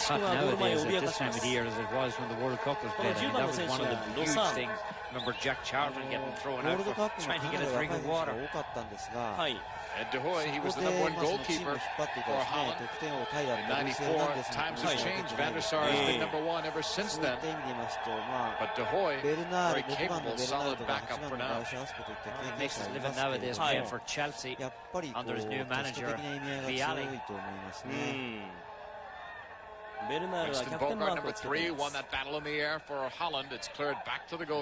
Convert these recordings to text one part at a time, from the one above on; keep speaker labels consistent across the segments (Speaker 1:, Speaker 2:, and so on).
Speaker 1: as tough nowadays at this time of the year as it was when the World Cup was played. I mean, that was one of the huge things. Remember Jack Charlton getting thrown out for trying to get a drink of water.
Speaker 2: And De Hoy, he was the #1 goalkeeper for Holland. In 94, times have changed. Van der Sar has been #1 ever since then. But De Hoy, very capable, solid backup for now.
Speaker 1: He makes his living nowadays playing for Chelsea under his new manager, Vialli.
Speaker 3: ベルナールはキャプテンマークをつけています。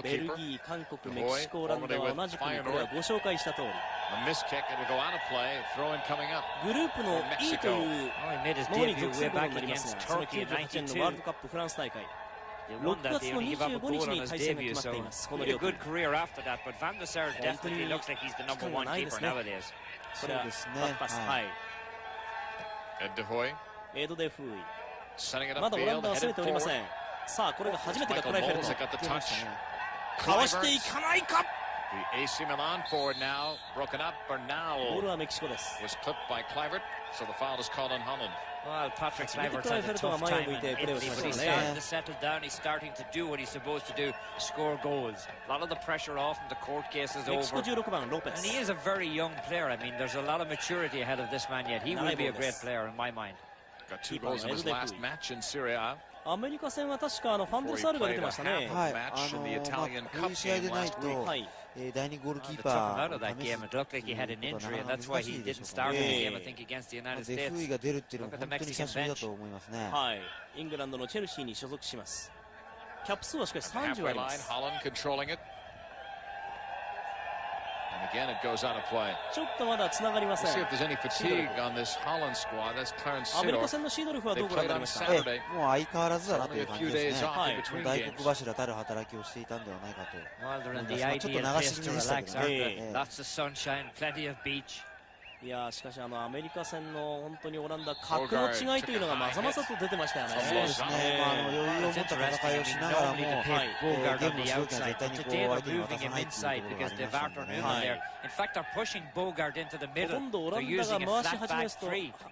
Speaker 3: ベルギー、韓国、メキシコ、オランダは同じくこれはご紹介した通り、グループの E というものに属することになりますが、その98年のワールドカップフランス大会、6月の25日に対戦が決まっています。この両チーム。本当に期間がないですね。これはバックパス。はい。エド・デフーイ。まだオランダは攻めておりません。さあ、これが初めてがクライフェルト。かわしていかないか。ボールはメキシコです。
Speaker 1: Well, Patrick Kluivert had a tough time in Italy, but he's starting to settle down. He's starting to do what he's supposed to do, score goals. A lot of the pressure off and the court case is over. And he is a very young player. I mean, there's a lot of maturity ahead of this man yet. He will be a great player in my mind.
Speaker 4: Got 2 goals in his last match in Serie A.
Speaker 3: アメリカ戦は確かファンデルサールが出てましたね。
Speaker 2: はい、こういう試合でないと、第2ゴールキーパーデフーイが出るっていうのは本当に久しぶりだと思いますね。
Speaker 3: はい、イングランドのチェルシーに所属します。キャップ数はしかし30あります。ちょっとまだつながりません。アメリカ戦のシードルフはどうご覧になりました？
Speaker 2: もう相変わらずだなという感じですね。大黒柱たる働きをしていたんではないかと思います。ちょっと流し気味でしたけどね。いやしかしアメリカ戦の本当にオランダ格の違いというのがまざまざと出てましたよね。そうですね。余裕を持った戦いをしながらも、ゲームの主導権は絶対に相手に渡さないっていうところがありましたので、
Speaker 3: ほとんどオランダが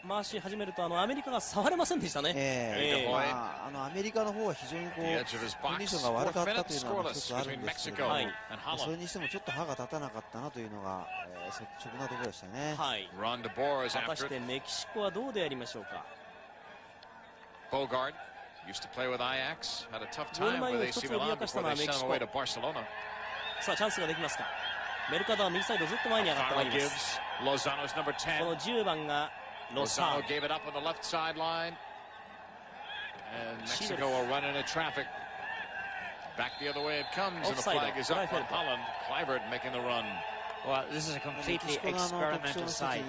Speaker 3: 回し始めるとアメリカが触れませんでしたね。
Speaker 2: アメリカの方は非常にコンディションが悪かったというのが一つあるんですけど、それにしてもちょっと歯が立たなかったなというのが率直なところでしたね。
Speaker 3: はい、果たしてメキシコはどうでありましょうか。ゴール前を一つ脅かしたのはメキシコ。さあチャンスができますか。メルカドは右サイドずっと前に上がってまいります。この10番がロサーノ。シードルフ。オフサイド、クライフェルト。
Speaker 1: Well, this is a completely experimental side.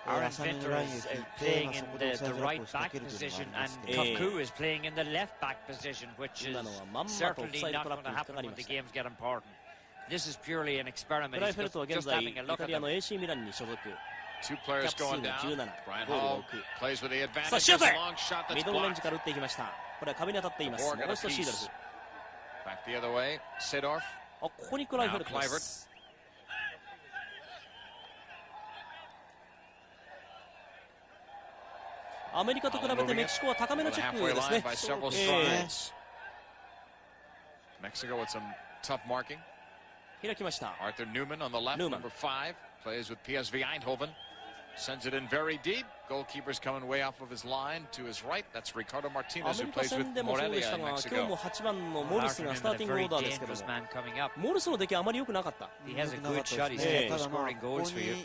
Speaker 1: Arjen Winter is playing in the right back position, and Kaku is playing in the left back position, which is certainly not going to happen when the games get important. This is purely an experiment. He's just having a look at them.
Speaker 4: 2 players going down. Brian Hall plays with the advantage.
Speaker 3: さあシュートへミドルレンジから打っていきました。これは壁に当たっています。もう一度シードルフ。
Speaker 4: Back the other way. Sidorf.
Speaker 3: ここにクライフェルトです。アメリカと比べてメキシコは高めのチェックですね。開きました。
Speaker 4: Arthur Newman on the left, number 5, plays with PSV Eindhoven. Sends it in very deep. Goalkeeper's coming way off of his line to his right. That's Ricardo Martinez who plays with Morelia in Mexico.
Speaker 3: 今日も8番のモルスがスターティングオーダーですけども、モルスの出来あまり良くなかった。
Speaker 1: He has a good shot. He's scoring goals for you.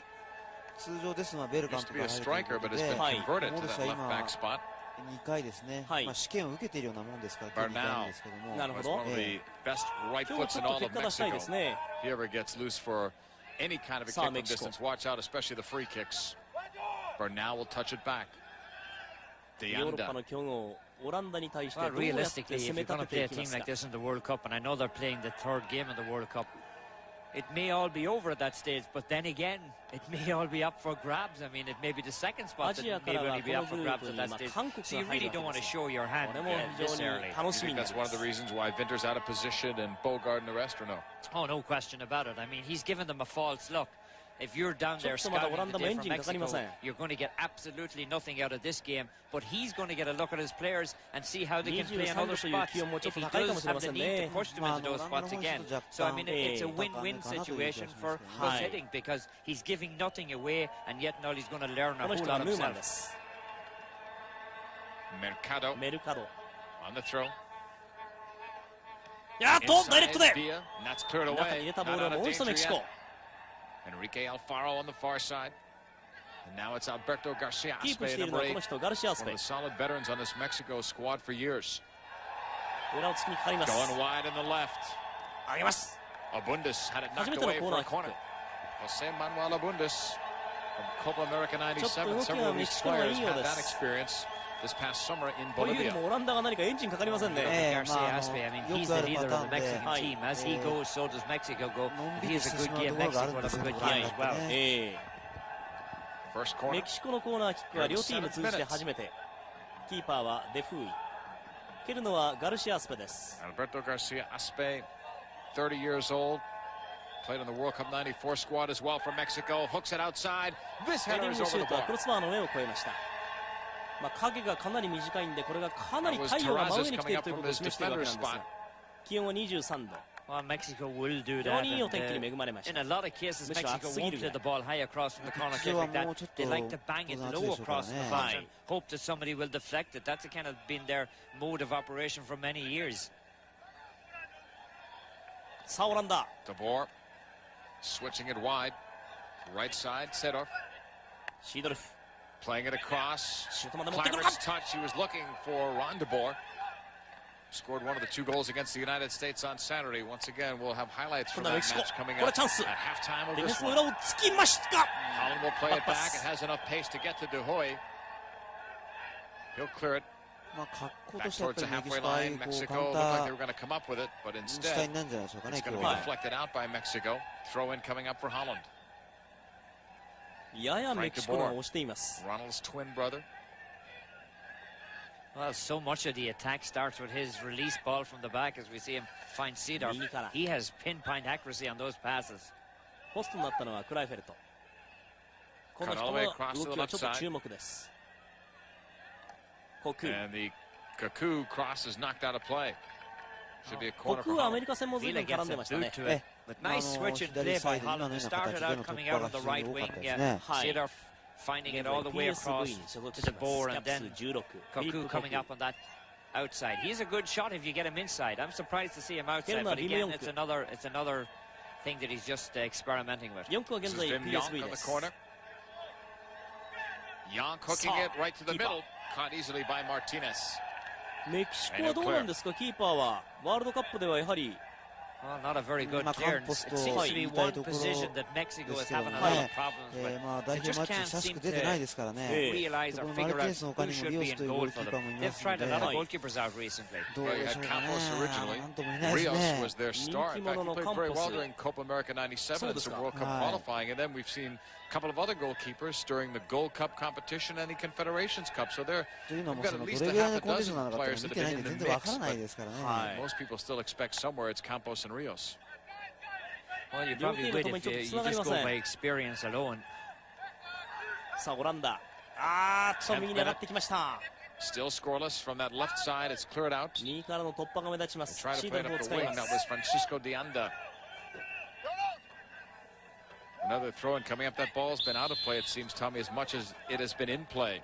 Speaker 2: 通常ですのベルカンとか入るということで、モルスは今2回ですね。試験を受けているようなもんですから、2回目ですけども。
Speaker 3: なるほど。今日ちょっと結果出したいですね。
Speaker 4: Any kind of a kick from distance, watch out, especially the free kicks. Bernal will touch it back.
Speaker 3: ヨーロッパの強豪オランダに対してど
Speaker 1: Well,
Speaker 3: うやって
Speaker 1: realistically,
Speaker 3: 攻
Speaker 1: if
Speaker 3: め
Speaker 1: you're going
Speaker 3: 立
Speaker 1: to
Speaker 3: て
Speaker 1: play
Speaker 3: て
Speaker 1: a
Speaker 3: いきま
Speaker 1: team
Speaker 3: す
Speaker 1: like
Speaker 3: か。
Speaker 1: this in the World Cup, and I know they're playing the 3rd game of the World Cup, it may all be over at that stage, but then again, it may all be up for grabs. I mean, it may be the second spot that may only be up for grabs at that stage. So you really don't want to show your hand this early.
Speaker 4: You think that's one of the reasons why Winter's out of position and Bogard and the rest, or no?
Speaker 1: Oh, no question about it. I mean, he's given them a false look. If you're down there scouting the day from Mexico, you're going to get absolutely nothing out of this game. But he's going to get a look at his players and see how they can play in other spots. If he does have the need to push them into those spots again. So, I mean, it's a win-win situation for us hitting because he's giving nothing away and yet now he's going to learn a whole lot himself.
Speaker 4: Mercado on the throw.
Speaker 3: やっとダイレクトで
Speaker 4: Villa, and that's cleared
Speaker 3: 中に
Speaker 4: away.
Speaker 3: 入れたボー
Speaker 4: Not
Speaker 3: ルを
Speaker 4: out of
Speaker 3: もう一度
Speaker 4: danger
Speaker 3: メキシコ。
Speaker 4: yet. Enrique Alfaro on the far side. And now it's Alberto Garcia Aspe, number 8, one of the solid veterans on this Mexico squad for years. Going wide in the left. Abundis had it knocked away for a corner. Jose Manuel Abundis from Copa America 97. Several of these players had that experience this past summer in Bolivia.
Speaker 1: Garcia Aspe, I mean, he's the leader of the Mexican team. As he goes, so does Mexico go. If he has a good game, Mexico will have a good game as well.
Speaker 4: First corner.
Speaker 3: メキシコのコーナーキックは両チーム通じて初めて。キーパーはデフーイ。蹴るのはガルシア・アスペです。
Speaker 4: Alberto Garcia Aspe, 30 years old. Played on the World Cup '94 squad as well for Mexico. Hooks it outside. This header is over the bar.
Speaker 3: クロスバーの上を越えました。影がかなり短いんで、これがかなり太陽が真上に来ているということを示しているわけなんですが。気温は23度。
Speaker 1: Well, Mexico will do that. In a lot of cases, Mexico won't hit the ball high across from the corner kick like that. They like to bang it low across the box and hope that somebody will deflect it. That's kind of been their mode of operation for many years.
Speaker 4: De Boer switching it wide. Right side, Seedorf. Playing it across. Clamorous touch. He was looking for Ron De Boer. Scored one of the 2 goals against the United States on Saturday. Once again, we'll have highlights from that match coming up at halftime of this one. Holland will play it back. It has enough pace to get to De Hoy. He'll clear it back towards the halfway line. Mexico looked like they were going to come up with it, but instead, it's going to be deflected out by Mexico. Throw in coming up for Holland. Frank De Boer, Ronald's twin brother.
Speaker 1: Well, so much of the attack starts with his release ball from the back as we see him find Seedorf. He has pinpoint accuracy on those passes.
Speaker 4: Cut all the way across to the left side. And the Kaku cross is knocked out of play. Should be a corner for Holland.
Speaker 1: Vila gets a boot to it. But nice switch and play by Holland. They started out coming out on the right wing. Seedorf finding it all the way across to De Boer, and then Kaku coming up on that outside. He's a good shot if you get him inside. I'm surprised to see him outside, but again, it's another thing that he's just experimenting with.
Speaker 4: This is Wim Jonk on the corner. Jonk hooking it right to the middle. Caught easily by Martinez.
Speaker 3: メキシコはどうなんですか、キーパーは。ワールドカップではやはり
Speaker 1: Well, not a very good clearance. It seems to be one position that Mexico is having a lot of problems with. They just can't seem to realize or figure out who should be in goal for them. They've tried a lot of goalkeepers out recently.
Speaker 4: Well, you had Campos originally. Rios was their star. In fact, he played very well during Copa America '97 and some World Cup qualifying. And then we've seen a couple of other goalkeepers during the Gold Cup competition and the Confederations Cup. So they've got at least a half a dozen players that have been in the mix. But most people still expect somewhere it's Campos and Rios.
Speaker 1: Well, you probably would if you just go by experience alone.
Speaker 4: Still scoreless from that left side. It's cleared out. Try to play it up the wing. That was Francisco de Anda. Another throw-in coming up. That ball's been out of play, it seems, Tommy, as much as it has been in play.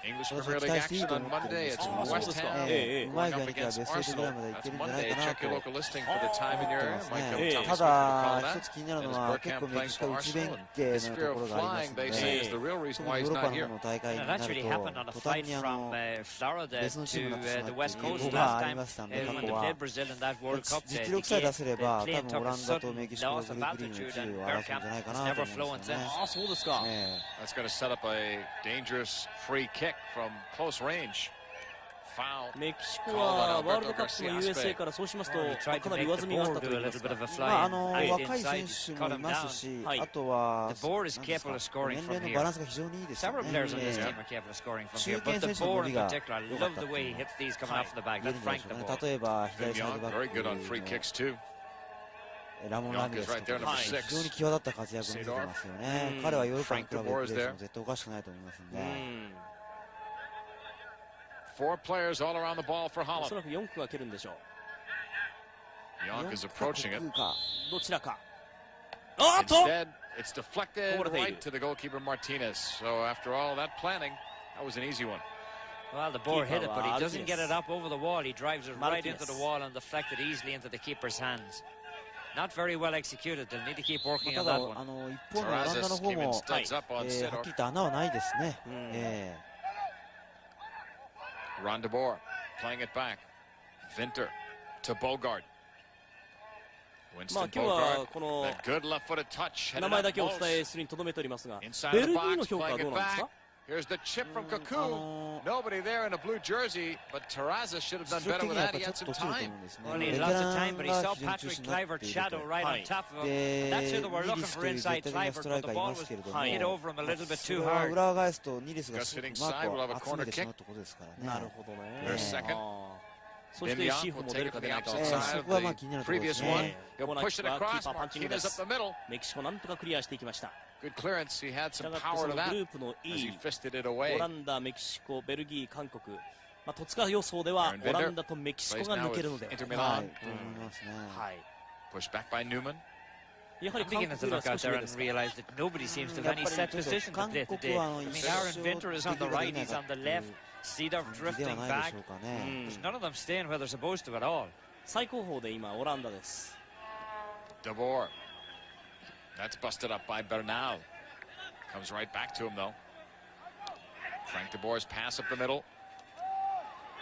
Speaker 4: English Premier League action on Monday. It's West Ham going up against Arsenal. That's Monday. Check your local listing for the time in your area. Michael Thomas will call that. And it's Bergkamp playing for Arsenal. And his fear of flying, they say, is the real reason why he's not here.
Speaker 1: It actually happened on a flight from Florida to the West Coast last time when they played Brazil in that World Cup. The plane took a sudden loss of altitude, and Bergkamp has never flown since.
Speaker 4: That's going to set up a dangerous free kick from close range. Foul.
Speaker 3: メキシコはワールドカップの USA からそうしますとかなり上積みがあったと言いますか、
Speaker 1: 若い選手もいますし、あとは年齢のバランスが非常にいいですよね。中堅選手の伸びが良かったと言えるんでしょうね。例えば左サイドバックラモン・ラミレスとか非常に際立った活躍を見せてますよね。彼はヨーロッパのクラブでプレーしても絶対おかしくないと思いますので。
Speaker 4: Four players all around the ball for Holland.
Speaker 3: おそらく4区が蹴るんでしょう。
Speaker 4: Jonk is approaching it.
Speaker 3: どちらか。
Speaker 4: Instead, it's deflected right to the goalkeeper Martinez. So after all that planning, that was an easy one.
Speaker 1: Well, the Boer hit it, but he doesn't get it up over the wall. He drives it right into the wall and deflected easily into the keeper's hands. Not very well executed. They'll need to keep working
Speaker 2: た
Speaker 1: on
Speaker 2: だ
Speaker 1: that one.
Speaker 2: 一方のオランダの方も、はっきりと穴はないですね。
Speaker 4: Ron de Boer playing it back. Vinter to Bogard.
Speaker 3: まあ今日はこの名前だけお伝えするにとどめておりますが、ベルギーの評価はどうなんですか？
Speaker 4: Here's the chip from Kaku. Nobody there in a blue jersey, but Terraza should have done better with that. He had some time.
Speaker 1: Well, he had lots of time, but he saw Patrick Kluivert's shadow right on top of him. That's who they were looking for inside Kluivert, but the ball was hit over him a little bit too hard.
Speaker 2: 裏返すとニリスがマークを集めてしまうところですからね。
Speaker 3: なるほどね。
Speaker 4: Their second.
Speaker 3: そしてシーフも出るか出ないか。
Speaker 2: そこはまあ気になるところですね。
Speaker 3: コーナーキックはキーパーパンチングです。メキシコなんとかクリアしていきました。
Speaker 4: Good clearance. He had some
Speaker 3: したがって
Speaker 4: power
Speaker 3: そ
Speaker 4: to
Speaker 3: のグ
Speaker 4: that
Speaker 3: ループの
Speaker 4: as he
Speaker 3: E、
Speaker 4: fisted it
Speaker 3: オ
Speaker 4: away.
Speaker 3: ランダ、メキシコ、ベルギー、韓国、戸塚予想ではオランダとメキシコが抜けるので、
Speaker 4: Inter
Speaker 2: は
Speaker 4: Milan.
Speaker 2: い、と思いますね。
Speaker 3: はい。
Speaker 4: Pushed back by Newman.
Speaker 3: やはり
Speaker 1: I'm
Speaker 3: 韓
Speaker 1: beginning
Speaker 3: 国
Speaker 1: to
Speaker 3: より
Speaker 1: look
Speaker 3: は
Speaker 1: out
Speaker 3: 少し
Speaker 1: there
Speaker 3: 上
Speaker 1: and
Speaker 3: ですか。
Speaker 1: realize that nobody seems to have any set position to play today. I mean, Aaron Vinter is on the right, he's on the left. Cedar
Speaker 2: では
Speaker 1: drifting
Speaker 2: ないで
Speaker 1: back.
Speaker 2: しょうかね。
Speaker 1: There's none of them staying where they're supposed to at all.
Speaker 3: 最高峰で今オランダです。
Speaker 4: De Boer. That's busted up by Bernal. Comes right back to him though. Frank de Boer's pass up the middle.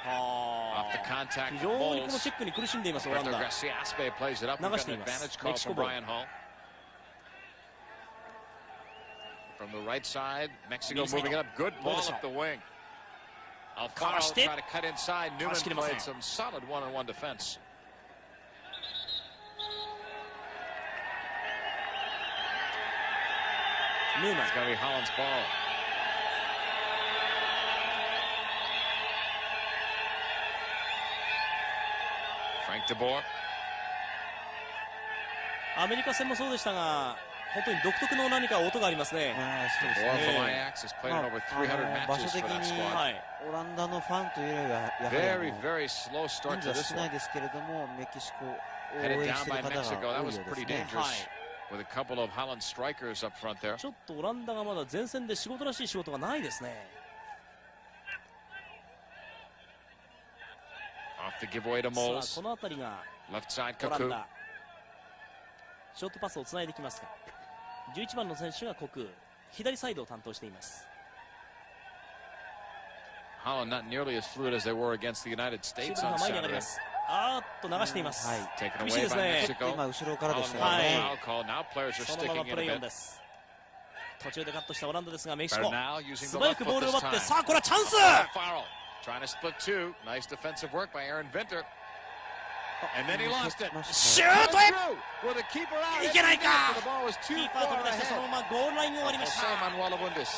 Speaker 4: Off the contact.
Speaker 3: 非常にこの
Speaker 4: Moles.
Speaker 3: チェックに苦しんでいますオラン
Speaker 4: Roberto
Speaker 3: ダ。
Speaker 4: Garcia-Aspe plays it up. We've got an advantage call from Brian Hall. From the right side, Mexico moving it up. Good ball up the wing. Alfaro trying to cut inside. Newman played some solid one-on-one defense.
Speaker 3: Newman.
Speaker 4: It's going to be Holland's ball. Frank de Boer.
Speaker 3: アメリカ戦もそうでしたが、本当に独特の何か音がありますね。
Speaker 2: そうです
Speaker 4: Boer
Speaker 2: ね。
Speaker 4: from Ajax has played in over 300
Speaker 2: 場所
Speaker 4: matches
Speaker 2: 的
Speaker 4: for that
Speaker 2: に
Speaker 4: squad.
Speaker 3: はい。
Speaker 2: オランダのファンというよりはやはり
Speaker 4: Very, very slow start
Speaker 2: 人
Speaker 4: to
Speaker 2: 数
Speaker 4: this
Speaker 2: は少な
Speaker 4: one.
Speaker 2: いですけれども、メキシコを応
Speaker 4: Headed
Speaker 2: 援
Speaker 4: down
Speaker 2: してい
Speaker 4: by
Speaker 2: る方
Speaker 4: Mexico.
Speaker 2: が
Speaker 4: That
Speaker 2: 多い
Speaker 4: was
Speaker 2: よう
Speaker 4: pretty
Speaker 2: ですね。
Speaker 4: dangerous with a couple of Holland strikers up front there.
Speaker 3: ちょっとオランダがまだ前線で仕事らしい仕事がないですね。
Speaker 4: Off the giveaway to
Speaker 3: さあ
Speaker 4: Moles.
Speaker 3: この辺りが
Speaker 4: Left side
Speaker 3: オラン
Speaker 4: Kaku.
Speaker 3: ダ。ショートパスをつないできますが、11番の選手がコク、左サイドを担当しています。
Speaker 4: Holland not nearly as fluid as they were against the United
Speaker 3: シ
Speaker 4: States
Speaker 3: ュートが
Speaker 4: on
Speaker 3: 前に上がり
Speaker 4: Saturday.
Speaker 3: ます。あーっと流しています。
Speaker 2: はい。
Speaker 4: Taken
Speaker 3: 厳しい
Speaker 4: away
Speaker 3: です
Speaker 4: by
Speaker 3: ね。
Speaker 2: ちょっと
Speaker 4: Mexico.
Speaker 2: 今後ろからでした
Speaker 4: Holland
Speaker 2: よ
Speaker 4: with a
Speaker 2: ね。
Speaker 4: foul call. Now players are
Speaker 3: そのまま
Speaker 4: sticking
Speaker 3: プ
Speaker 4: in
Speaker 3: レー
Speaker 4: a
Speaker 3: 4
Speaker 4: bit.
Speaker 3: です。途中でカットしたオランダですが、メキシコ
Speaker 4: Bernal using
Speaker 3: 素
Speaker 4: the
Speaker 3: 早
Speaker 4: left
Speaker 3: くボー
Speaker 4: foot
Speaker 3: ルを
Speaker 4: this
Speaker 3: 奪って、
Speaker 4: time.
Speaker 3: さあこれはチャンス。
Speaker 4: Alfaro trying to split two. Nice defensive work by Aaron Vinter. And then he lost it.
Speaker 3: シュートへ。
Speaker 4: With the keeper out.
Speaker 3: いけないか。
Speaker 4: The ball was
Speaker 3: キ
Speaker 4: too
Speaker 3: ーパー
Speaker 4: far
Speaker 3: 飛び出してその
Speaker 4: ahead.
Speaker 3: ままゴールラインに終わりまし
Speaker 4: Jose
Speaker 3: た。
Speaker 4: Manuel Abundis.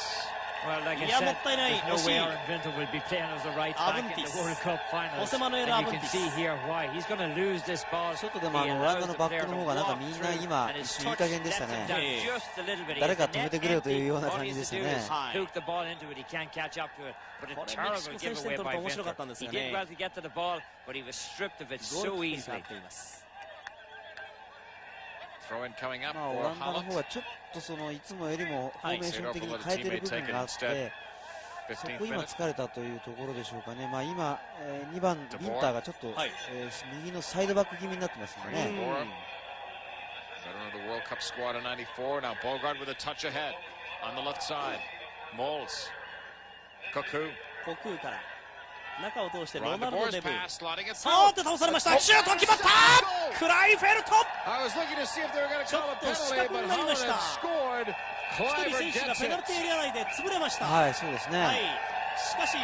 Speaker 1: Well, like I
Speaker 3: いや、も
Speaker 1: said,
Speaker 3: ったいない。
Speaker 1: there's no
Speaker 3: 惜し
Speaker 1: way
Speaker 3: い。
Speaker 1: Aaron Vinter will be playing as a right back in the
Speaker 3: Abundis.
Speaker 1: World Cup finals.
Speaker 3: Jose Manuel
Speaker 1: And you can
Speaker 3: Abundis.
Speaker 1: see here why. He's going to lose this ball.
Speaker 2: ちょっとでもオランダのバックの方がなんかみんな今一瞬いい加減でしたね。誰か止めてくれよというような感じでしたね。
Speaker 3: はい。
Speaker 1: Hook the ball into it. He can't catch up to it. But a
Speaker 3: これメキ
Speaker 1: terrible
Speaker 3: シコ選手点
Speaker 1: giveaway
Speaker 3: 取る
Speaker 1: by
Speaker 3: と面白か
Speaker 1: Vinter.
Speaker 3: ったんです
Speaker 1: He
Speaker 3: が
Speaker 1: did
Speaker 3: ね。
Speaker 1: well to get to the ball, but he was stripped of it
Speaker 3: ゴー
Speaker 1: so
Speaker 3: ルキックに
Speaker 1: easily.
Speaker 3: なっています。
Speaker 4: Throw in coming up
Speaker 2: まあオ
Speaker 4: for
Speaker 2: ランダの
Speaker 4: Holland.
Speaker 2: 方はちょっとそのいつもよりもフォーメーション的に変えてる部分があって、そ
Speaker 4: 15th
Speaker 2: こ今
Speaker 4: minute.
Speaker 2: 疲れたというところでしょうかね。まあ今2番ビンターがちょっと
Speaker 3: はい。
Speaker 2: 右のサイドバック気味になってますよ
Speaker 4: Frank
Speaker 2: ね。
Speaker 4: de Boer, veteran of the World Cup squad in '94. Now Bogard with a touch ahead on the left side. Moles. Kaku.
Speaker 3: コクーから中を通してロ
Speaker 4: Ron
Speaker 3: ナ
Speaker 4: de
Speaker 3: ルド
Speaker 4: Boer's
Speaker 3: デブ。
Speaker 4: pass, slotting it
Speaker 3: さあ
Speaker 4: through.
Speaker 3: って倒されました。シュート決まった。クライフェルト。
Speaker 4: I was looking to see if they were going to call a
Speaker 3: ちょっと死
Speaker 4: penalty,
Speaker 3: 角
Speaker 4: but
Speaker 3: になり
Speaker 4: Holland
Speaker 3: ました。
Speaker 4: had scored.
Speaker 3: 一
Speaker 4: Kluivert
Speaker 3: 人選手が
Speaker 4: gets
Speaker 3: ペナルティーエ
Speaker 4: it.
Speaker 3: リア内で潰れました。
Speaker 2: はい、そうですね。
Speaker 3: はい。しかし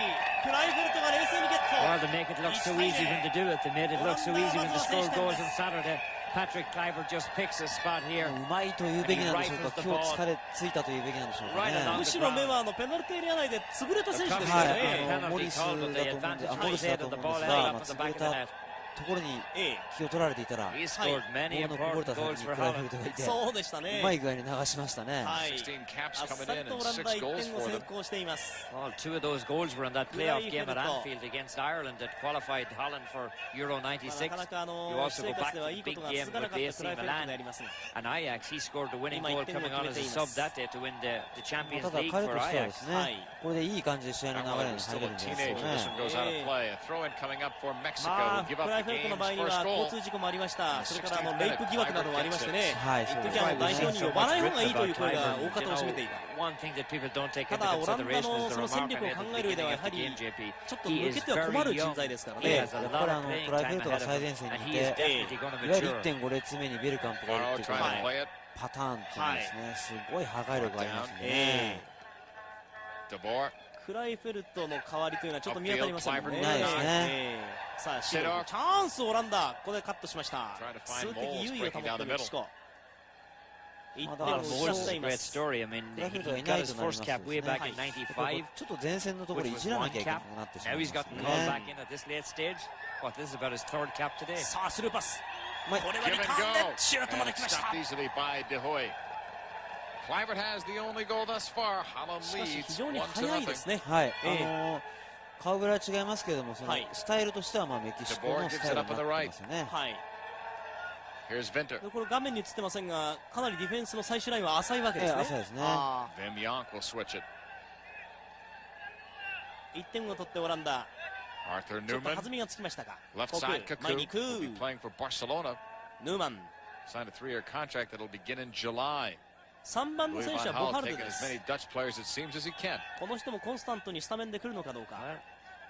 Speaker 3: クライフェルトが冷静にゲット。
Speaker 1: Well, to make it look so easy when to do it, they made it look so easy when to score goals on Saturday. Patrick Kluivert just picks a spot here.
Speaker 2: うまいというべきなんでしょうか。今日疲れついたというべきなんでしょうかね。
Speaker 3: むしろ目はペナルティーエリア内で潰れた選手ですよ
Speaker 2: は
Speaker 3: ね。
Speaker 2: い、モリスだと思うんで、モリスだと思うんですが、潰れたところに気を取られていたら、
Speaker 1: He
Speaker 2: ボ
Speaker 1: scored
Speaker 2: ー
Speaker 1: many
Speaker 2: ルのこぼれ
Speaker 1: important
Speaker 2: た先
Speaker 1: goals
Speaker 2: に
Speaker 1: for
Speaker 2: クライフェル
Speaker 1: Holland.
Speaker 2: トがいて、
Speaker 3: そうでしたね。
Speaker 2: うまい具合に流しましたね。
Speaker 3: はい。
Speaker 4: 16 caps
Speaker 3: あっさ
Speaker 4: coming
Speaker 3: り
Speaker 4: in
Speaker 3: と
Speaker 4: and
Speaker 3: オランダ
Speaker 4: 6
Speaker 3: 1
Speaker 4: goals
Speaker 3: 点を
Speaker 4: for
Speaker 3: 先
Speaker 4: them.
Speaker 3: 行しています。
Speaker 1: Well, two of those goals were in that playoff game at Anfield against Ireland that qualified Holland for Euro 96.
Speaker 3: なかなか
Speaker 1: You
Speaker 3: 私
Speaker 1: also
Speaker 3: 生
Speaker 1: go
Speaker 3: 活
Speaker 1: back
Speaker 3: で
Speaker 1: to
Speaker 3: はい
Speaker 1: the
Speaker 3: いこ
Speaker 1: big
Speaker 3: とが
Speaker 1: game
Speaker 3: 続かな
Speaker 1: with
Speaker 3: かった
Speaker 1: AC
Speaker 3: クライフェルト
Speaker 1: Milan
Speaker 3: でありますが。
Speaker 1: and Ajax. He scored the winning goal coming on as a sub that day to win the
Speaker 2: た
Speaker 1: Champions
Speaker 2: だ
Speaker 1: League
Speaker 2: 彼
Speaker 1: for
Speaker 2: としてはで
Speaker 1: Ajax.
Speaker 2: すね、これでいい感じで試合の流れに入れるんじゃないです
Speaker 4: Teenager,
Speaker 2: か
Speaker 4: this
Speaker 2: ね。
Speaker 4: one goes out of play. A throw in coming up for Mexico.
Speaker 3: まあ
Speaker 4: Give
Speaker 3: ク
Speaker 4: up
Speaker 3: ラ
Speaker 4: the
Speaker 3: イフェルトの場合には交通事故もありました。それからレイプ疑惑などもありましてね、一時代表に呼ばない方がいいという声が大方を占めていた。ただオランダのその戦力を考える上ではやはりちょっと抜けては困る人材ですからね。
Speaker 2: やっぱりトライフェルトが最前線にいて、いわゆる 1.5 列目にベルカンプがいるというパターンっていうんですね、すごい破壊力がありますね。
Speaker 3: クライフェルトの代わりというのはちょっと見当たりませんね。
Speaker 2: ないですね。
Speaker 3: さあ、チャンスオランダ、ここでカットしました。数的優位を保っているメキシコ。1点を失っています。
Speaker 2: ちょっと前線のところいじらなきゃいけなくなってしまいますね。
Speaker 3: さあ、スルーパス。これはリターンでシュートまで来ました。しかし非常に速いですね。
Speaker 2: はい。顔ぶれは違いますけれども、そのスタイルとしてはメキシコのスタイルになってますよね。
Speaker 3: はい。これ画面に映ってませんが、かなりディフェンスの最終ラインは浅いわけですね。
Speaker 2: 浅いですね。
Speaker 3: 1点を取ってオランダ。ちょっと弾みがつきましたか。前に行く。ヌーマン。3番の選手はボハルドです。この人もコンスタントにスタメンで来るのかどうか。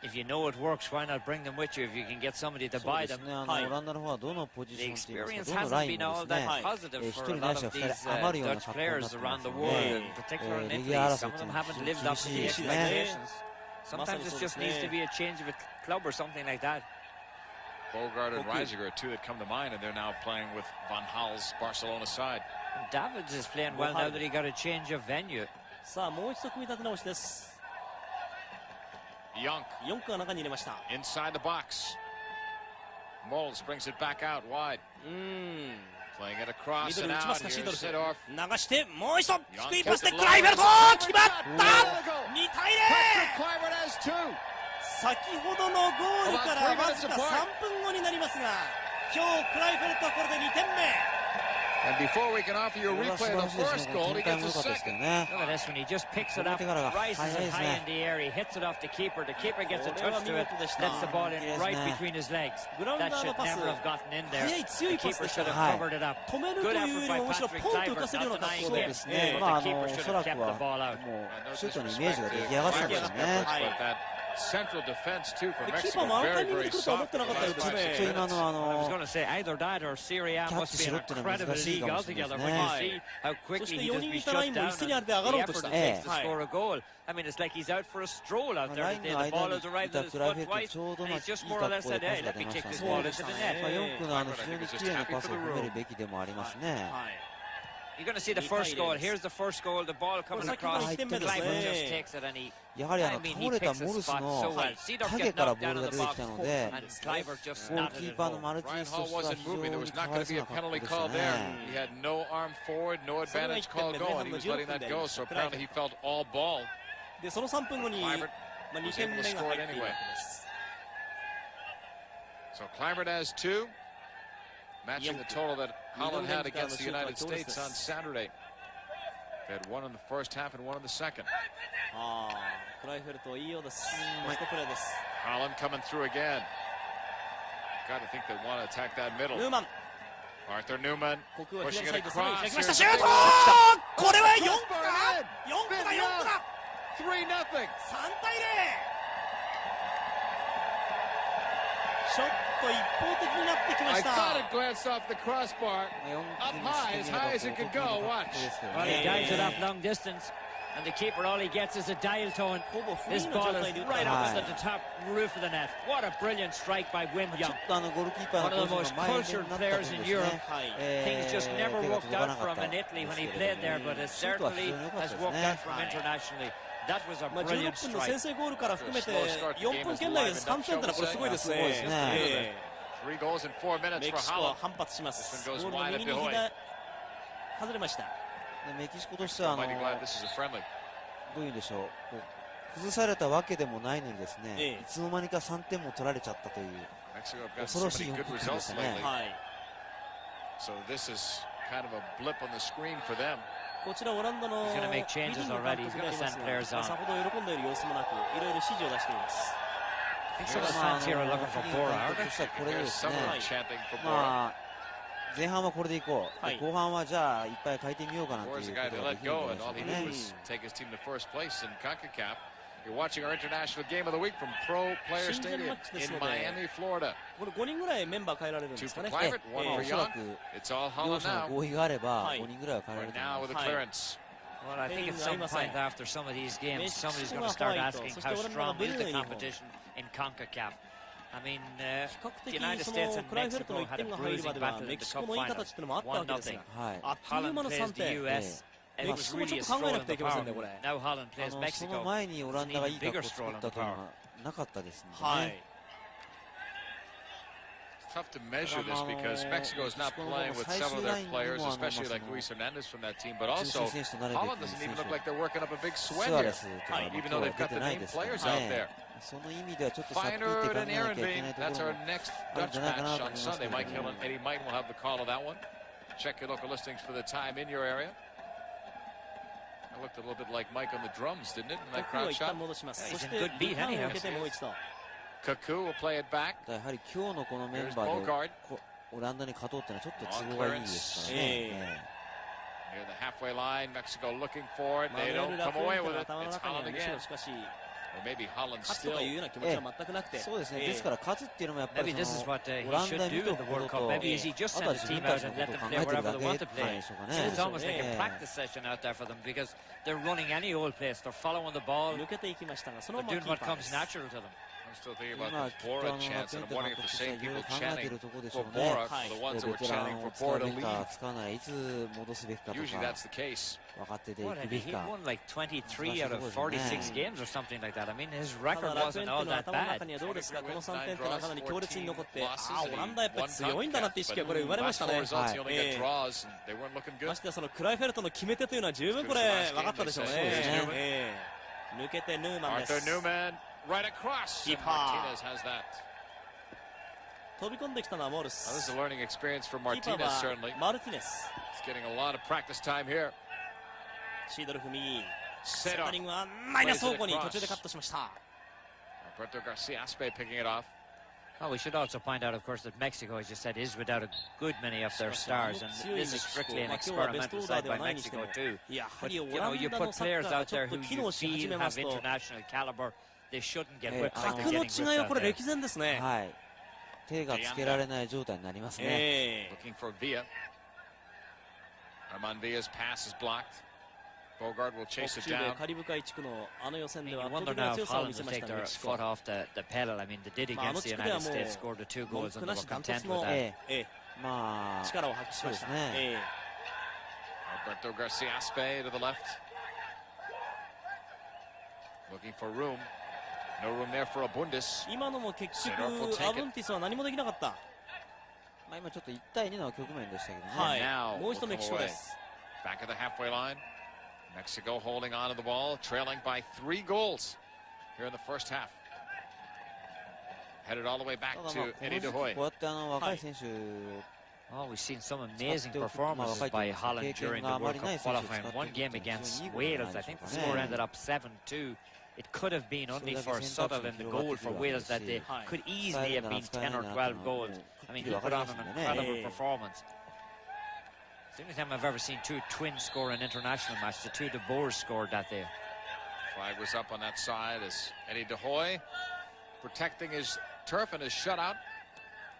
Speaker 1: If you know it works, why not bring them with you if you can get somebody to buy them?
Speaker 2: オランダの方はどのポジションというか、どのラインもですね、1人ないしは2人余るような格好になってますので、レギュラー争いというのは非常に厳しいですね。
Speaker 1: Sometimes it just needs to be a change of a club or something like that.
Speaker 4: Bogart and Reisiger are two that come to mind, and they're now playing with Van Gaal's Barcelona side.
Speaker 1: Davids is playing well now that he got a change of venue.
Speaker 3: さあ、もう一度組み立て直しです。
Speaker 4: Young.
Speaker 3: ヨンクが中に入れました。
Speaker 4: Inside the box. Moles brings it back out wide. Playing it across and out. Here's Sidorf.
Speaker 3: 流してもう一度低いパスでクライフェルト決まった。2対0。先ほどのゴールからわずか3分後になりますが、今日クライフェルトはこれで2点目。
Speaker 4: And before we can offer you a replay of the first goal, he gets a second.
Speaker 1: Look at this when he just picks it up, rises it high in the air, he hits it off the keeper. The keeper gets a touch to it, lets the ball in right between his legs. That should never have gotten in there. The keeper should have covered it up. Good effort by Patrick Kluivert not denying him. The keeper should have kept the ball out.
Speaker 4: Central defense too for Mexico. Very, very soft.
Speaker 1: I was going to say either that or Syria must be an incredible league altogether when you see how quickly he just be shut down and the effort it takes to score a goal. I mean, it's like he's out for a stroll out there today. The ball has arrived at his foot twice, and he's just more or less said, "Hey, let me kick this ball into the net." You're going to see the first goal. Here's the first goal. The ball coming across. Kluivert just takes it and he.
Speaker 2: やはり倒れたモルスの影からボールが出てきたので、ゴールキーパーのマルティネスとしては非常にかわいそうな格好でしたね。
Speaker 4: He had no arm forward, no advantage call going. He was letting that go, so apparently he felt all ball.
Speaker 3: でその3分後に2点目が入っているわけです。
Speaker 4: So Kluivert has two, matching the total that Holland had against the United States on Saturday. They had one in the first half and one in the second. Holland coming through again. Got to think they want to attack that middle. Arthur Newman pushing it across.
Speaker 3: シュート！これは4区だ！4区だ！
Speaker 4: 3-0.
Speaker 3: 3対0。ちょっと一方的になってきました。
Speaker 4: I thought it glanced off the crossbar. Up high, as high as it could go. Watch.
Speaker 1: Well, he dives it up long distance, and the keeper all he gets is a dial tone. This ball is right opposite the top roof of the net. What a brilliant strike by Wim Young. One of the most cultured players in Europe. Things just never worked out for him in Italy when he played there, but it certainly has worked out for him internationally. That was a brilliant strike.
Speaker 3: 16分の先制ゴールから含めて4分圏内で3点というのはこれすごいですね。
Speaker 4: 3 goals in 4 minutes
Speaker 3: メキシコは反発します。ゴールの右に外れました。
Speaker 2: メキシコとしてはどういうんでしょう、崩されたわけでもないのにですね、いつの間にか3点も取られちゃったという恐ろしい4分間でしたね。
Speaker 4: So this is kind of a blip on the screen for them.
Speaker 3: こちらオランダの
Speaker 1: さほど喜んでいる様子もなく、いろいろ指示を出しています。think some of the fans here are looking for Bora, aren't they?
Speaker 4: There's someone chanting for Bora.
Speaker 2: 前半はこれでいこう。後半はじゃあいっぱい変えてみようかなということができるんじゃないでしょうかね。
Speaker 4: Take his team to first place in CONCACAF. You're watching our international game of the week from Pro Player Stadium in Miami, Florida.
Speaker 3: これ5人ぐらいメンバー変えられるんですかね。
Speaker 4: Two for Private, one for Young. It's all Holland
Speaker 2: 両者
Speaker 4: now.
Speaker 2: の合意があれば5人ぐらいは変えられると
Speaker 4: Now
Speaker 2: 思い
Speaker 4: with
Speaker 2: ま
Speaker 4: a
Speaker 2: す。
Speaker 4: clearance.
Speaker 1: Well, I think at some point after some of these games, somebody's going to start asking how strong is the competition in CONCACAF. I mean, the United States and Mexico had a bruising battle in the cup final, 1-0. Holland plays the US. It was really a stroll in the power. Now Holland plays
Speaker 2: その
Speaker 1: Mexico.
Speaker 2: 前にオランダがいい格好を作ったというのはなかったですのでね。
Speaker 4: It's tough to measure this because Mexico is not playing with some of their players, especially like Luis Hernandez from that team, but also Holland doesn't even look like they're working up a big sweat here, even though they've got the named players out there.
Speaker 2: その意味ではちょっと差っついて考
Speaker 4: Feinert
Speaker 2: え
Speaker 4: and
Speaker 2: なきゃい
Speaker 4: Aaron
Speaker 2: けない
Speaker 4: Bean.
Speaker 2: ところ
Speaker 4: That's
Speaker 2: も
Speaker 4: our next
Speaker 2: あるん
Speaker 4: Dutch
Speaker 2: じゃないかな
Speaker 4: match
Speaker 2: と思
Speaker 4: on
Speaker 2: いますけ
Speaker 4: Sunday.
Speaker 2: ど
Speaker 4: Mike Hill and Eddie Might will have the call of that one. Check your local listings for the time in your area. It looked a little bit like Mike on the drums, didn't it? In that
Speaker 3: ここを
Speaker 4: crowd
Speaker 3: 一旦
Speaker 4: shot.
Speaker 3: 戻します。
Speaker 1: He's
Speaker 3: そ
Speaker 1: in
Speaker 3: して
Speaker 1: good beat
Speaker 3: リターンを
Speaker 1: anyhow.
Speaker 3: 受けてもう一度。
Speaker 4: Kaku will play it back.
Speaker 2: やはり今日のこのメン
Speaker 4: Here's
Speaker 2: バーで
Speaker 4: Bogard.
Speaker 2: オランダに勝とうっていうのはちょっと都合がいいですからね。
Speaker 4: Near the halfway line, Mexico looking for it.
Speaker 3: マヌ
Speaker 4: They
Speaker 3: エル
Speaker 4: don't
Speaker 3: ラ
Speaker 4: come
Speaker 3: フォン
Speaker 4: away
Speaker 3: テ
Speaker 4: with
Speaker 3: の
Speaker 4: it.
Speaker 3: 頭の
Speaker 4: It's
Speaker 3: 中には
Speaker 4: Holland
Speaker 3: むしろ
Speaker 4: again.
Speaker 3: しかし
Speaker 4: Or maybe Holland
Speaker 3: 勝つとか
Speaker 4: still.
Speaker 3: いうような気持ちは全くなくて。
Speaker 2: そうですね。ですから勝つっていうのもやっぱ
Speaker 1: Maybe
Speaker 2: り
Speaker 1: this
Speaker 2: そ
Speaker 1: is
Speaker 2: の
Speaker 1: what he
Speaker 2: オラン
Speaker 1: should
Speaker 2: ダ
Speaker 1: do
Speaker 2: に
Speaker 1: in
Speaker 2: と
Speaker 1: the
Speaker 2: ころ
Speaker 1: World
Speaker 2: と
Speaker 1: Cup. Maybe is he just
Speaker 2: あ
Speaker 1: send
Speaker 2: とは
Speaker 1: the
Speaker 2: 自
Speaker 1: team
Speaker 2: 分た
Speaker 1: out
Speaker 2: ちの
Speaker 1: and
Speaker 2: こ
Speaker 1: let
Speaker 2: とを
Speaker 1: them
Speaker 2: 考
Speaker 1: play
Speaker 2: えてる
Speaker 1: wherever
Speaker 2: だ
Speaker 1: they
Speaker 2: け
Speaker 1: want
Speaker 2: じ
Speaker 1: to
Speaker 2: ゃない
Speaker 1: play.
Speaker 2: でしょうか
Speaker 1: It's
Speaker 2: ね。
Speaker 1: almost like a practice session out there for them because they're running any old place. They're following the ball.
Speaker 3: 抜けていきましたが、その
Speaker 1: They're
Speaker 3: まま
Speaker 1: doing
Speaker 3: キー
Speaker 1: what
Speaker 3: パーで
Speaker 1: comes
Speaker 3: す。
Speaker 1: natural to them.
Speaker 4: I'm still thinking
Speaker 2: 今
Speaker 4: about
Speaker 2: き
Speaker 4: this
Speaker 2: っと
Speaker 4: Bora chants,
Speaker 2: ペン
Speaker 4: and
Speaker 2: テ
Speaker 4: I'm
Speaker 2: 監
Speaker 4: wondering if
Speaker 2: 督
Speaker 4: the
Speaker 2: としてはい
Speaker 4: same
Speaker 2: ろいろ
Speaker 4: people
Speaker 2: 考えてい
Speaker 4: chanting
Speaker 2: るところでし
Speaker 4: for
Speaker 2: ょうね。
Speaker 4: Bora are the ones that
Speaker 2: ベ
Speaker 4: were
Speaker 2: テラ
Speaker 4: chanting
Speaker 2: ン
Speaker 4: for
Speaker 2: を使う
Speaker 4: Bora
Speaker 2: べ
Speaker 4: to
Speaker 2: きか
Speaker 4: leave.
Speaker 2: 使うならいつ戻すべきかと
Speaker 4: Usually
Speaker 2: か
Speaker 4: that's the case.
Speaker 2: 分かっててい
Speaker 1: What,
Speaker 2: く
Speaker 1: I
Speaker 2: べ
Speaker 1: mean,
Speaker 2: き
Speaker 1: he
Speaker 2: か。
Speaker 1: won like 23 out of 46 games or something like that. I mean, his
Speaker 3: た
Speaker 1: record
Speaker 3: だ楽園
Speaker 1: wasn't
Speaker 3: っていう
Speaker 1: all
Speaker 3: のは
Speaker 1: that
Speaker 3: 頭の
Speaker 1: bad.
Speaker 3: 中にはどうですか、この3点っていうのはかなり強烈に残って、ああ、オランダやっぱり強いんだなって意識がこれ生まれましたね。
Speaker 4: Last four results, he only got draws, and they weren't looking
Speaker 3: ま
Speaker 4: good.
Speaker 3: してやそのクライフェルトの決め手というのは十分これ分かったでしょうね。抜けてヌーマンで
Speaker 4: Arthur
Speaker 3: す。
Speaker 4: Newman, right across. And
Speaker 3: Keeper.
Speaker 4: Martinez has that.
Speaker 3: 飛び込んできたのはモール
Speaker 4: Now, this
Speaker 3: ス。
Speaker 4: is a learning experience for
Speaker 3: キーパー
Speaker 4: Martinez,
Speaker 3: は
Speaker 4: certainly.
Speaker 3: マルティネス。
Speaker 4: He's getting a lot of practice time here.
Speaker 3: シードルフ右。セン
Speaker 4: Set
Speaker 3: タ
Speaker 4: up.
Speaker 3: リングはマイナス方向に途中でカットしました。
Speaker 4: Alberto Garcia Aspe picking it off.
Speaker 1: Well, we should also point out, of course, that Mexico, as you said, is without a good many of their stars, and this is strictly an experimental side by Mexico too.
Speaker 3: やは
Speaker 1: But
Speaker 3: り
Speaker 1: you
Speaker 3: オ
Speaker 1: know,
Speaker 3: ラン
Speaker 1: you
Speaker 3: ダの
Speaker 1: put
Speaker 3: サッ
Speaker 1: players
Speaker 3: カーが
Speaker 1: out
Speaker 3: ちょ
Speaker 1: there
Speaker 3: っと
Speaker 1: who
Speaker 3: 機
Speaker 1: you
Speaker 3: 能し始
Speaker 1: feel
Speaker 3: めま
Speaker 1: have
Speaker 3: すと、
Speaker 1: international caliber. They shouldn't get whipped
Speaker 3: 格
Speaker 1: into
Speaker 3: の
Speaker 1: getting
Speaker 3: 違い
Speaker 1: whipped
Speaker 3: はこ
Speaker 1: out
Speaker 3: れ
Speaker 1: there.
Speaker 3: 歴然ですね。
Speaker 2: はい。手がつけられない状態になりますね。
Speaker 4: Looking for Villa. Armand Villa's pass is blocked. Bogard will
Speaker 3: 北
Speaker 4: chase it
Speaker 3: 中米
Speaker 4: down.
Speaker 3: カリブ海地区のあの予選
Speaker 1: I
Speaker 3: で
Speaker 1: mean,
Speaker 3: は
Speaker 1: you
Speaker 3: 圧倒
Speaker 1: wonder
Speaker 3: 的な
Speaker 1: now
Speaker 3: 強
Speaker 1: if
Speaker 3: さを見
Speaker 1: Holland
Speaker 3: せ
Speaker 1: will
Speaker 3: ました
Speaker 1: take
Speaker 3: ね、メ
Speaker 1: their
Speaker 3: キシコ。
Speaker 1: foot off the pedal. I mean, they did
Speaker 3: まああの
Speaker 1: against
Speaker 3: 地
Speaker 1: the
Speaker 3: 区では
Speaker 1: United
Speaker 3: もう
Speaker 1: States, scored the 2
Speaker 3: 文
Speaker 1: goals,
Speaker 3: 句
Speaker 1: and
Speaker 3: な
Speaker 1: they
Speaker 3: し
Speaker 1: were
Speaker 3: ダント
Speaker 1: content
Speaker 3: ツ
Speaker 1: with
Speaker 3: の
Speaker 1: that.
Speaker 2: まあ
Speaker 3: 力を発揮しました。
Speaker 2: そうですね
Speaker 4: Alberto Garcia Aspe to the left. Looking for room. No room there for Abundis.
Speaker 3: 今のも結局
Speaker 4: Center will take it.
Speaker 3: アブンティスは何もできなかった。
Speaker 2: まあ今ちょっと1対2の局面でしたけどね。
Speaker 3: は
Speaker 4: Now
Speaker 3: い。もう一度メキシコです。
Speaker 4: Back at the halfway line. Mexico holding on to the ball, trailing by 3 goals here in the first half. Headed all the way back
Speaker 2: ただまあ
Speaker 4: to
Speaker 2: この
Speaker 4: Eddie
Speaker 2: 時
Speaker 4: De
Speaker 2: 期
Speaker 4: Hoy.
Speaker 2: こうやって若い選手
Speaker 1: Oh, we've seen some amazing performances by Holland during the World Cup qualifying. One game against Wales, I think the score ended up 7-2. It could have been only for Suttle in the goal for Wales that they could easily have been 10 or 12 goals. I mean, he put on an incredible performance. It's the only time I've ever seen 2 twins score an international match. The 2 De Boers scored that day.
Speaker 4: Flag was up on that side as Eddie De Hoy protecting his turf and his shutout.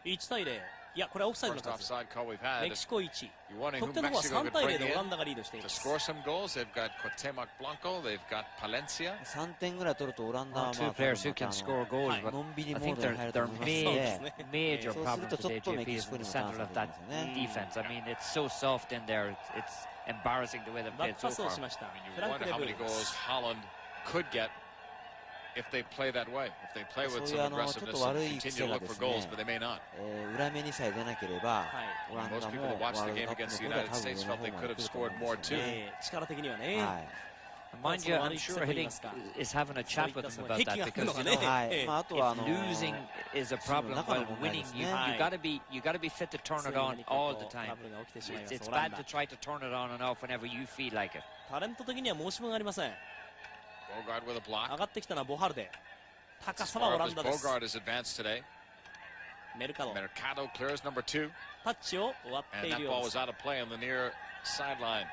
Speaker 3: 1対0。いや、これはオフサイドの
Speaker 4: First
Speaker 3: 数。
Speaker 4: offside call we've had.
Speaker 3: メキシコ1。
Speaker 4: You're wondering
Speaker 3: 得
Speaker 4: who
Speaker 3: 点の方は
Speaker 4: Mexico
Speaker 3: 3
Speaker 4: could
Speaker 3: 対 0
Speaker 4: bring
Speaker 3: でオラン
Speaker 4: in
Speaker 3: ダがリードしてい
Speaker 4: to
Speaker 3: ます。
Speaker 4: score some goals. They've got Cuauhtemoc Blanco. They've got Palencia.
Speaker 2: 3点ぐらい取るとオランダは
Speaker 1: Two players who can score goals, but
Speaker 2: のんびり
Speaker 1: I
Speaker 2: モー
Speaker 1: think
Speaker 2: ドに入ると
Speaker 1: their
Speaker 2: 思います
Speaker 1: major
Speaker 2: そうすると
Speaker 1: problem
Speaker 2: ちょっ
Speaker 1: today,
Speaker 2: とメ
Speaker 1: JP,
Speaker 2: キ
Speaker 1: is
Speaker 2: シコ
Speaker 1: in
Speaker 2: に
Speaker 1: the
Speaker 2: もチャンス
Speaker 1: center
Speaker 2: が
Speaker 1: of
Speaker 2: 出
Speaker 1: that
Speaker 2: ますよね。
Speaker 1: defense. I mean, it's so soft in there. It's embarrassing the way they
Speaker 3: バッ
Speaker 1: played
Speaker 3: クパ
Speaker 1: so
Speaker 3: スを
Speaker 1: far.
Speaker 3: しました。
Speaker 4: I mean,
Speaker 3: フ
Speaker 4: you
Speaker 3: ランク
Speaker 4: wonder
Speaker 3: で
Speaker 4: how
Speaker 3: ブ
Speaker 4: many
Speaker 3: ー
Speaker 4: goals Holland could get if they play that way. If they play with
Speaker 2: そうい
Speaker 4: some
Speaker 2: うちょっ
Speaker 4: aggressiveness
Speaker 2: と
Speaker 4: and
Speaker 2: 悪い
Speaker 4: continue
Speaker 2: 癖
Speaker 4: to
Speaker 2: が
Speaker 4: look
Speaker 2: で
Speaker 4: for
Speaker 2: す
Speaker 4: goals,
Speaker 2: ね
Speaker 4: but they may not.
Speaker 2: 裏目にさえ出なければオランダ
Speaker 4: Most
Speaker 2: も
Speaker 4: people that
Speaker 2: ワ
Speaker 4: watched
Speaker 2: ー
Speaker 4: the
Speaker 2: ルド
Speaker 4: game
Speaker 2: カップ
Speaker 4: against
Speaker 2: の
Speaker 4: the
Speaker 2: 方が
Speaker 4: United
Speaker 2: 多分
Speaker 4: States
Speaker 2: 上の
Speaker 4: felt
Speaker 2: 方
Speaker 4: they
Speaker 2: ま
Speaker 4: could
Speaker 2: で
Speaker 4: have
Speaker 2: 来ると
Speaker 4: scored
Speaker 2: 思うん
Speaker 4: more
Speaker 2: ですよ
Speaker 4: too.
Speaker 2: ね。
Speaker 3: 力的にはね。
Speaker 2: はい
Speaker 1: Mind you, I'm sure Hiddink is having a chat with them about that because, you know,
Speaker 2: はいまああとは
Speaker 1: if losing is a problem while winning, you got to be fit to turn it on all the time. It's bad to try to turn it on and off whenever you feel like it.
Speaker 3: タレント的には申し分ありません。
Speaker 4: Bogard with a block.
Speaker 3: 上がってきたのはボハルデ。高さはオランダです。
Speaker 4: Bogard has advanced today.
Speaker 3: メルカド。
Speaker 4: Mercado clears number 2.
Speaker 3: タッチを終わってい
Speaker 4: And
Speaker 3: る
Speaker 4: that
Speaker 3: よう
Speaker 4: ball
Speaker 3: です。
Speaker 4: was out of play on the near sideline.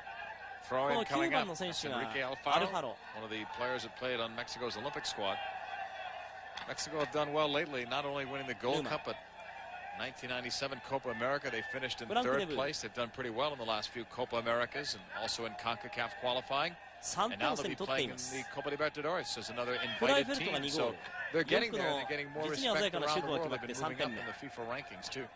Speaker 4: Throw
Speaker 3: こ
Speaker 4: in
Speaker 3: の9
Speaker 4: coming
Speaker 3: 番
Speaker 4: up.
Speaker 3: の選
Speaker 4: That's
Speaker 3: 手が
Speaker 4: Enrique
Speaker 3: アル
Speaker 4: Alfaro,
Speaker 3: ファロ。
Speaker 4: one of the players that played on Mexico's Olympic squad. Mexico have done well lately, not only winning the Gold Cup, but 1997 Copa America, they finished in third place. They've done pretty well in the last few Copa Americas and also in CONCACAF qualifying.
Speaker 3: 3
Speaker 4: And
Speaker 3: 点
Speaker 4: now
Speaker 3: をす
Speaker 4: they'll
Speaker 3: で
Speaker 4: be
Speaker 3: に取ってい
Speaker 4: playing
Speaker 3: ま
Speaker 4: in
Speaker 3: す。
Speaker 4: the Copa Libertadores as another
Speaker 3: フライ
Speaker 4: invited
Speaker 3: フェルトが
Speaker 4: team.
Speaker 3: 2ゴー
Speaker 4: So
Speaker 3: ル。
Speaker 4: they're getting
Speaker 3: ヨ
Speaker 4: there.
Speaker 3: ー
Speaker 4: They're
Speaker 3: ク
Speaker 4: getting
Speaker 3: の
Speaker 4: more
Speaker 3: 実に鮮や
Speaker 4: respect
Speaker 3: かな
Speaker 4: around
Speaker 3: シュ
Speaker 4: the
Speaker 3: ートが
Speaker 4: world.
Speaker 3: 決まっ
Speaker 4: They've
Speaker 3: て
Speaker 4: been
Speaker 3: 3
Speaker 4: moving
Speaker 3: 点
Speaker 4: up
Speaker 3: 目
Speaker 4: in。the FIFA rankings too.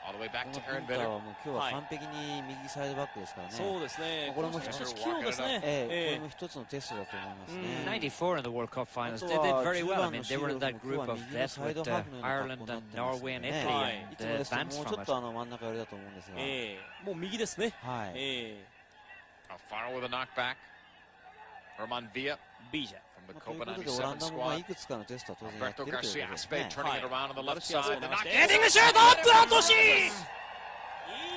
Speaker 4: All the way back to Aaron
Speaker 2: ピンタ
Speaker 4: Bitter.
Speaker 2: はもう今日は完璧に右サイドバックですからね。
Speaker 3: そうですね。
Speaker 2: これも
Speaker 3: しかし器用ですね。
Speaker 2: これも一つのテストだと思いますね。
Speaker 1: 94 in the World Cup finals. They did very well. I mean, they were in that group of death with Ireland and Norway and Italy,
Speaker 2: いつも
Speaker 1: and
Speaker 2: ですとも
Speaker 1: advanced
Speaker 2: うちょ
Speaker 1: from
Speaker 2: っと
Speaker 1: it.
Speaker 2: 真ん中寄りだと思うんですが。
Speaker 3: もう右ですね。
Speaker 2: はい。
Speaker 4: Alfaro with a knockback. Herman Villa
Speaker 3: ビージャ。
Speaker 4: from the
Speaker 2: という
Speaker 4: Copa
Speaker 2: ことでオラン
Speaker 4: 97
Speaker 2: ダもい
Speaker 4: squad.
Speaker 2: くつかのテストは当然やって
Speaker 4: Alberto
Speaker 2: るということ
Speaker 4: Garcia
Speaker 2: です
Speaker 4: Aspe
Speaker 2: ね。
Speaker 4: turning it around on the left side. The knock
Speaker 3: ヘディングシュートアップアウトしいい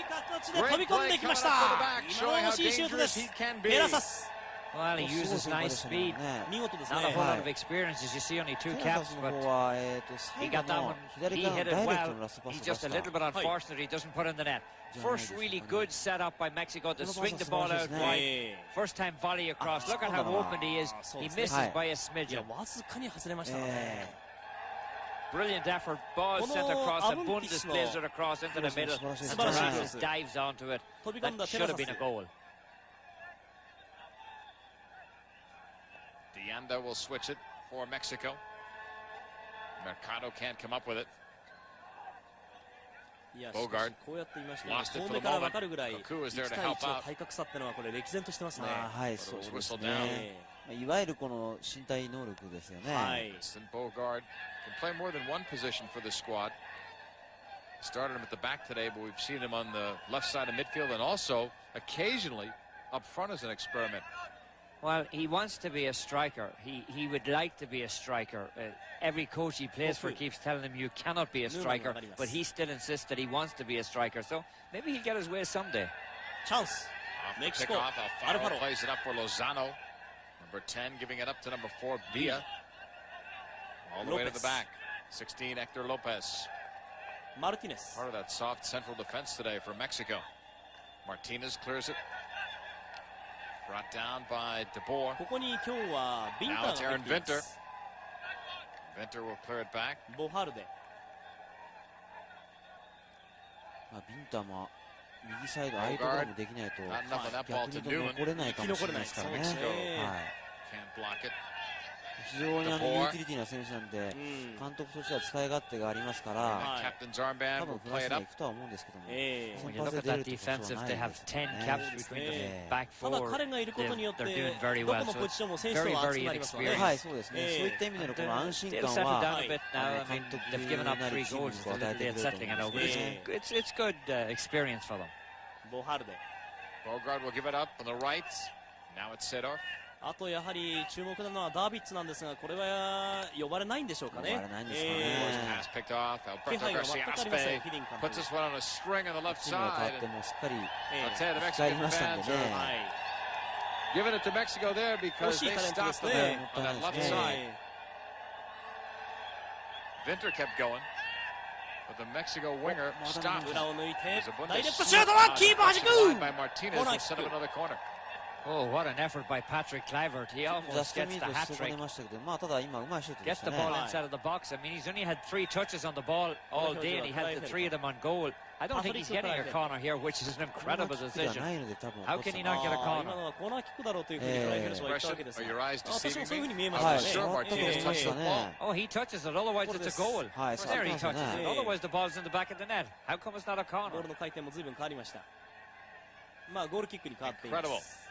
Speaker 3: 形で飛び込んできました。今の惜しいシュートです。ベラサス。
Speaker 1: Well, he uses nice speed.
Speaker 3: 見事ですね。
Speaker 1: Not a whole lot of experience, as you see, only 2 caps,
Speaker 2: の
Speaker 1: but
Speaker 2: 方は
Speaker 1: he
Speaker 2: 最後
Speaker 1: got that
Speaker 2: の
Speaker 1: one.
Speaker 2: 左
Speaker 1: He
Speaker 2: からの
Speaker 1: hit
Speaker 2: ダ
Speaker 1: it
Speaker 2: イレクト
Speaker 1: well.
Speaker 2: のラストパス
Speaker 1: He's
Speaker 2: を出
Speaker 1: just
Speaker 2: し
Speaker 1: a
Speaker 2: た。
Speaker 1: little bit unfortunate he doesn't put in the net. First really good setup by Mexico to swing the ball out wide. First time volley across. Look at how open he is. He misses by a
Speaker 3: いや
Speaker 1: smidgen.
Speaker 3: わずかに外れましたね。
Speaker 1: Brilliant effort. Ball sent across. A Bundes plays it across into the middle. And Francis dives onto it.
Speaker 3: 飛び込んだ
Speaker 1: That
Speaker 3: テ
Speaker 1: should
Speaker 3: ラ
Speaker 1: have
Speaker 3: サ
Speaker 1: been a
Speaker 3: ス。
Speaker 1: goal.
Speaker 4: Deanda will switch it for Mexico. Mercado can't come up with it.
Speaker 3: いや
Speaker 4: Bogard
Speaker 3: こうやって言いました
Speaker 4: lost it
Speaker 3: 遠
Speaker 4: for
Speaker 3: 目
Speaker 4: the
Speaker 3: から
Speaker 4: moment.
Speaker 3: 分かるぐらい
Speaker 4: Kaku is
Speaker 3: 1
Speaker 4: there to
Speaker 3: 対
Speaker 4: help
Speaker 3: 1の
Speaker 4: out.
Speaker 3: 体格差ってのはこれ歴然としてますね。
Speaker 2: はい、そうですね。いわゆるこの身体能力ですよね。
Speaker 3: はい。
Speaker 4: Winston Bogard can play more than one position for the squad. Started him at the back today, but we've seen him on the left side of midfield and also occasionally up front as an experiment.
Speaker 1: Well, he wants to be a striker. He would like to be a striker. Every coach he plays for keeps telling him you cannot be a striker, but he still insists that he wants to be a striker. So maybe he'll get his way someday.
Speaker 3: チャンス。
Speaker 4: Off the
Speaker 3: Mexico.
Speaker 4: kickoff, Alfaro
Speaker 3: Alfaro.
Speaker 4: plays it up for Lozano. Number 10 giving it up to number 4, Villa. All the way to the
Speaker 3: Lopez.
Speaker 4: back. 16, Hector Lopez.
Speaker 3: マルティネス。
Speaker 4: Part of that soft central defense today for Mexico. Martinez clears it. Brought down by De Boer.
Speaker 3: ここに今日はビンタ
Speaker 4: Now
Speaker 3: が
Speaker 4: it's
Speaker 3: 入
Speaker 4: Aaron
Speaker 3: っています
Speaker 4: Venter will clear it back.
Speaker 3: ボハルデ。
Speaker 2: まあビンタも右サイドああいうところもできないと
Speaker 4: Not enough on that
Speaker 2: 逆
Speaker 4: ball
Speaker 2: に
Speaker 4: to
Speaker 2: 言う
Speaker 4: Newman.
Speaker 2: と残れないかもしれないですからね。
Speaker 3: 生き残れない
Speaker 2: はい。
Speaker 4: Can't block it.
Speaker 2: 非常にユーティリティな選手なんで、監督としては使い勝手がありますから、
Speaker 4: Captain's
Speaker 2: 多
Speaker 4: armband
Speaker 2: 分
Speaker 4: will
Speaker 2: フラン
Speaker 4: play
Speaker 2: ス
Speaker 4: it
Speaker 2: に
Speaker 4: up.
Speaker 2: 行くとは思うんですけども、
Speaker 1: When you look at that defensive, they have 10 caps between the back
Speaker 3: ただ
Speaker 1: four.
Speaker 3: 彼がいることによって
Speaker 1: They're doing very
Speaker 3: どこ
Speaker 1: well.
Speaker 3: の
Speaker 1: So
Speaker 3: ポジションも
Speaker 1: it's
Speaker 3: 選手
Speaker 1: very,
Speaker 3: 層が集
Speaker 1: very
Speaker 3: まりますよね。
Speaker 1: inexperienced.
Speaker 2: はい、そうですね。そういった意味でのこの安心
Speaker 1: They'll
Speaker 2: 感
Speaker 1: settle
Speaker 2: は
Speaker 1: down a bit now. I
Speaker 2: 監
Speaker 1: mean,
Speaker 2: 督
Speaker 1: they've given
Speaker 2: な
Speaker 1: up
Speaker 2: り
Speaker 1: 3
Speaker 2: チーム
Speaker 1: goals.
Speaker 2: に
Speaker 1: It's
Speaker 2: こう
Speaker 1: a
Speaker 2: 与え
Speaker 1: little
Speaker 2: て
Speaker 1: bit
Speaker 2: くれると思
Speaker 1: unsettling,
Speaker 2: い
Speaker 1: I
Speaker 2: ま
Speaker 1: know,
Speaker 2: す
Speaker 1: but
Speaker 2: ね。
Speaker 1: it's good experience for them.
Speaker 3: ボハルデ。
Speaker 4: Bogard will give it up on the right. Now it's Sedorf.
Speaker 3: あとやはり注目なのはダービッツなんですが、これは呼ばれないんでしょうかね。
Speaker 2: 呼ばれないんですかね。
Speaker 4: Pass picked off.
Speaker 3: 気
Speaker 4: Alberto
Speaker 3: 配が
Speaker 4: Garcia
Speaker 3: 全くありません、
Speaker 4: Aspe
Speaker 3: ヒディン監
Speaker 4: puts
Speaker 3: 督。
Speaker 4: this one on a string on the left
Speaker 2: チームが変わ
Speaker 4: side.
Speaker 2: ってもうすっかり
Speaker 4: I'll tell you, the
Speaker 2: 使い
Speaker 4: Mexican
Speaker 2: ましたん
Speaker 4: fans
Speaker 2: でね。
Speaker 4: are
Speaker 3: はい。
Speaker 4: giving it to Mexico there because
Speaker 3: 惜しい
Speaker 4: they
Speaker 3: タレントで
Speaker 4: stopped
Speaker 3: す
Speaker 4: them
Speaker 3: ね。
Speaker 4: on that left
Speaker 2: え
Speaker 4: side. Venter kept going, but the Mexico winger stopped.
Speaker 3: 裏を抜いて
Speaker 4: There's a Bundes
Speaker 3: ダイレクトシュートはキーパー弾
Speaker 4: line
Speaker 3: く
Speaker 4: by Martinez will set up another corner.
Speaker 1: Oh, what an effort by Patrick Kluivert. He
Speaker 2: ジャ
Speaker 1: almost
Speaker 2: スト
Speaker 1: gets
Speaker 2: ミ
Speaker 1: the
Speaker 2: ート
Speaker 1: hat
Speaker 2: し損ね
Speaker 1: trick.
Speaker 2: ましたけど、まあただ今うまいシュートで
Speaker 1: Gets
Speaker 2: し
Speaker 1: the
Speaker 2: た
Speaker 1: ball
Speaker 2: ね。
Speaker 1: inside of the box. I mean, he's only had 3 touches on the ball all day, and he had the 3 of them on goal. I don't think he's getting a corner here, which is an
Speaker 2: コーナ
Speaker 1: incredible
Speaker 2: ーキックでは
Speaker 1: decision.
Speaker 2: ないので多分
Speaker 1: How can he not get a
Speaker 3: あー今
Speaker 1: corner?
Speaker 3: のはコーナーキックだろうというふうにトライフェルスは言ったわけです
Speaker 4: Are
Speaker 3: が、
Speaker 4: your eyes
Speaker 3: 私も
Speaker 4: deceiving
Speaker 3: そういうふうに
Speaker 4: me?
Speaker 3: 見えま
Speaker 4: I
Speaker 2: はい、
Speaker 3: した
Speaker 4: was
Speaker 2: 触
Speaker 4: sure
Speaker 2: ったと
Speaker 4: Martinez
Speaker 2: 思いました
Speaker 4: touched the
Speaker 2: ね
Speaker 4: ball.。
Speaker 1: Oh, he touches it. Otherwise, it's a goal.
Speaker 2: はい、
Speaker 1: Well, there he
Speaker 2: 触ってま
Speaker 1: touches
Speaker 2: した
Speaker 1: it.
Speaker 2: ね。
Speaker 1: Otherwise, the ball's in the back of the net. How come it's not a
Speaker 3: ボー
Speaker 1: corner?
Speaker 3: ルの回転も随分変わりました。まあゴールキックに変わっていま
Speaker 4: Incredible.
Speaker 3: す。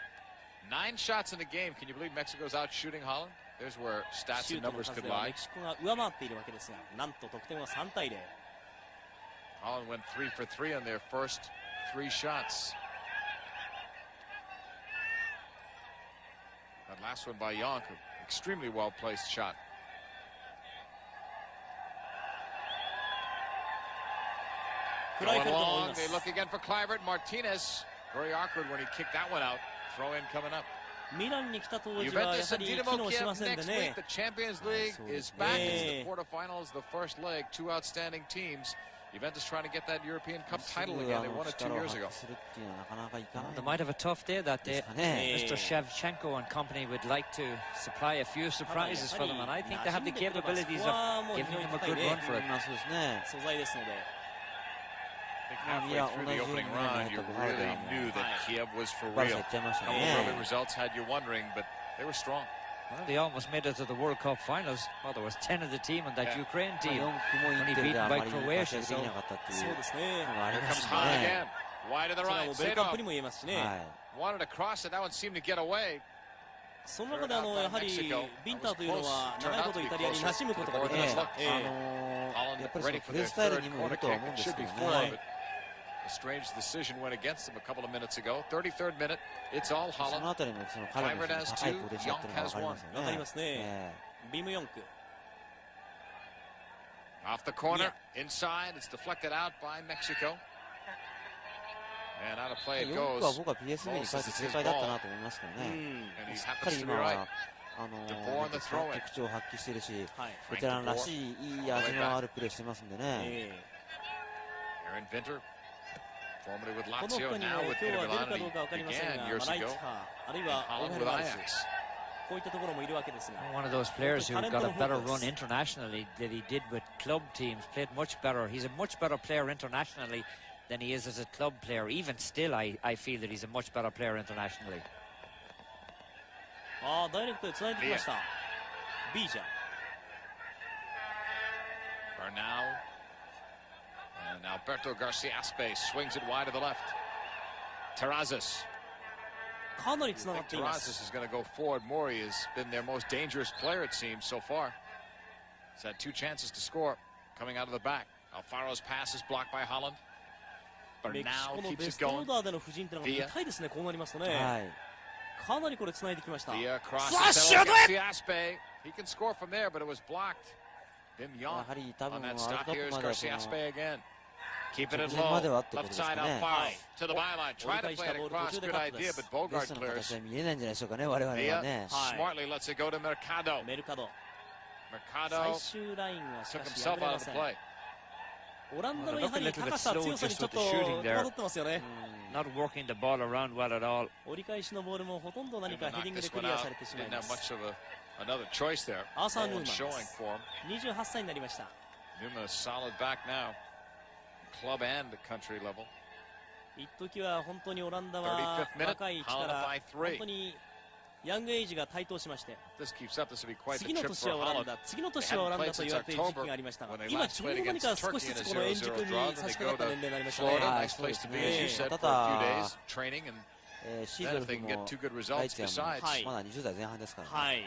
Speaker 4: 9 shots in the game. Can you believe Mexico's out shooting Holland? There's where ス stats
Speaker 3: シュ
Speaker 4: and
Speaker 3: ートの
Speaker 4: numbers
Speaker 3: 数
Speaker 4: could
Speaker 3: では
Speaker 4: lie.
Speaker 3: メキシコが上回っているわけですが、なんと得点は3対0。
Speaker 4: Holland went 3 for 3 on their first 3 shots. That last one by Yonk, extremely well placed shot. Going long, they look again for Kluivert. Martinez, very awkward when he kicked that one out. Throw in coming up.
Speaker 3: ミランに来た当時はやはり機能しませんでね。
Speaker 4: The Champions League is back. It's the quarterfinals, the first leg. Two outstanding teams. Juventus trying to get that European Cup title again. They won it 2 years ago.
Speaker 1: They might have a tough day that day. Mr. Shevchenko and company would like to supply a few surprises for them, and I think they have the capabilities of giving them a good run for it.
Speaker 4: Halfway through the opening round, you really knew that Kiev was for real. A couple of early results had you wondering, but they were strong.
Speaker 1: Well, they almost made it to the World Cup finals. Well, there was 10 of the team on that Ukraine team. Only beaten by Croatia. So.
Speaker 4: Here comes Hahn again. Wide of the right. Sadov wanted to cross it. That one seemed to get away.
Speaker 3: その中でやはりビンターというのは長いことイタリアに馴染むことができました。
Speaker 2: やっぱりそのプレースタイルにもよるとは思うんですけどね。
Speaker 4: A strange decision went against them a couple of minutes ago. 33rd minute, it's all Holland. Kluivert has 2, Young has 1.
Speaker 3: わかりますね。ビムヨンク。
Speaker 4: Off the corner, inside, it's deflected out by Mexico. And out of play it goes.
Speaker 2: 僕は PSV に帰って正解だったなと思いますけどね。しっかり今は特徴を発揮しているし、ベテランらしいいい味のあるプレーしてますんでね。
Speaker 4: Aaron Vinter. Formerly with
Speaker 3: この
Speaker 4: Lazio,
Speaker 3: 他にも
Speaker 4: now
Speaker 3: 今
Speaker 4: with
Speaker 3: 日は出るか
Speaker 4: Inter
Speaker 3: どうかわかりません
Speaker 4: began
Speaker 3: が、
Speaker 4: years
Speaker 3: ライツ
Speaker 4: ago.
Speaker 3: ハーあるいはオー
Speaker 4: Holland
Speaker 3: ヘ
Speaker 4: with
Speaker 3: ルマルス
Speaker 4: Ajax.
Speaker 3: こういったところもいるわけですが、
Speaker 1: One of those players who got a better run internationally than he did with club teams, played much better. He's a much better player internationally than he is as a club player. Even still, I feel that he's a much better player internationally.
Speaker 3: ああ、ダイレクトで繋いできました。ビージャ。
Speaker 4: Bernal. And Alberto Garcia-Aspe swings it wide to the left. Terrazas.
Speaker 3: かなり繋がっていま
Speaker 4: Terrazas
Speaker 3: す。
Speaker 4: is going to go forward. Mori has been their most dangerous player, it seems, so far. He's had 2 chances to score coming out of the back. Alfaro's pass is blocked by Holland.
Speaker 3: メキシコ
Speaker 4: Bernal
Speaker 3: の
Speaker 4: keeps
Speaker 3: ベ
Speaker 4: it
Speaker 3: ストオ
Speaker 4: going.
Speaker 3: ーダーでの布陣というのが見たいですね、こうなりますとね。
Speaker 2: はい。
Speaker 3: かなりこれ繋いできました。
Speaker 4: Via
Speaker 3: さあ
Speaker 4: crosses
Speaker 3: シュー
Speaker 4: to
Speaker 3: ト
Speaker 4: Garcia-Aspe. He can score from there, but it was blocked. Bim
Speaker 2: や
Speaker 4: Young
Speaker 2: はり多
Speaker 4: on
Speaker 2: 分ワ
Speaker 4: that
Speaker 2: ールド
Speaker 4: stop.
Speaker 2: カッ
Speaker 4: Here's
Speaker 2: プまでは
Speaker 4: Garcia-Aspe again. Keep it
Speaker 2: 直
Speaker 4: in
Speaker 2: 前まで
Speaker 4: low.
Speaker 2: はってこと
Speaker 4: Left
Speaker 2: ですか
Speaker 4: side
Speaker 2: ね。
Speaker 4: Alfaro to the byline. Try to play it across. Good idea, but
Speaker 2: ベ
Speaker 4: Bogart
Speaker 2: ストの
Speaker 4: clears.
Speaker 2: 形は見えないんじゃないでしょうかね、我々はね。
Speaker 4: Smartly lets it go to Mercado.
Speaker 3: メルカド。
Speaker 4: Mercado
Speaker 3: 最終ラインはし
Speaker 4: took
Speaker 3: かし
Speaker 4: himself
Speaker 3: 破れ
Speaker 4: out
Speaker 3: ま
Speaker 4: of
Speaker 3: せ
Speaker 4: the
Speaker 3: ん。
Speaker 4: play.
Speaker 3: オランダのやはり高さ、強さにちょっと戸惑ってますよね。
Speaker 1: Not working the ball around well at all.
Speaker 3: 折り返しのボールもほとんど何か
Speaker 4: Knocked
Speaker 3: ヘディングで
Speaker 4: this
Speaker 3: ク
Speaker 4: one
Speaker 3: リア
Speaker 4: out.
Speaker 3: されてしまい
Speaker 4: Didn't
Speaker 3: ま
Speaker 4: have
Speaker 3: す。
Speaker 4: much of another choice there.
Speaker 3: アーサー・ヌーマン
Speaker 4: No
Speaker 3: で
Speaker 4: one showing
Speaker 3: す。
Speaker 4: for him.
Speaker 3: 28歳になりました。
Speaker 4: Newman a solid back now. Club and country level.
Speaker 3: 一時は本当にオランダは
Speaker 4: 35th minute.
Speaker 3: 若い力、
Speaker 4: Holland by
Speaker 3: 本
Speaker 4: 3.
Speaker 3: 当にヤングエイジが台頭しまして、
Speaker 4: This keeps up. This will be quite the
Speaker 3: 次の
Speaker 4: trip
Speaker 3: 年
Speaker 4: for
Speaker 3: はオラン
Speaker 4: Holland.
Speaker 3: ダ、次の年はオランダと言われている時期がありましたが、今ちょうど何か少しずつこの円熟に差し掛かった年齢になりましたね。
Speaker 4: Florida, nice place to be, as you said, for a few days training, and
Speaker 2: シ
Speaker 4: then
Speaker 2: ード
Speaker 4: if
Speaker 2: ル
Speaker 4: they
Speaker 2: フ
Speaker 4: can
Speaker 2: も
Speaker 4: get two good
Speaker 2: ライ
Speaker 4: results
Speaker 2: ツヤ
Speaker 4: besides.
Speaker 2: もまだ20代前半ですからね。
Speaker 3: はい。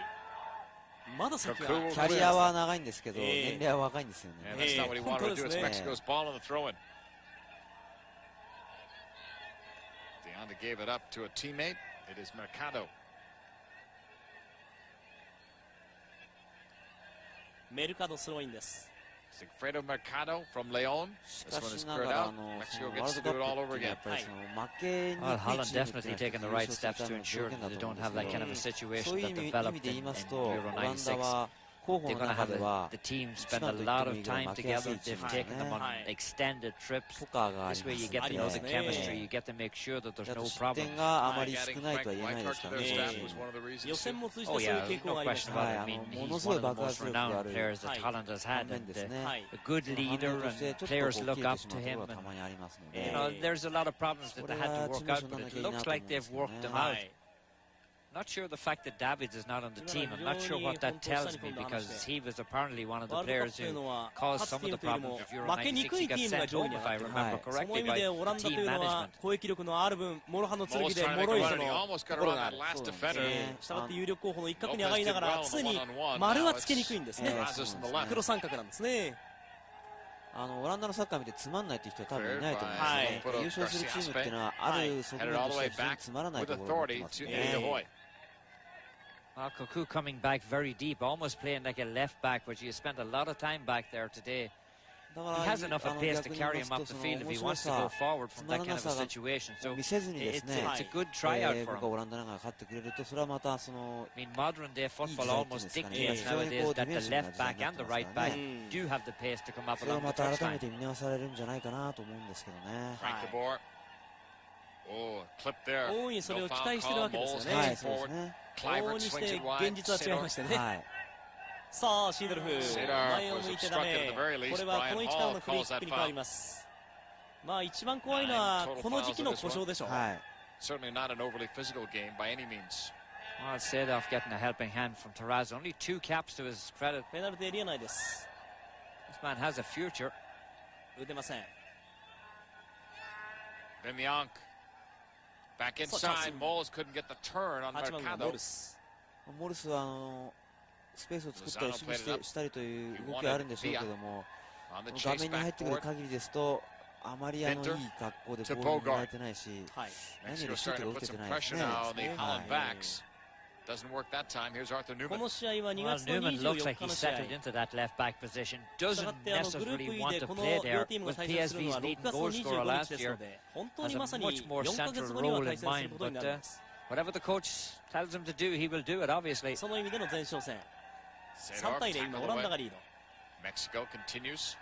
Speaker 3: まだ先は
Speaker 4: キ
Speaker 2: キャリアは長いんですけど、年齢は若いんですよ
Speaker 4: And
Speaker 2: ね。
Speaker 4: that's not what he wanted to do. It's Mexico's ball on the throw-in. Deonda gave it up to a teammate. It is Mercado.
Speaker 3: メルカドスローインです。
Speaker 4: Sigfredo Mercado from Leon.
Speaker 2: し
Speaker 4: This
Speaker 2: か
Speaker 4: one is
Speaker 2: しな
Speaker 4: cleared
Speaker 2: がら
Speaker 4: out.
Speaker 2: ワ
Speaker 4: Mexico
Speaker 2: ール
Speaker 4: gets
Speaker 2: ド
Speaker 4: to
Speaker 2: カ
Speaker 4: do it all
Speaker 2: ップ
Speaker 4: over
Speaker 2: っていうのはや
Speaker 4: again.
Speaker 2: っぱりその負けに
Speaker 1: Well,
Speaker 2: くい
Speaker 1: Holland
Speaker 2: チームって
Speaker 1: definitely
Speaker 2: いうのは
Speaker 1: taken the
Speaker 2: 優
Speaker 1: right
Speaker 2: 勝する
Speaker 1: steps
Speaker 2: た
Speaker 1: to
Speaker 2: めの条
Speaker 1: ensure
Speaker 2: 件だ
Speaker 1: that they
Speaker 2: と思うん
Speaker 1: don't
Speaker 2: です
Speaker 1: have
Speaker 2: け
Speaker 1: that
Speaker 2: ど、
Speaker 1: kind of a
Speaker 2: そう
Speaker 1: situation
Speaker 2: いう
Speaker 1: that
Speaker 2: 意味
Speaker 1: developed
Speaker 2: で言い
Speaker 1: in
Speaker 2: ますと、
Speaker 1: Euro
Speaker 2: オランダ
Speaker 1: 96.
Speaker 2: は候補
Speaker 1: They're
Speaker 2: の
Speaker 1: going to
Speaker 2: 中
Speaker 1: have
Speaker 2: では
Speaker 1: the team
Speaker 2: 一
Speaker 1: spend
Speaker 2: 番
Speaker 1: a
Speaker 2: と言
Speaker 1: lot
Speaker 2: ってもい
Speaker 1: of
Speaker 2: いぐらい
Speaker 1: time
Speaker 2: 負けやす
Speaker 1: together.
Speaker 2: いチー
Speaker 1: They've
Speaker 2: ムです
Speaker 1: taken them
Speaker 2: ね。
Speaker 1: on extended trips.
Speaker 2: ポカーがあり
Speaker 1: This
Speaker 2: ま
Speaker 1: way you
Speaker 2: す
Speaker 1: get to know the
Speaker 2: ね。
Speaker 1: chemistry. You get to make sure that
Speaker 2: ち
Speaker 1: there's
Speaker 2: ょっと
Speaker 1: no
Speaker 2: 失
Speaker 1: problem.
Speaker 2: 点があまり
Speaker 4: Adding
Speaker 2: 少ない
Speaker 4: Frank
Speaker 2: とは言えないで
Speaker 4: Rijkaard
Speaker 2: すか
Speaker 4: to
Speaker 2: ら
Speaker 4: their
Speaker 2: ね。
Speaker 4: staff was one of the reasons.
Speaker 3: 予選も通じ
Speaker 1: Oh
Speaker 3: てそういう
Speaker 1: yeah,
Speaker 3: 傾向
Speaker 1: no
Speaker 3: がありまし
Speaker 1: question
Speaker 3: た。
Speaker 1: about it. I
Speaker 2: はい
Speaker 1: mean,
Speaker 2: もの
Speaker 1: he's
Speaker 2: すごい
Speaker 1: one of the
Speaker 2: 爆
Speaker 1: most
Speaker 2: 発力があ
Speaker 1: renowned
Speaker 2: る
Speaker 1: players that
Speaker 3: はい
Speaker 1: Holland has
Speaker 2: 反
Speaker 1: had,
Speaker 2: 面
Speaker 1: and
Speaker 2: ですね。
Speaker 3: はい。
Speaker 1: a good
Speaker 2: その反
Speaker 1: leader
Speaker 2: 応として
Speaker 1: and
Speaker 2: ちょっと
Speaker 1: players
Speaker 2: こう
Speaker 1: look
Speaker 2: 切れて
Speaker 1: up
Speaker 2: し
Speaker 1: to
Speaker 2: まうとこ
Speaker 1: him.
Speaker 2: ろがた
Speaker 1: And
Speaker 2: まにありますの
Speaker 1: you
Speaker 2: で。
Speaker 1: know, there's a lot of problems that they had to work out, but it looks like they've worked them
Speaker 3: は
Speaker 1: out.
Speaker 3: い。
Speaker 1: Not sure the fact that Davids is not on the team. I'm not sure what that tells me because he was apparently one of the
Speaker 3: ワールドカッ
Speaker 1: players
Speaker 3: プという
Speaker 1: who
Speaker 3: のは、
Speaker 1: caused
Speaker 3: 勝つ
Speaker 1: some
Speaker 3: チー
Speaker 1: of
Speaker 3: ム
Speaker 1: the
Speaker 3: というよりも
Speaker 1: problems of Euro
Speaker 3: 負けに
Speaker 1: 96.
Speaker 3: く
Speaker 1: He
Speaker 3: いチ
Speaker 1: got
Speaker 3: ームが
Speaker 1: sent
Speaker 3: 上位に
Speaker 1: home,
Speaker 3: 上
Speaker 1: if
Speaker 3: が
Speaker 1: I
Speaker 3: って
Speaker 1: remember
Speaker 3: その
Speaker 1: correctly,
Speaker 3: 意味で
Speaker 1: by
Speaker 3: オランダ
Speaker 1: the
Speaker 3: とい
Speaker 1: team
Speaker 3: うのは
Speaker 1: management.
Speaker 3: 攻撃力のある分、諸刃の剣
Speaker 4: Mo's
Speaker 3: で
Speaker 4: trying to
Speaker 3: 脆い
Speaker 4: make
Speaker 3: そ
Speaker 4: a run. He
Speaker 3: の
Speaker 4: almost
Speaker 3: と
Speaker 4: got
Speaker 3: ころ
Speaker 4: around
Speaker 3: があ
Speaker 4: that
Speaker 3: る。
Speaker 4: last
Speaker 2: そうなんです
Speaker 4: defender.
Speaker 2: ね。
Speaker 3: したがって有力候補の一角に
Speaker 4: Lopez
Speaker 3: 上がりな
Speaker 4: did
Speaker 3: が
Speaker 4: well
Speaker 3: ら
Speaker 4: on
Speaker 3: 常に
Speaker 4: one-on-one.
Speaker 3: 丸は
Speaker 4: Now
Speaker 3: つけにくいんです
Speaker 4: it's
Speaker 3: ね。
Speaker 4: Terrazas in the left.
Speaker 3: 黒三角なんですね。
Speaker 2: オランダのサッカー見てつまんないっていう人は多分いないと思うんです
Speaker 3: はい
Speaker 2: ね。優勝するチームっていうのはある側面としては非常につまらない
Speaker 4: with
Speaker 2: ところを持って
Speaker 4: authority
Speaker 2: ます
Speaker 4: to
Speaker 2: ね。
Speaker 4: Eddie De Hoy.
Speaker 1: Cocu coming back very deep, almost playing like a left back, which he has spent a lot of time back there today. He has enough of pace to carry him up the field if he wants to go forward from that kind of a situation. So it's a good tryout for him. I mean, modern day football almost dictates nowadays that the left back and the right back do have the pace to come up along the touchline.
Speaker 4: Frank de Boer. Oh, clip there. No foul call. Moles heading forward. Kluivert swings it wide. Seedorf.
Speaker 3: さあシードルフ前を向いてダメ。これはこの位置からのフリーキックに変わります。まあ一番怖いのはこの時期の故障でしょう。
Speaker 4: Certainly not an overly physical game by any means.
Speaker 1: Well, Seedorf getting a helping hand from Taraz. Only 2 caps to his credit.
Speaker 3: ペナルティエリア内です。
Speaker 1: This man has a future.
Speaker 3: 打てません。
Speaker 4: Vimyank back inside. Moles couldn't get the turn on Mercado.
Speaker 2: モルスはスペースを作ったり守備したりという動きはあるんでしょうけども、画面に入ってくる限りですとあまりいい格好でボールを狙えてないし、何よりシュートが打ててないですね。
Speaker 4: Doesn't work that time. Here's Arthur Newman.
Speaker 3: この試合は2月の24日の試合。グループ E でこの両チームが対戦するのは6月の25日ですので、本当にまさに4ヶ月後には対戦することになります。
Speaker 1: Whatever the coach tells him to do, he will do it, obviously.
Speaker 3: その意味での前哨戦。3対0、今オランダがリード。
Speaker 4: Mexico continues.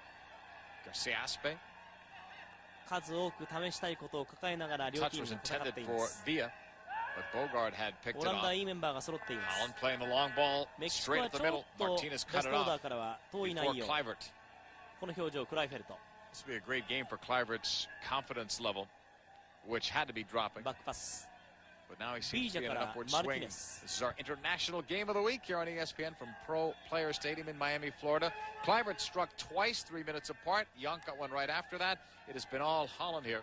Speaker 4: Garcia Aspe.
Speaker 3: 数多く試したいことを抱えながら両チームが戦っています。
Speaker 4: But Bogard had picked it
Speaker 3: オランダ
Speaker 4: off.
Speaker 3: いいメンバーが揃っています。
Speaker 4: Allen playing the long ball
Speaker 3: メキシコは
Speaker 4: straight
Speaker 3: ち
Speaker 4: at
Speaker 3: ょ
Speaker 4: the
Speaker 3: っ
Speaker 4: middle.
Speaker 3: とベ
Speaker 4: Martinez
Speaker 3: ス
Speaker 4: cut
Speaker 3: ト
Speaker 4: it
Speaker 3: オーダー
Speaker 4: off
Speaker 3: からは遠い内
Speaker 4: before
Speaker 3: 容。
Speaker 4: Kluivert.
Speaker 3: この表情、クライフェルト。
Speaker 4: This would be a great game for Kluivert's confidence level, which had to be dropping.
Speaker 3: バックパス。
Speaker 4: But now he seems to be in an upward swing. This is our international game of the week here on ESPN from Pro Player Stadium in Miami, Florida. Kluivert struck twice, 3 minutes apart. Young got one right after that. It has been all Holland here,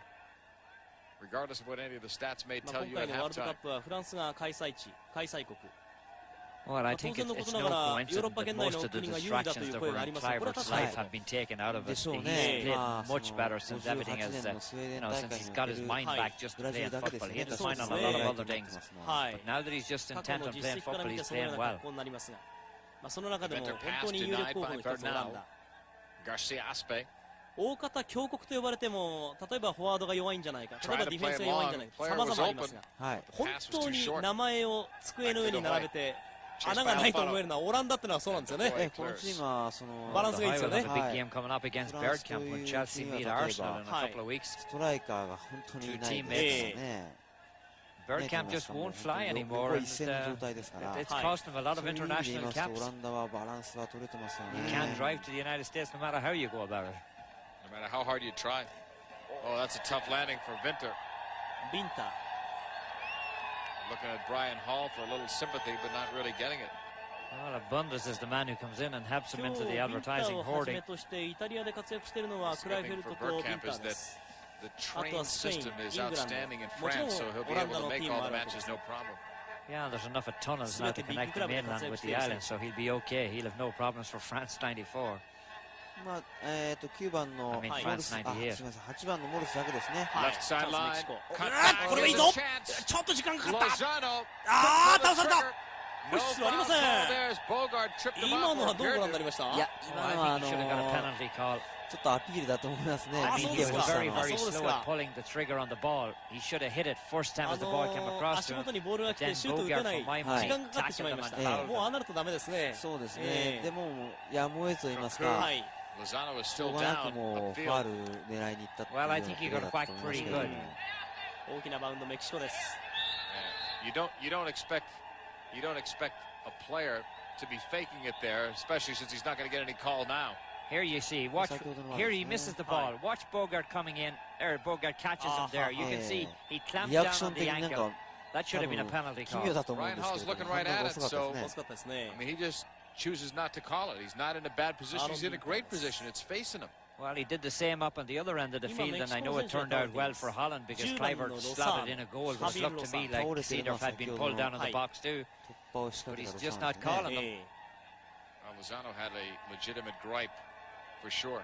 Speaker 4: regardless of what any of the stats may tell you at
Speaker 3: 今回のワールドカッ
Speaker 4: halftime.
Speaker 3: プはフランスが開催国。
Speaker 1: Well, I think it's no coincidence that most of the distractions that were in Kluivert's life have been taken out of it. He's played much better since everything has, since he's got his mind back just playing football. He had his mind on a lot of other things. But now that he's just intent on playing football, he's playing well.
Speaker 3: その中でも本当に有力候補の一つオランダ。
Speaker 4: Garcia Aspe.
Speaker 3: 大方強国と呼ばれても、例えばフォワードが弱いんじゃないか、例えばディフェンスが弱いんじゃないか、様々ありますが、本当に名前を机の上に並べて穴がないと思えるのはオランダってのはそうなんですよね。
Speaker 2: このチームはその
Speaker 3: バランスがいいですよね。
Speaker 1: ストライカー
Speaker 2: が本当にいないですね。
Speaker 1: Bergkamp just won't fly anymore. It's cost him a lot of international caps. You can't drive to the United States no matter how you go about it.
Speaker 4: No matter how hard you try. Oh, that's a tough landing for Winter.
Speaker 3: Winter.
Speaker 4: Looking at Brian Hall for a little sympathy, but not really getting it.
Speaker 1: Well, Abundus is the man who comes in and helps him into the advertising hoarding.
Speaker 4: The train system is outstanding in France, so he'll be able to make all the matches no problem.
Speaker 1: Yeah, there's enough of tunnels now to connect the mainland with the island, so he'll be okay. He'll have no problems for France 94.
Speaker 2: 9番のモルス、すみません、8番のモルスだけですね。
Speaker 4: Left sideline.
Speaker 3: これはいいぞ。ちょっと時間かかった。倒された。ホイッスルありません。今のはどうご覧になりました？
Speaker 2: いや、今のはちょっとアピールだと思いますね。
Speaker 1: He was very, very slow at pulling the trigger on the ball. He should have hit it first time as the ball came across to him.
Speaker 3: 足元にボールが来てシュート打てない時間がかかってしまいました。もうああなるとダメですね。
Speaker 2: そうですね。でもやむを得ずと言いますか。しょうがなくもファウル狙いに行ったっていう。
Speaker 1: Well, I think he got back pretty good.
Speaker 3: 大きなバウンドメキシコです。
Speaker 4: You don't expect a player to be faking it there, especially since he's not going to get any call now.
Speaker 1: Here you see, watch. Here he misses the ball. Watch Bogart coming in. Bogart catches him there. You can see he clamped down on the ankle. That should have been a penalty call.
Speaker 4: Ryan Hall's looking right at it, so I mean, he just chooses not to call it. He's not in a bad position. He's in a great position. It's facing him.
Speaker 1: Well, he did the same up on the other end of the field, and I know it turned out well for Holland because Kluivert slotted in a goal. It looked to me like Seedorf had been pulled down in the box too, but he's just not calling them.
Speaker 4: Lozano had a legitimate gripe, for sure.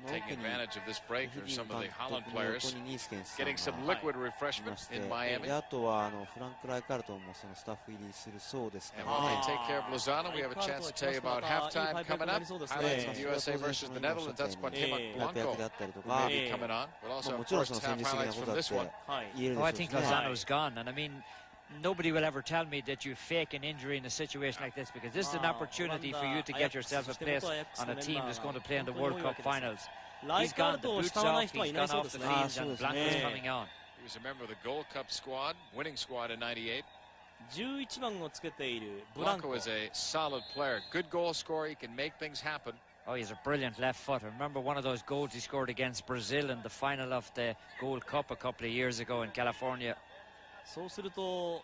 Speaker 2: Taking advantage of this break are some of the Holland players getting some liquid refreshment in Miami. And while they take care of Lozano, we have a chance to tell you about halftime coming up. Highlights of USA versus the Netherlands. That's Cuauhtemoc Blanco who may be coming on. We'll also have first half highlights from this one.
Speaker 1: Oh, I think Lozano's gone, and I mean, nobody will ever tell me that you fake an injury in a situation like this, because this is an opportunity for you to get yourself a place on a team that's going to play in the World Cup finals. He's gone, the boots off, he's gone off the field, and Blanco's coming on.
Speaker 2: He was a member of the Gold Cup squad, winning squad in '98. Blanco is a solid player, good goal scorer, he can make things happen.
Speaker 1: Oh, he's a brilliant left foot. I remember one of those goals he scored against Brazil in the final of the Gold Cup a couple of years ago in California.
Speaker 3: そうすると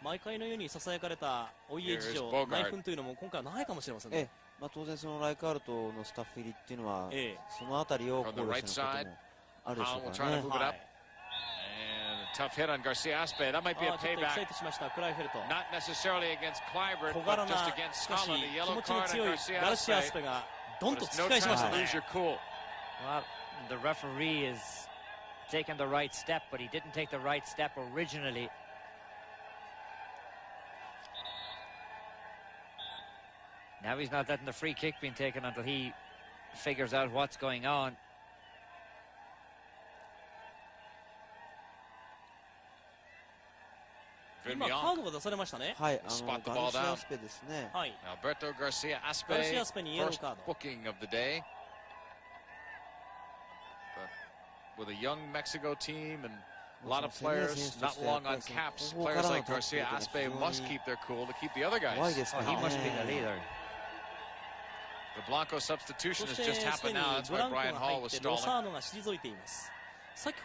Speaker 3: 毎回のように囁かれたお家事情、内紛というのも今回はないかもしれませんね。
Speaker 5: 当然そのライカールトのスタッフ入りっていうのは、そのあたりを考慮したこともあるでしょうからね。
Speaker 2: Tough hit on Garcia Aspe. That might be a payback. Not necessarily against Kluivert, but just against Holland. The yellow card on Garcia Aspe. But it's no time to lose your cool.
Speaker 1: Well, the referee is taking the right step, but he didn't take the right step originally. Now he's not letting the free kick being taken until he figures out what's going on.
Speaker 2: Alberto Garcia Aspe, first booking of the day. But with a young Mexico team and a lot of players not long on caps, players like Garcia Aspe must keep their cool to keep the other guys.
Speaker 1: Oh, he must be the leader.
Speaker 2: The Blanco substitution has just happened now. That's why Brian Hall was stalling.
Speaker 1: Well,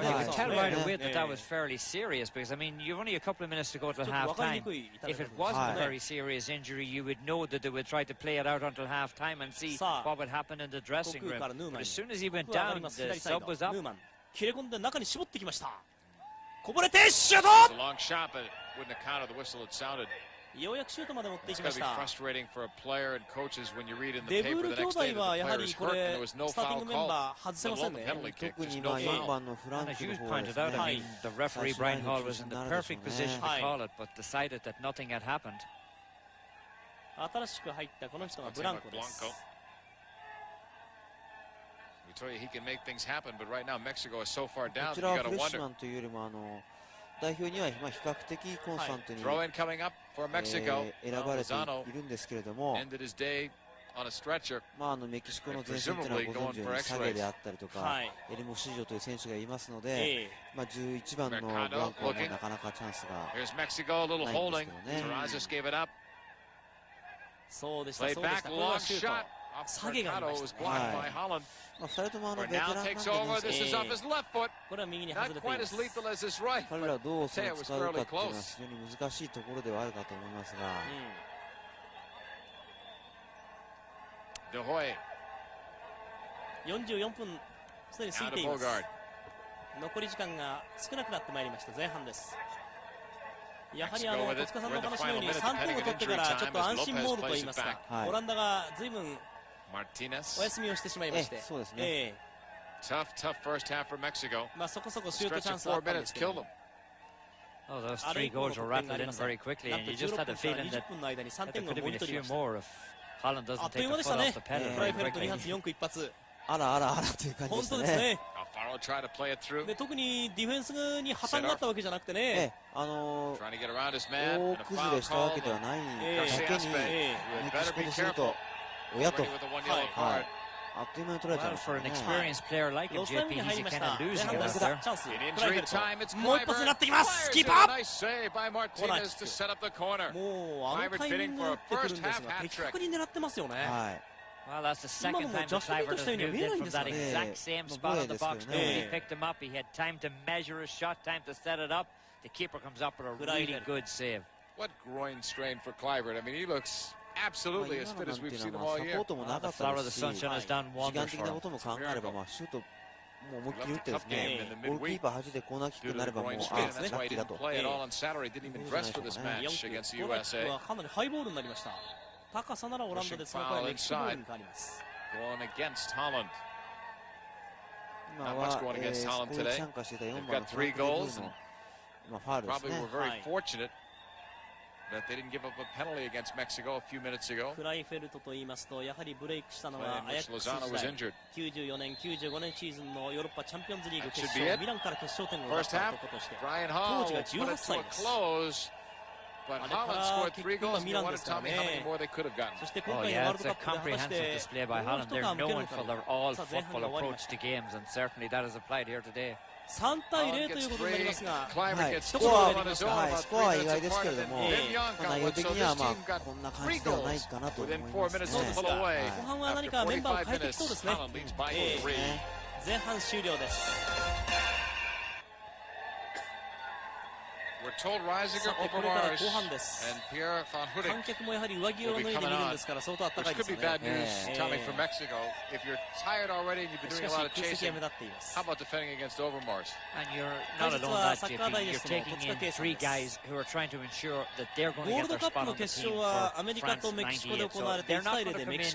Speaker 1: you can tell right away that that was fairly serious, because, I mean, you've only a couple of minutes to go till half-time. If it wasn't a very serious injury, you would know that they would try to play it out until half-time and see what would happen in the dressing room. But as soon as he went down, the sub was up.
Speaker 2: It's a long shot, but it wouldn't have counted. The whistle had sounded. It's got to be frustrating for a player and coaches when you read in the paper the next day that the player is hurt and there was no foul called. Let alone the penalty kick. There's no foul.
Speaker 1: And as you pointed out, I mean, the referee, Brian Hall, was in the perfect position to call it, but decided that nothing had happened.
Speaker 2: Blanco. We told you he can make things happen, but right now Mexico is so far down, you got to wonder.
Speaker 5: 代表には比較的コンスタントに選ばれているんですけれども、メキシコの前線というのはご存知のようにサゲであったりとか、エルモシジョという選手がいますので、11番のブランコはもうなかなかチャンスがないんですけどね。
Speaker 3: そうでした、そうでした。これはシュート。下げがありましたね。
Speaker 5: 2人ともベテランなんでね、
Speaker 3: これは右に外れています。
Speaker 5: 彼らどう使うかっていうのは非常に難しいところではあるかと思いますが、
Speaker 3: 44分すでに過ぎています。残り時間が少なくなってまいりました。前半です。やはり戸塚さんの話のように3点を取ってからちょっと安心モールといいますか、オランダが随分お休みをしてしまいまして、
Speaker 5: そうですね。
Speaker 2: Tough first half for Mexico.
Speaker 3: そこそこシュートチャンスはあったんですけど、
Speaker 1: Oh, those 3 goals were rattled in very quickly, and you just had a feeling that there could have been a few more if Holland doesn't take the foot off the pedal very quickly.
Speaker 5: あらあらあらという感じでしたね。
Speaker 3: 特にディフェンスに破綻があったわけじゃなくてね、
Speaker 5: 大崩れしたわけではないだけに、メキシコとすると親と、あっという間に取られちゃいましたね。
Speaker 3: ロスタイムに入りました。前半ですがチャンス、クライベルトもう一発になってきます。キーパーコーナーキック、もうあのタイミングで打ってくるんですが的確に狙ってますよね。
Speaker 1: Well, that's the second time that Kluivert has moved in from that exact same spot on the box. Nobody picked him up. He had time to measure his shot, time to set it up. The keeper comes up with a really good save.
Speaker 2: What groin strain for Kluivert. I mean, he looks absolutely as fit as we've seen him all year.
Speaker 1: The flower of the sunshine has done wonders for him.
Speaker 5: 時間的なことも考えれば、シュートもう思いっきり打ってですね、ゴールキーパーはじでコーナーキックになればもうラッキーだと。
Speaker 3: 4キックはかなりハイボールになりました。高さならオランダですが、これはメキシコボールに変わります。
Speaker 4: Going against Holland.
Speaker 5: 今は攻撃に参加していた4番のフランク・デ・ブーの今ファウルですね。
Speaker 4: Probably were very fortunate that they didn't give up a penalty against Mexico a few minutes ago.
Speaker 3: クライフェルトと言いますと、やはりブレイクしたのはアヤックス時代、94年、95年シーズンのヨーロッパチャンピオンズリーグ決勝、ミランから決勝点を奪った男として、当時が18歳です。
Speaker 4: But Holland scored 3 goals. You want to tell me how many more they could have gotten?
Speaker 1: Oh yeah, it's a comprehensive display by Holland. They're known for their all-football approach to games, and certainly that is applied here today.
Speaker 3: 3対0ということになりますが、
Speaker 5: スコアは意外ですけれども、内容的にはこんな感じではないかなと思いますね。
Speaker 3: 後半は何かメンバーを変えてきそうですね。前半終了です。
Speaker 4: We're told Reisiger, Overmars, and Pierre van Hooydonk
Speaker 3: 観客もやはり上着を脱いで見るんですから相当暖かいですね。
Speaker 4: Which could be bad news, Tommy, for Mexico. If you're tired already and you've been doing a lot of chasing, how about defending against Overmars?
Speaker 1: And you're not alone that, JP. You're taking in 3 guys who are trying to ensure that they're going to get their spot on the team for France 98. So they're not going to come in and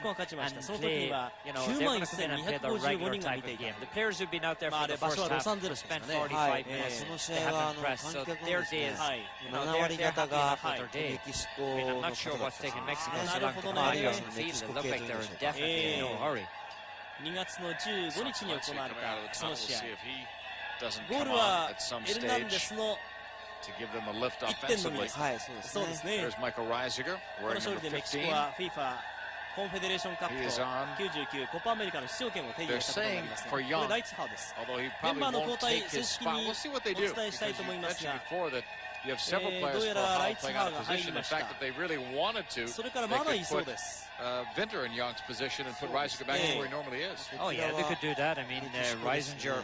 Speaker 1: play, you know, they're going to come in and play the regular type of game. The players who've been out there for the first half spent 45 minutes. They haven't pressed, so their day is, you know, they're happy enough with their day. I mean, I'm not sure what's taking Mexico so long to come out here on the field. It looked like they were definitely in no hurry.
Speaker 3: 2月の15日に行われたその試合。ゴール
Speaker 4: Goal
Speaker 3: はエルナンデスの
Speaker 4: to give them a lift
Speaker 3: 1点のみです。そうですね。
Speaker 4: There's Michael Reisiger.
Speaker 3: この勝利でメキシコは FIFA コンフェデレーションカップと99コパアメリカの出場権を手に入れたことになりますが、これ第1波です。メンバーの交代正式にお伝えしたいと思いますが、
Speaker 4: You have several players for Holland playing out of position. In fact, if they really wanted to, they could put Winter in Young's position and put Reisiger back where he normally is.
Speaker 1: Oh yeah, they could do that. I mean, Reisiger,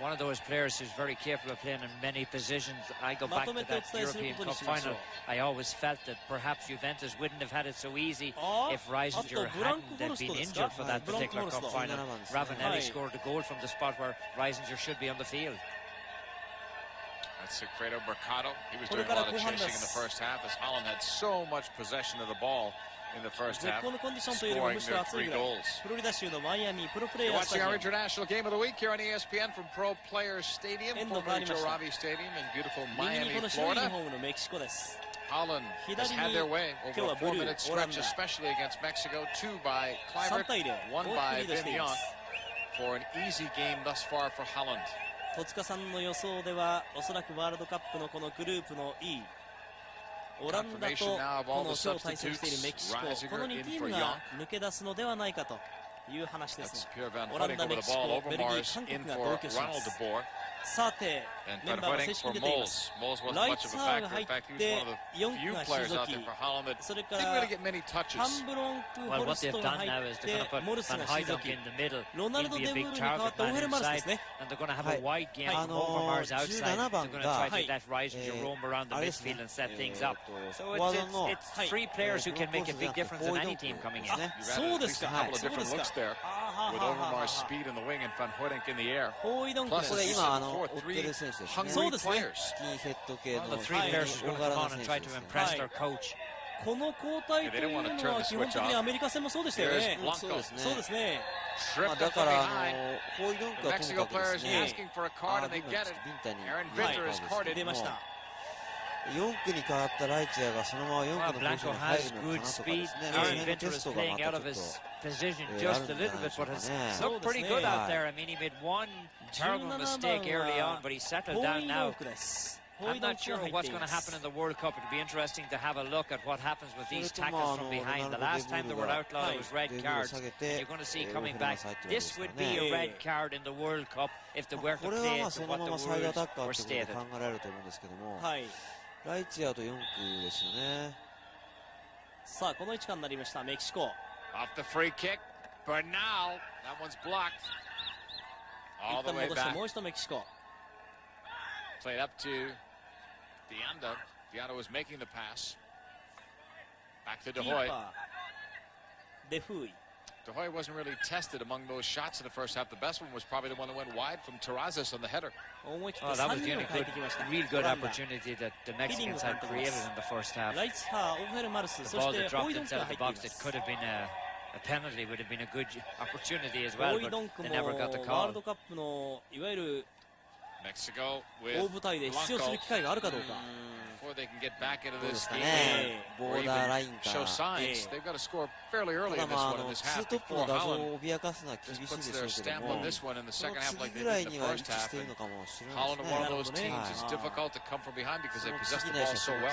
Speaker 1: one of those players who's very capable of playing in many positions. I go back to that European Cup final. I always felt that perhaps Juventus wouldn't have had it so easy if Reisiger hadn't been injured for that particular cup final. Ravanelli scored a goal from the spot where Reisiger should be on the field.
Speaker 4: That's Alfredo Mercado. He was doing a lot of chasing in the first half as Holland had so much possession of the ball in the first half, scoring their 3 goals. You're watching our international game of the week here on ESPN from Pro Players Stadium, formerly Joe Robbie Stadium in beautiful Miami, Florida. Holland has had their way over a 4-minute stretch, especially against Mexico. 2 by Kluivert, 1 by Wim Jonk for an easy game thus far for Holland.
Speaker 3: 戸塚さんの予想ではおそらくワールドカップのこのグループの E オランダとこの今日対戦しているメキシコ、この2チームが抜け出すのではないかという話ですが、オランダ、メキシコ、ベルギー、韓国が同居します。さて、メンバーが正式に出ています。ライツハーが入って、ヨンクが退き、それからハンブロンク・フォルストが入って、モルスが退き、ロナルド・デブールに代わってオヘルマルスですね。
Speaker 5: 17番が、あれですね、
Speaker 1: So it's 3 players who can make a big difference in any team coming in.
Speaker 3: そうですか。
Speaker 4: With Overmars' speed in the wing and Van Hooydonk in the air.
Speaker 3: ホイドンク
Speaker 5: これ今追ってる選手ですね。
Speaker 3: そうですね。
Speaker 5: スキンヘッド系の
Speaker 1: The 3 players who are going to come on and try to impress their coach.
Speaker 3: この交代というのは基本的にアメリカ戦もそうでしたよね。そうですね。
Speaker 5: だからホイドンクはとにかくですね、
Speaker 4: ビンタに
Speaker 3: 出ました。
Speaker 5: 4区に変わったライツヤがそのまま4区のポジションに入るのかなとかですね。
Speaker 1: Aaron Winter is playing out of his position just a little bit, but has looked pretty good out there. I mean, he made one terrible mistake early on, but he settled down now. I'm not sure what's going to happen in the World Cup. It'll be interesting to have a look at what happens with these tackles from behind. The last time they were outlawed, it was red cards. And you're going to see coming back. This would be a red card in the World Cup if they were to play it to what the rules were stated.
Speaker 5: ライツヤと4区ですよね。
Speaker 3: さあ、この位置になりましたメキシコ。
Speaker 4: Off the free kick, but now that one's blocked. All the way back.
Speaker 3: もう一度メキシコ。
Speaker 4: Played up to Deanda. Deanda was making the pass. Back to De Hoy.
Speaker 3: デフーイ。
Speaker 4: De Hoy wasn't really tested among those shots in the first half. The best one was probably the one that went wide from Terrazas on the header.
Speaker 1: Oh, that was the only real good opportunity that the Mexicans had created in the first half. The ball that dropped inside of the box, it could have been a penalty, would have been a good opportunity as well, but they never got the call. Mexico with Blanco. Before they can get back into this game or even show signs, they've got to score fairly early in this one in this half before Holland just puts their stamp on this one in the second half like they did in the first half. And Holland are one of those teams it's difficult to come from behind because they possess the ball so well.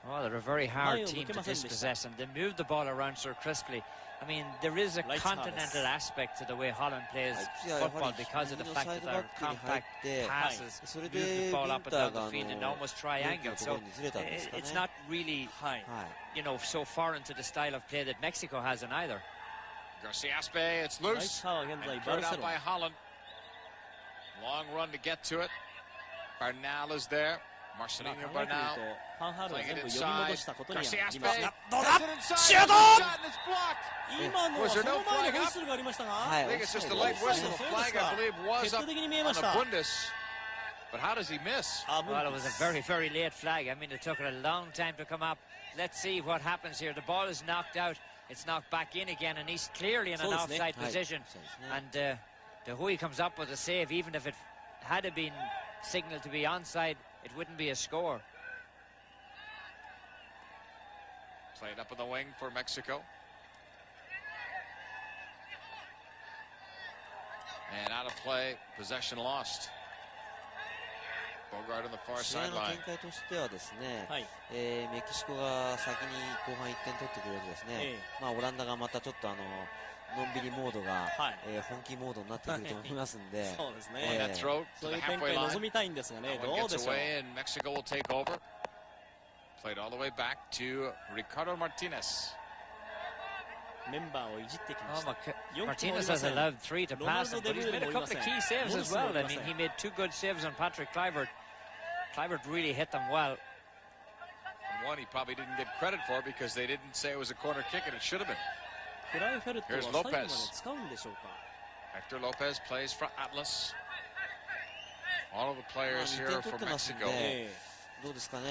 Speaker 1: Well, they're a very hard team to dispossess, and they move the ball around so crisply. I mean, there is a continental aspect to the way Holland plays football because of the fact that their compact passes move the ball up and down the field in almost triangles. So it's not really, you know, so foreign to the style of play that Mexico has in either.
Speaker 4: Garciaspe, it's loose. And thrown out by Holland. Long run to get to it. Bernal is there. Marcelinho Bernal playing it inside. Garciaspe has it inside. Shot and it's blocked. Was there no flag up? I think it's just a late whistle. The flag, I believe, was up on the Bundes. But how does he miss?
Speaker 1: Well, it was a very, very late flag. I mean, it took it a long time to come up. Let's see what happens here. The ball is knocked out. It's knocked back in again, and he's clearly in an offside position. And De Hoy comes up with a save, even if it had been signalled to be onside. It wouldn't be a score.
Speaker 4: Played up in the wing for Mexico. And out of play, possession lost. Bogart on the far sideline.
Speaker 5: 展開としてはですね、メキシコが先に後半1点取ってくれるとですね、まあオランダがまたちょっとのんびりモードが、本気モードになってくると思いますんで、
Speaker 3: そうですね。そういう展開望みたいんですがね、どうでしょう。
Speaker 4: Mexico will take over. Played all the way back to Ricardo Martinez.
Speaker 3: メンバーをいじってきました。
Speaker 1: Martinez has allowed 3 to pass him, but he's made a couple of key saves as well. I mean, he made 2 good saves on Patrick Kluivert. Kluivert really hit them well.
Speaker 4: And one he probably didn't get credit for because they didn't say it was a corner kick and it should have been. Here's Lopez. Hector Lopez plays for Atlas. All of the players here for Mexico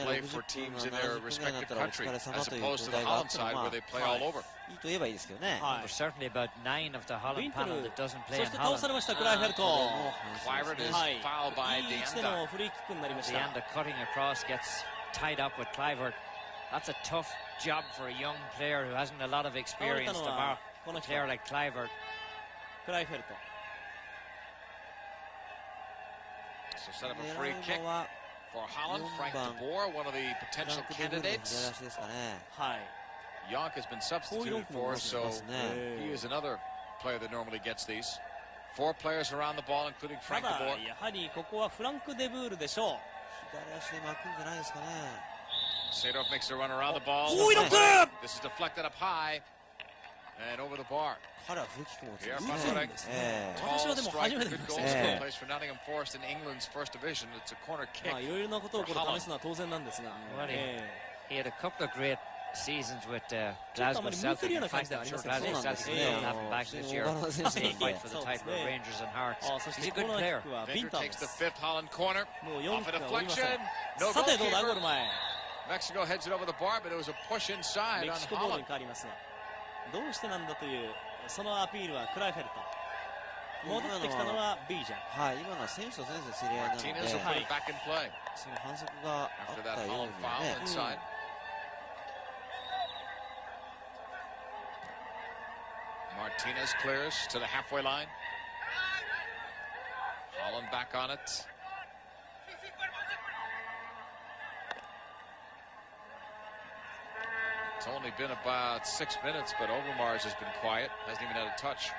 Speaker 4: play for teams in their respective country as opposed to the Holland side where they play all over.
Speaker 1: There's certainly about 9 of the Holland panel that doesn't play in Holland.
Speaker 4: Kluivert is fouled by Deanda.
Speaker 1: Deanda cutting across gets tied up with Kluivert. That's a tough job for a young player who hasn't a lot of experience to mark a player like Kluivert.
Speaker 4: So set up a free kick for Holland. Frank de Boer, one of the potential candidates. Jonk has been substituted for, so he is another player that normally gets these. 4 players around the ball, including Frank de Boer. Sadorf makes a run around the ball. This is deflected up high and over the bar. Pierre Pafferec, tall striker, good goal scorer, plays for Nottingham Forest in England's first division. It's a corner kick for Holland.
Speaker 1: Well, he had a couple of great seasons with Glasgow Celtic. In fact, I'm sure Glasgow Celtic will have him back this year. He'll fight for the title of Rangers and Hearts. He's a good player.
Speaker 4: Victor takes the 5th Holland corner. Off a deflection. No goalkeeper. Mexico heads it over the bar, but it was a push inside on Holland.
Speaker 3: どうしてなんだというそのアピールはクライフェルト。戻ってきたのはビージャン。
Speaker 5: はい、今のは選手と選手の競り合いなので、その反則があったようにね。
Speaker 4: Martinez clears to the halfway line. Holland back on it. It's only been about 6 minutes, but Overmars has been quiet. Hasn't even had a touch.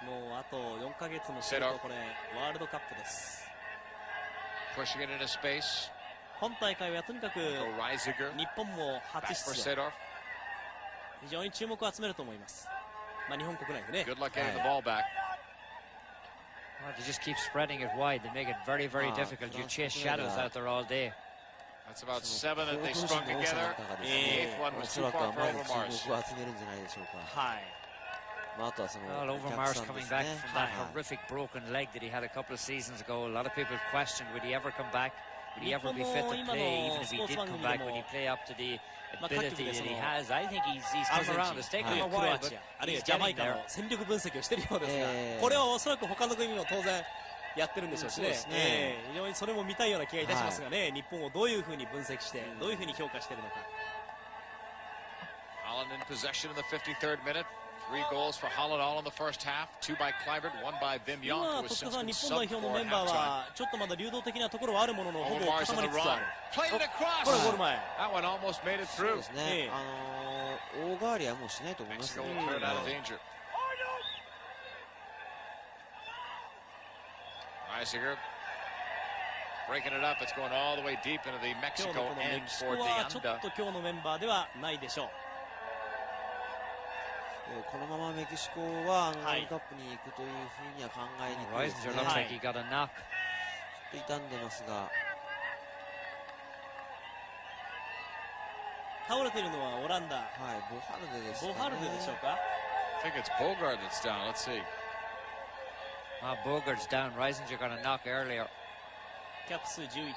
Speaker 3: もうあと4ヶ月もするとこれワールドカップです。
Speaker 4: Pushing it into space.
Speaker 3: 本大会はとにかく日本も初出場。非常に注目を集めると思います。まあ日本国内でね。
Speaker 4: Good luck getting the ball back.
Speaker 1: Well, they just keep spreading it wide. They make it very, very difficult. You chase shadows out there all day.
Speaker 4: That's about 7 that they strung together. The 8th one was too far for Overmars.
Speaker 1: Well, Overmars coming back from that horrific broken leg that he had a couple of seasons ago. A lot of people questioned, would he ever come back? Would he ever be fit to play? Even if he did come back, would he play up to the ability that he has? I think he's come around. It's taken him a while, but he's getting there.
Speaker 3: 戦力分析をしているようですが、これはおそらく他の国も当然やってるんでしょうしね。非常にそれも見たいような気がいたしますがね、日本をどういうふうに分析して、どういうふうに評価しているのか。
Speaker 4: Holland in possession in the 53rd minute. 3 goals for Holland, all in the first half. 2 by Kluivert, 1 by Wim Jonk, who was since been subbed for halftime.
Speaker 3: ちょっとまだ流動的なところはあるものの、ほぼ
Speaker 4: Overmars
Speaker 3: 固
Speaker 4: on
Speaker 3: ま
Speaker 4: the
Speaker 3: りつつあ
Speaker 4: run.
Speaker 3: る。
Speaker 4: Played it across.
Speaker 3: これゴール前。
Speaker 4: That one almost made it through.
Speaker 5: 大変わりはもうしないと思います
Speaker 4: Mexico will clear it out of danger. Reisiger breaking it up. It's going all the way deep into the
Speaker 3: 今日
Speaker 4: Mexico
Speaker 3: のこのメ
Speaker 4: end
Speaker 3: キシ
Speaker 4: for
Speaker 3: コはちょっ
Speaker 4: Deanda.
Speaker 3: と今日のメンバーではないでしょう。
Speaker 5: このままメキシコはワールドカップに行くというふうには考えにくいですね。
Speaker 1: Reisiger looks like he got a knock.
Speaker 5: ちょっと傷んでますが、
Speaker 3: 倒れているのはオランダ。
Speaker 5: はい、ボハルデですかね。
Speaker 3: ボハルデでしょうか。
Speaker 4: I think it's Bogart that's down. Let's see.
Speaker 1: Bogart's down. Reisiger got a knock earlier.
Speaker 3: キャップ数11。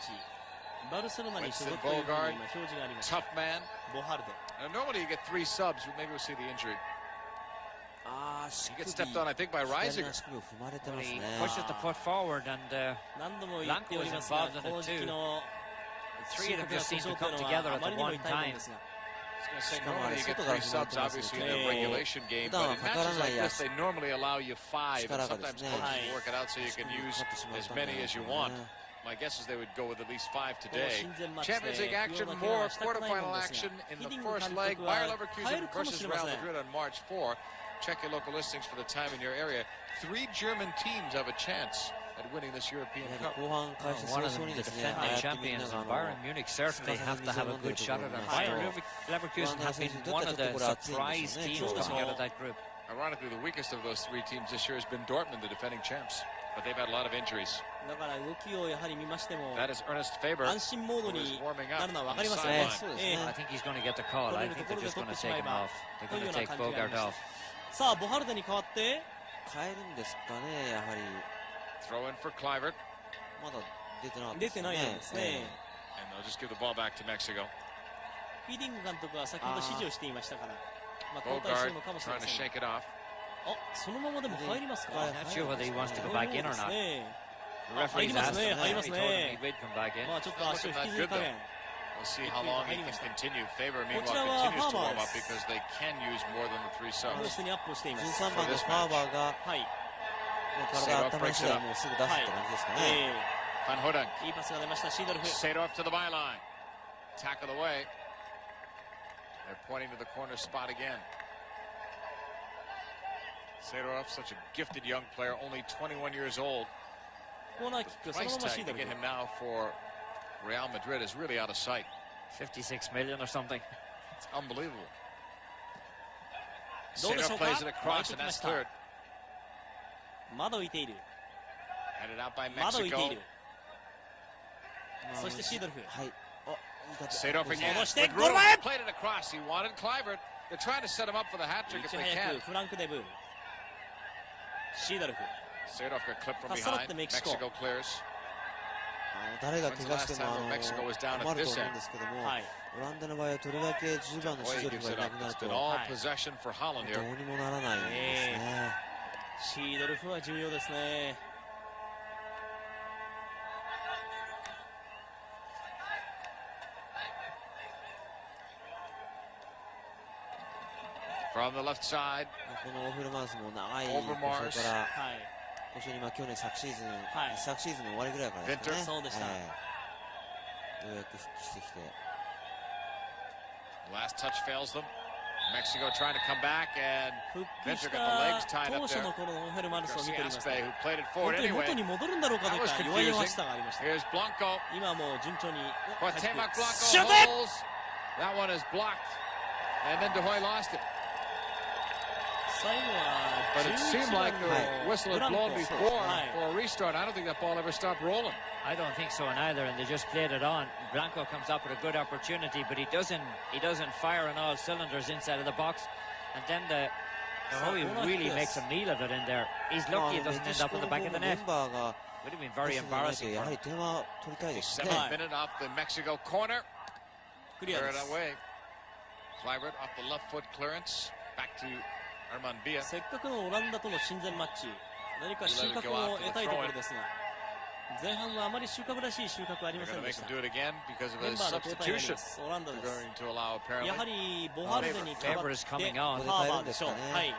Speaker 3: バルセロナに所属というふうに今表示があります。
Speaker 4: Tough man.
Speaker 3: ボハルデ。
Speaker 4: Normally you get 3 subs. Maybe we'll see the injury.
Speaker 5: 足
Speaker 4: He
Speaker 5: 首
Speaker 4: gets stepped on, I think, by
Speaker 5: 左の
Speaker 4: Reisiger.
Speaker 5: 足首を踏まれてます
Speaker 1: He
Speaker 5: ね。
Speaker 1: pushes the foot forward, and
Speaker 3: 何度も言っておりますが、この時期の
Speaker 1: three of them just seem to come together at the one time.
Speaker 4: I was going to say, normally you get 3 subs, obviously, in a regulation game, but in matches like this, they normally allow you 5, and sometimes coaches work it out so you can use as many as you want. My guess is they would go with at least 5 today. Champions League action, more quarterfinal action in the first leg. Bayer Leverkusen versus Real Madrid on March 4. Check your local listings for the time in your area. 3 German teams have a chance at winning this European Cup.
Speaker 1: One of them, the defending champions, and Bayern Munich certainly have to have a good shot at it. Bayer Leverkusen has been one of the surprise teams coming out of that group.
Speaker 4: Ironically, the weakest of those 3 teams this year has been Dortmund, the defending champs. But they've had a lot of injuries.
Speaker 3: だから動きをやはり見ましても、
Speaker 4: That is Ernest Faber,
Speaker 3: 安心モード
Speaker 4: who is
Speaker 3: に
Speaker 4: warming
Speaker 3: な
Speaker 4: up
Speaker 3: るのは
Speaker 4: on
Speaker 3: 分か
Speaker 4: the
Speaker 3: りますよね。
Speaker 4: sideline.
Speaker 1: I think he's going to get the call. I think they're just going to take him off. They're going to take Bogart off.
Speaker 3: さあ、ボハルデに代わって
Speaker 5: 変えるんですかね、やはり。
Speaker 4: Throw in for Kluivert.
Speaker 5: まだ出てなかった
Speaker 3: 出てないですね。
Speaker 4: And they'll just give the ball back to Mexico.
Speaker 3: フィーディング監督は先ほど指示をしていましたから、まあ交代す
Speaker 4: Bogart
Speaker 3: るのかもしれ
Speaker 4: trying
Speaker 3: ま
Speaker 4: to
Speaker 3: せん。
Speaker 4: shake it off.
Speaker 3: あ、そのままでも入りますか。
Speaker 1: Not sure whether he wants to go back in or not. The
Speaker 3: 入
Speaker 1: referee's
Speaker 3: ります
Speaker 1: asked
Speaker 3: ね、
Speaker 1: him
Speaker 3: 入り
Speaker 1: that.
Speaker 3: ます
Speaker 1: He told him
Speaker 3: ね
Speaker 1: he。would come back in.
Speaker 3: まあちょっと足を引きずり加減。
Speaker 4: We'll see how long he can continue. Faber, meanwhile,
Speaker 3: こちらは
Speaker 4: continues to warm up
Speaker 3: Farmers.
Speaker 4: because they can use more than the 3
Speaker 3: もう
Speaker 4: subs.
Speaker 3: すでにアップをしています。
Speaker 5: 13番のファーバーが
Speaker 3: はい。
Speaker 5: 体温め次第もうすぐ出すって感じですかね。
Speaker 4: Van Hooydonk.
Speaker 3: いいパスが出ました、シードルフ。
Speaker 4: Sadorf to the byline. Tackle away. They're pointing to the corner spot again. Sadorf, such a gifted young player, only 21 years old.
Speaker 3: コーナーキッ
Speaker 4: The
Speaker 3: ク、その
Speaker 4: price
Speaker 3: ままシ
Speaker 4: tag
Speaker 3: ード
Speaker 4: to
Speaker 3: ル
Speaker 4: get
Speaker 3: フ。
Speaker 4: him now for Real Madrid is really out of sight.
Speaker 1: 56 million or something.
Speaker 4: It's unbelievable.
Speaker 3: どうでしょ
Speaker 4: Sadorf
Speaker 3: うか。
Speaker 4: plays it across, and that's cleared.
Speaker 3: まだ浮いている。
Speaker 4: Headed out by
Speaker 3: まだ浮いてい
Speaker 4: Mexico.
Speaker 3: る。そしてシードルフ。
Speaker 5: はい。あ、いい形。
Speaker 4: Sadorf again.
Speaker 3: 戻して
Speaker 4: With
Speaker 3: ゴール
Speaker 4: room.
Speaker 3: 前。
Speaker 4: Played it across. He wanted Kluivert. They're trying to set him up for the hat
Speaker 3: い
Speaker 4: trick if
Speaker 3: ち
Speaker 4: they
Speaker 3: 早
Speaker 4: can.
Speaker 3: くフランク・デブール。シードルフ。
Speaker 4: Sadorf got clipped from
Speaker 3: かっさらっ
Speaker 4: behind.
Speaker 3: てメキシコ。
Speaker 4: Mexico clears.
Speaker 5: 誰が怪我しても困ると思うん
Speaker 4: Mexico was down at
Speaker 5: で
Speaker 4: this
Speaker 5: す
Speaker 4: end.
Speaker 5: けども、
Speaker 3: はい。
Speaker 5: オランダの場合はとりわけ10番のシ
Speaker 4: Boy,
Speaker 5: ド
Speaker 4: he
Speaker 5: ルフ
Speaker 4: gives
Speaker 5: が
Speaker 4: it
Speaker 5: いな
Speaker 4: up.
Speaker 5: くな
Speaker 4: It's
Speaker 5: る
Speaker 4: been
Speaker 5: と
Speaker 4: all
Speaker 3: はい
Speaker 4: possession for Holland
Speaker 5: ど
Speaker 4: here.
Speaker 5: うにもならないですね。
Speaker 3: シードルフは重要ですね。
Speaker 4: From the left side,
Speaker 5: このオフルマウスも長い
Speaker 4: Overmars
Speaker 5: 故障から
Speaker 3: はい。
Speaker 5: 故障に去年昨シーズン、
Speaker 3: はい
Speaker 5: 昨シーズンの終わりぐらいからですかね。
Speaker 3: Winter そうでした
Speaker 5: ようやく復帰してきて。
Speaker 4: last touch fails them. Mexico trying to come back, and
Speaker 3: 復帰し
Speaker 4: Winter got the legs
Speaker 3: た
Speaker 4: tied
Speaker 3: 当
Speaker 4: up
Speaker 3: 初
Speaker 4: there.
Speaker 3: のこのオフェルマルスを見ておりますと、
Speaker 4: Garcia Aspe, who played it
Speaker 3: 本
Speaker 4: forward
Speaker 3: 当に
Speaker 4: anyway.
Speaker 3: 元に戻るんだろうかといっ
Speaker 4: That was
Speaker 3: た弱々しさがありました。
Speaker 4: Here's Blanco.
Speaker 3: 今もう順調に
Speaker 4: Cuauhtemoc
Speaker 3: シュー
Speaker 4: Blanco
Speaker 3: ト
Speaker 4: holds. That one is blocked. And then De Hoy lost it. But it seemed like the whistle had blown before for a restart. I don't think that ball ever stopped rolling.
Speaker 1: I don't think so either, and they just played it on. Blanco comes up with a good opportunity, but he doesn't fire on all cylinders inside of the box. And then he really makes a meal of it in there. He's lucky it doesn't end up in the back of the net. Would have been very embarrassing for him.
Speaker 4: 7th minute off the Mexico corner. Clear it away. Kluivert off the left foot clearance. Back to Armand Villa.
Speaker 3: せっかくのオランダとの親善マッチ、何か収穫を得たいところですが、前半はあまり収穫らしい収穫はありませんでした。メンバーの交代があります。オランダです。やはりボハルデに代わってハーバーでしょう。はい。
Speaker 4: You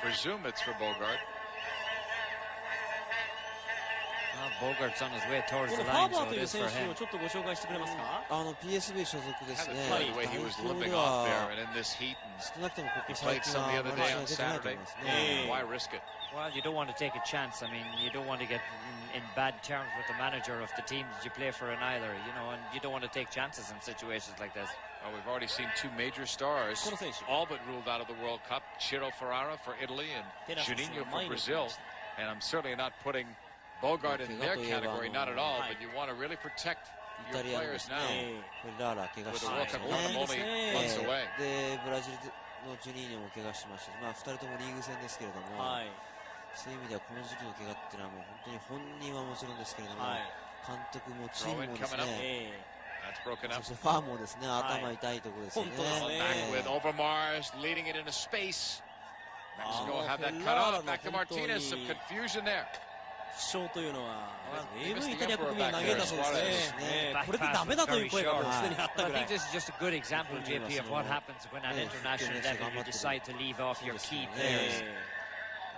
Speaker 4: presume it's for Bogart.
Speaker 1: Bogart's on his way towards the
Speaker 3: ハ
Speaker 1: line,
Speaker 3: ーバ
Speaker 1: so
Speaker 3: ーと
Speaker 1: it
Speaker 3: いう
Speaker 1: is
Speaker 3: 選
Speaker 1: for
Speaker 3: 手
Speaker 1: him.
Speaker 3: をちょっとご紹介してくれますか。
Speaker 5: PSV 所属ですね。
Speaker 4: The way he was limping off there and in this heat, and he played some the other day on Saturday. Why risk it?
Speaker 1: Well, you don't want to take a chance. I mean, you don't want to get in bad terms with the manager of the team that you play for either, you know, and you don't want to take chances in situations like this.
Speaker 4: Well, we've already seen two major stars, all but ruled out of the World Cup. Ciro Ferrara for Italy and Juninho for Brazil. And I'm certainly not putting Bogart in their category, not at all, but you want to really protect your players now. With the World Cup only months away.
Speaker 5: で、ブラジルのジュニーニョも怪我しましたし、2人ともリーグ戦ですけれども、そういう意味ではこの時期の怪我っていうのはもう本当に本人はもちろんですけれども、監督もチームもですね、そしてファンもですね、頭痛いところですよね。
Speaker 4: Back with Overmars leading it into space. Mexico have that cut off. Back to Martinez. Some confusion there.
Speaker 3: 負傷というのは、イタリア国民投げたそうですね。これでダメだという声がもうすでにあったぐらい。
Speaker 1: I think this is just a good example, JP, of what happens when at international level you decide to leave off your key players.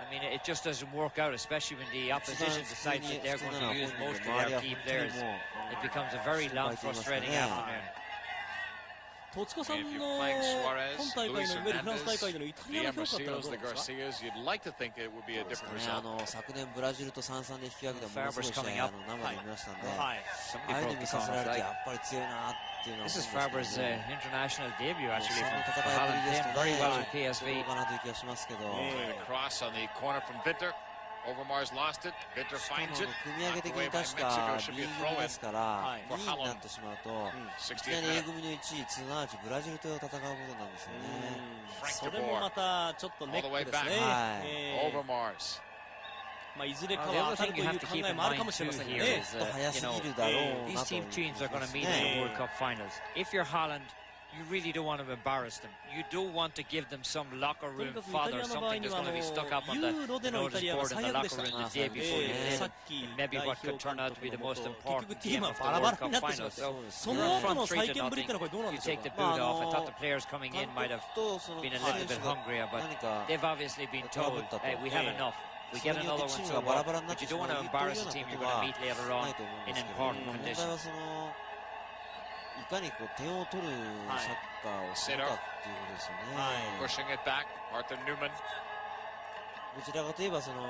Speaker 1: I mean, it just doesn't work out, especially when the opposition decides that they're going to use most of their key players. It becomes a very long, frustrating afternoon.
Speaker 3: 戸塚さんの今大会のいわゆるフランス大会でのイタリアの評価ってのはどうですか。
Speaker 5: 昨年ブラジルと3-3で引き分けたものすごい試合生で見ましたんで、ああいうの見させられてやっぱり強いなっていうのは。
Speaker 1: This is Faber's international debut actually from
Speaker 5: 戦いぶりですと
Speaker 1: very well with PSV.
Speaker 5: そうかなという気がしますけど。
Speaker 4: Cross on the corner from Vinter. Overmars lost it. Vinter finds it.
Speaker 5: 組み上げ的に確か B 組ですから、2位になってしまうと、いきなり A 組の1位、すなわちブラジルと戦うことなんですよね。
Speaker 3: それもまたちょっとネックですね。
Speaker 4: Overmars.
Speaker 3: まあいずれかは当たるという考えもあるかもしれませんね。
Speaker 5: ちょっと早すぎるだろうなと思いますね。
Speaker 1: These teams are going to meet in the World Cup finals. If you're Holland, you really don't want to embarrass them. You don't want to give them some locker room fodder, something that's going to be stuck up on the notice board in the locker room the day before you play. Maybe what could turn out to be the most important game of the World Cup final. So, from 3-0, you take the boot off. I thought the players coming in might have been a little bit hungrier, but they've obviously been told, hey, we have enough. We get another one, so what? But you don't want to embarrass the team you're going to meet later on in important conditions.
Speaker 5: いかにこう点を取るサッカーをするかっていうことですよね。
Speaker 4: Pushing it back, Arthur Newman.
Speaker 5: どちらかといえばその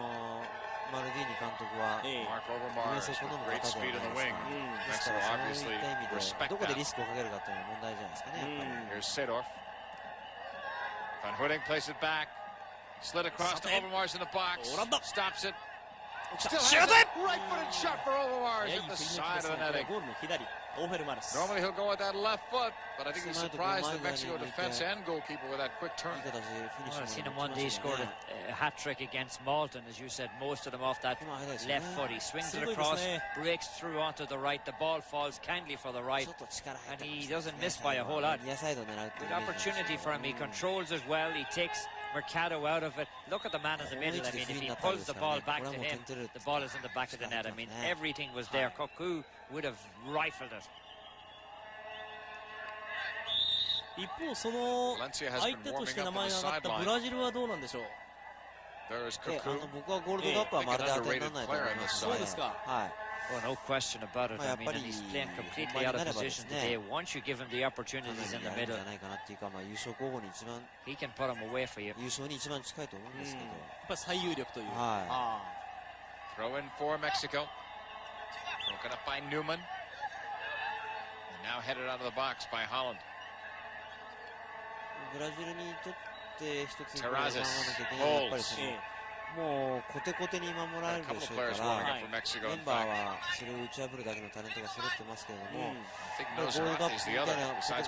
Speaker 5: マルディーニ監督はディフェンスを好む方ではないですか。ですからそういった意味でどこでリスクをかけるかというのが問題じゃないですかね。
Speaker 4: Here's Seedorf. Van Hoeding plays it back. Slid across to Overmars in the box. Stops it. Still has it. Right-footed shot for Overmars at the side of the netting. Normally he'll go with that left foot, but I think he's surprised the Mexico defense and goalkeeper with that quick turn.
Speaker 1: I've seen him one day scored a hat-trick against Malton, as you said, most of them off that left foot. He swings it across, breaks through onto the right, the ball falls kindly for the right, and he doesn't miss by a whole lot. Good opportunity for him, he controls it well, he takes Mercado out of it. Look at the man in the middle. I mean, if he pulls the ball back to him, the ball is in the back of the net. I mean, everything was there. Cocu would have rifled it.
Speaker 3: 一方その相手として名前が上がったブラジルはどうなんでしょう。
Speaker 5: 僕はゴールドカップはまるで当てにならないと思います。
Speaker 3: そうですか。
Speaker 5: はい。
Speaker 1: Well, no question about it. I mean, and he's playing completely out of position today. Once you give him the opportunities in the middle, he can put them away for you.
Speaker 5: 優勝に一番近いと思うんですけど。
Speaker 3: やっぱり最有力という。
Speaker 5: はい。
Speaker 4: Throw in for Mexico. Broken up by Newman. And now headed out of the box by Holland.
Speaker 5: ブラジルにとってて一つ守らなきゃいけないやっぱりもうコテコテに守られるでしょうから、メンバーはそれを打ち破るだけのタレントが揃ってますけれども、ゴールドカップみたいなことが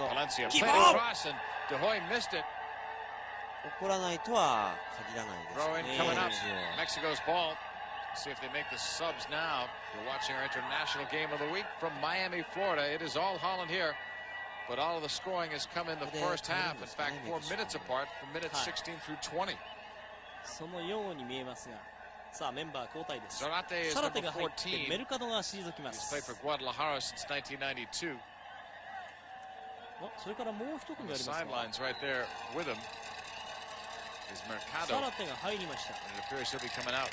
Speaker 5: 起こらないとは限らないですね。
Speaker 4: See if they make the subs now. You're watching our international game of the week from Miami, Florida. It is all Holland here, but all of the scoring has come in the first half. In fact, 4 minutes apart from minutes 16 through 20.
Speaker 3: そのように見えますが、さあメンバー交代です。
Speaker 4: Zarate is
Speaker 3: サラテ
Speaker 4: number
Speaker 3: が入って
Speaker 4: 14.
Speaker 3: メルカドが退きま
Speaker 4: He's
Speaker 3: す。
Speaker 4: played for Guadalajara since 1992.
Speaker 3: それからもう一組
Speaker 4: On
Speaker 3: あ
Speaker 4: the
Speaker 3: りますが、
Speaker 4: sidelines right there with him is
Speaker 3: サ
Speaker 4: Mercado.
Speaker 3: ラテが入りました。
Speaker 4: And it appears he'll be coming out.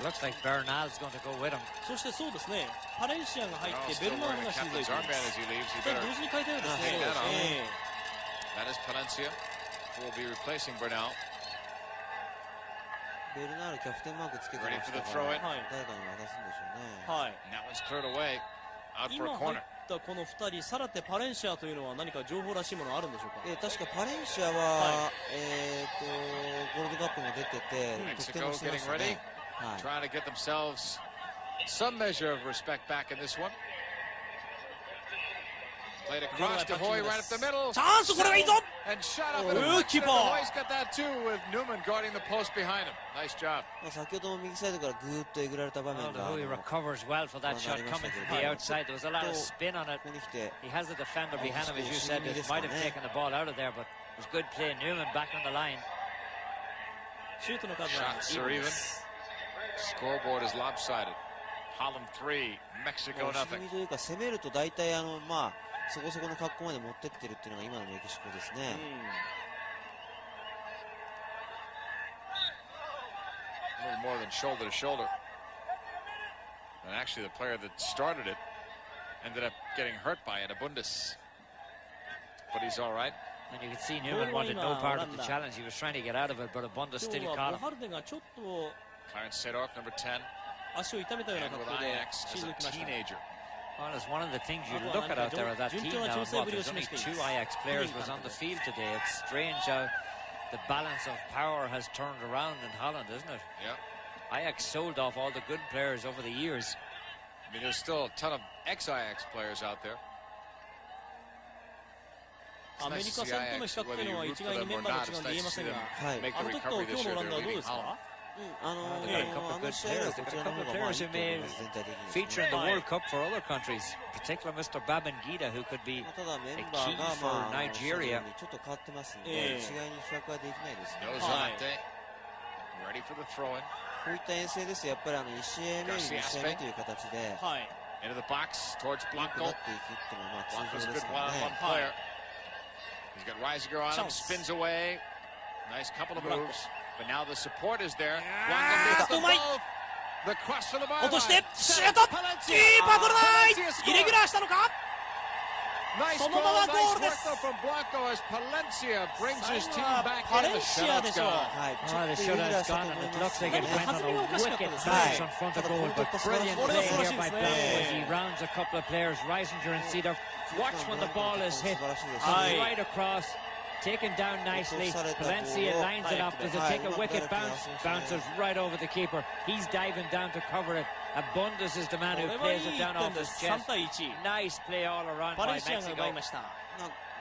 Speaker 1: Looks like Bernal's going to go with him.
Speaker 3: そしてそうですね、パレンシアが入っ
Speaker 4: Oh,
Speaker 3: て
Speaker 4: still
Speaker 3: ベルナー
Speaker 4: wearing
Speaker 3: ド
Speaker 4: the
Speaker 3: が退い
Speaker 4: captain's
Speaker 3: ていま
Speaker 4: armband
Speaker 3: す。
Speaker 4: as he leaves. He
Speaker 3: 同
Speaker 4: better.
Speaker 3: 時に変えたようですね。
Speaker 4: That is Palencia, who will be replacing Bernal.
Speaker 5: ベルナールキャプテンマークつけてま
Speaker 4: Ready
Speaker 5: し
Speaker 4: for
Speaker 5: た
Speaker 4: the
Speaker 5: から、
Speaker 4: throw in.
Speaker 5: 誰かに渡すんでしょうね。
Speaker 3: はい。
Speaker 4: And that one's cleared away. Out for
Speaker 3: 今
Speaker 4: a
Speaker 3: 入
Speaker 4: corner.
Speaker 3: ったこの2人、サラテ、パレンシアというのは何か情報らしいものあるんでしょうか。
Speaker 5: 確かパレンシアは、ゴールドカップも出てて、得点
Speaker 4: Mexico
Speaker 5: もしてま
Speaker 4: getting
Speaker 5: した
Speaker 4: ready,
Speaker 5: ね。はい。
Speaker 4: trying to get themselves some measure of respect back in this one. Played across to Hoy right up the middle.
Speaker 3: チャンス、これはいいぞ。
Speaker 4: And shot up in the
Speaker 3: keeper.
Speaker 4: Hoy's got that too with Newman guarding the post behind him. Nice job.
Speaker 5: 先ほども右サイドからぐーっとえぐられた場面
Speaker 1: Well,
Speaker 5: が、
Speaker 1: Hui recovers well for that shot coming from the outside. There was a lot of spin on it.
Speaker 5: ここに来て、
Speaker 1: He has a defender behind him, as you said, that might have taken the ball out of there, but it was good play. Newman back on the line.
Speaker 3: シュートの数は
Speaker 4: Shots are even. Scoreboard is lopsided. Holland 3, Mexico
Speaker 5: 沈
Speaker 4: nothing.
Speaker 5: みというか攻めると大体そこそこの格好まで持ってってるっていうのが今のメキシコですね。
Speaker 4: A little more than shoulder to shoulder. And actually, the player that started it ended up getting hurt by it, Abundis. But he's all right.
Speaker 1: And you could see Newman wanted no part of the challenge. He was trying to get out of it, but Abunda
Speaker 3: 今
Speaker 1: still
Speaker 3: 日は
Speaker 1: caught
Speaker 3: ボ
Speaker 1: him.
Speaker 3: ハルデがちょっと
Speaker 4: Clarence Seedorf, number 10.
Speaker 3: 足を痛めたような
Speaker 4: And
Speaker 3: 格
Speaker 4: with
Speaker 3: 好で
Speaker 4: Ajax as
Speaker 3: 退
Speaker 4: a
Speaker 3: きました。
Speaker 4: teenager.
Speaker 1: Well, it's one of the things you look at out there of that team now. And what, there's only 2 Ajax players was on the field today. It's strange how the balance of power has turned around in Holland, isn't it?
Speaker 4: Yeah.
Speaker 1: Ajax sold off all the good players over the years.
Speaker 4: I mean, there's still a ton of ex-Ajax players out there.
Speaker 3: アメリカ戦との比較というのは一概にメンバーが違うんで言えませんが、あの時と今日のオランダはどうですか？
Speaker 1: They've got a couple of good players. They've got a couple of players who may feature in the World Cup for other countries, particularly Mr. Babangida, who could be
Speaker 5: ただメン
Speaker 1: a
Speaker 5: バ
Speaker 1: key
Speaker 5: ーが
Speaker 1: for Nigeria.
Speaker 5: ちょっと変わってますんで、一概に比較はできないですね。
Speaker 4: No Zanate. Ready for the throw-in.
Speaker 5: こういった遠征ですとやっぱり1試合目に2試合目という形で
Speaker 4: Into the box towards
Speaker 5: な
Speaker 4: Blanco.
Speaker 5: っていくっていうのは通
Speaker 4: Blanco's
Speaker 5: 常
Speaker 4: a
Speaker 5: で
Speaker 4: good
Speaker 5: すからね。
Speaker 4: one-on-one player. He's got Reisiger on him, spins away. Nice couple of moves. But now the support is there. Blanco beats them both. The cross for the byline.
Speaker 3: 落としてシュート、キーパー取れない、イレギュラーしたのか。
Speaker 4: Nice
Speaker 3: そ
Speaker 4: goal,
Speaker 3: のまま
Speaker 4: nice
Speaker 3: ゴールで
Speaker 4: work
Speaker 3: す。
Speaker 4: though from Blanco as Palencia brings his team
Speaker 3: 最後は
Speaker 4: back
Speaker 3: パ
Speaker 4: in.
Speaker 3: レ
Speaker 4: The
Speaker 3: ンシアで
Speaker 4: shutout's
Speaker 3: しょう。
Speaker 4: gone.
Speaker 5: はい、ちょ
Speaker 1: Oh,
Speaker 5: っ
Speaker 1: the
Speaker 5: とイレギュラー
Speaker 1: shutouts
Speaker 5: したと
Speaker 1: gone,
Speaker 5: 思
Speaker 1: and
Speaker 5: い
Speaker 1: it
Speaker 5: ま
Speaker 1: looks
Speaker 5: す
Speaker 1: like
Speaker 5: ね。
Speaker 1: it went on a wicked finish in front of goal. But brilliant play here by Blanco as he rounds a couple of players, Reisinger and Seedorf. Watch when the ball is hit, right across, taken down nicely. Palencia lines it up. Does it take a wicked bounce? Bounces right over the keeper. He's diving down to cover it. Abundis is the man who plays it down off his
Speaker 3: 3
Speaker 1: chest.
Speaker 3: 対1。
Speaker 1: Nice play all around
Speaker 3: パレ
Speaker 1: by
Speaker 3: ンシアが奪
Speaker 1: Mexico.
Speaker 3: いました。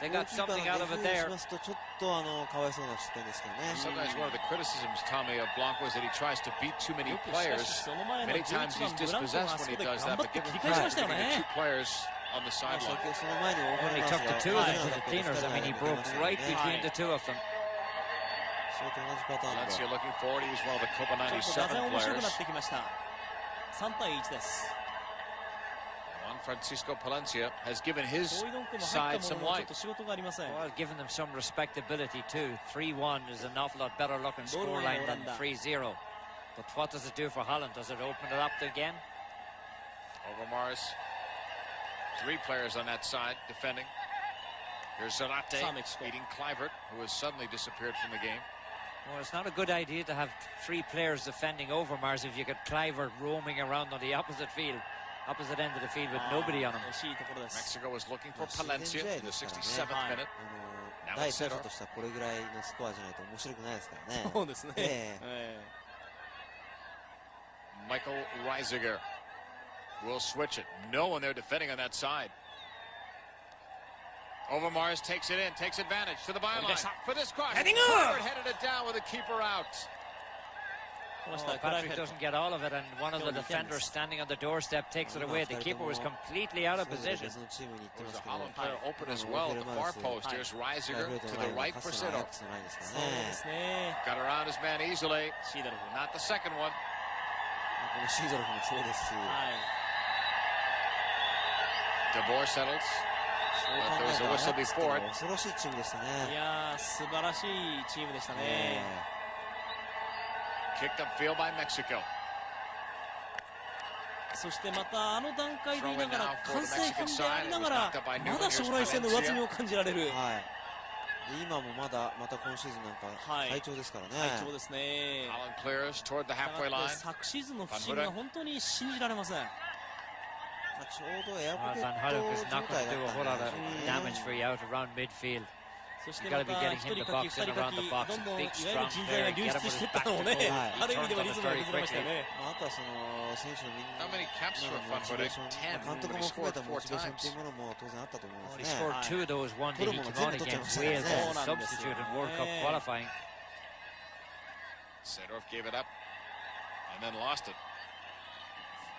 Speaker 1: They got something out of it there.
Speaker 5: しますとちょっとかわいそうな失点ですけどね。
Speaker 4: Sometimes one of the criticisms, Tommy, of Blanco is that he tries to beat too many
Speaker 3: よくしかし
Speaker 4: players.
Speaker 3: その前の
Speaker 4: Many
Speaker 3: 11
Speaker 4: times he's
Speaker 3: 番ブランコがあ
Speaker 4: dispossessed
Speaker 3: そ
Speaker 4: when
Speaker 3: こ
Speaker 4: he
Speaker 3: で
Speaker 4: does
Speaker 3: 頑
Speaker 4: that.
Speaker 3: 張っ
Speaker 4: But
Speaker 3: て
Speaker 4: give
Speaker 3: 切り
Speaker 4: him
Speaker 3: 返しましたよ
Speaker 4: credit for
Speaker 3: ね。
Speaker 4: the 2 players on the
Speaker 5: 先
Speaker 4: sideline.
Speaker 5: ほどその前にオフェ
Speaker 1: Only
Speaker 5: ン
Speaker 1: took
Speaker 5: ス
Speaker 1: the
Speaker 5: が
Speaker 1: 2 of them to the cleaners. I mean, he broke right
Speaker 5: それ
Speaker 1: between the 2 of them.
Speaker 5: と同じパターンが
Speaker 4: Valencia looking forward. He was one of the Copa
Speaker 3: ちょっと打線
Speaker 4: 97
Speaker 3: 面白くな
Speaker 4: players.
Speaker 3: ってきました。3対1です。
Speaker 4: Juan Francisco Palencia has given
Speaker 3: ボ
Speaker 4: his
Speaker 3: イドンコも入っ
Speaker 4: side
Speaker 3: た
Speaker 4: some
Speaker 3: もののちょっ
Speaker 4: life.
Speaker 3: と仕事がありません。
Speaker 1: Well, giving them some respectability too. 3-1 is an awful lot better looking scoreline than 3-0. But what does it do for Holland? Does it open it up again?
Speaker 4: Overmars. 3 players on that side defending. Here's Zarate beating Clivert, who has suddenly disappeared from the game.
Speaker 1: Well, it's not a good idea to have 3 players defending Overmars if you get Clivert roaming around on the opposite field. opposite end of the field with nobody on him.
Speaker 4: Mexico was looking for Palencia in the 67th minute.
Speaker 5: 第三者としてはこれぐらいのスコアじゃないと面白くないですからね。
Speaker 3: そうですね。
Speaker 4: Michael Reisiger will switch it. No one there defending on that side. Overmars takes it in, takes advantage to the byline for this cross. Headed it down with the keeper out.
Speaker 1: Oh, Patrick doesn't get all of it, and one of the defenders standing on the doorstep takes it away. The keeper was completely out of position.
Speaker 4: There's a Holland player open as well at the far post. Here's Reisiger to the right for Siddle. Got around his man easily. Not the second one. DeBoer settles. But there was a whistle before it.
Speaker 5: 恐ろしいチームでしたね。
Speaker 3: いやー、素晴らしいチームでしたね。
Speaker 4: Kicked upfield by Mexico.
Speaker 3: そしてまたあの段階でいながら完成品でありながらまだ将来性の上積みを感じられる。
Speaker 5: はい。で今もまた今シーズンなんか最長ですからね。
Speaker 3: 最長ですね。
Speaker 4: 昨
Speaker 3: シーズンの不振が本当に信じられません。
Speaker 5: ちょうどエアポケッ
Speaker 1: Van
Speaker 5: ト
Speaker 1: Hulk is
Speaker 5: 状
Speaker 1: not
Speaker 5: 態
Speaker 1: going
Speaker 5: だ
Speaker 1: to
Speaker 5: っ
Speaker 1: do a
Speaker 5: た
Speaker 1: whole
Speaker 5: ん
Speaker 1: lot
Speaker 5: で
Speaker 1: of damage for you out around midfield.
Speaker 3: そしてまた一人かき二人かきどんどんいわゆる人材が流出していったのもね、ある意味ではリズムが崩れましたよね。
Speaker 5: あとはその選手のみんなのモチベーション、監督も含めたモチベーションというものも当然あったと思います
Speaker 1: He
Speaker 5: ね。
Speaker 1: scored two of those one that he came on against Wales as a substitute in World Cup qualifying.
Speaker 4: Sedorf gave it up and then lost it.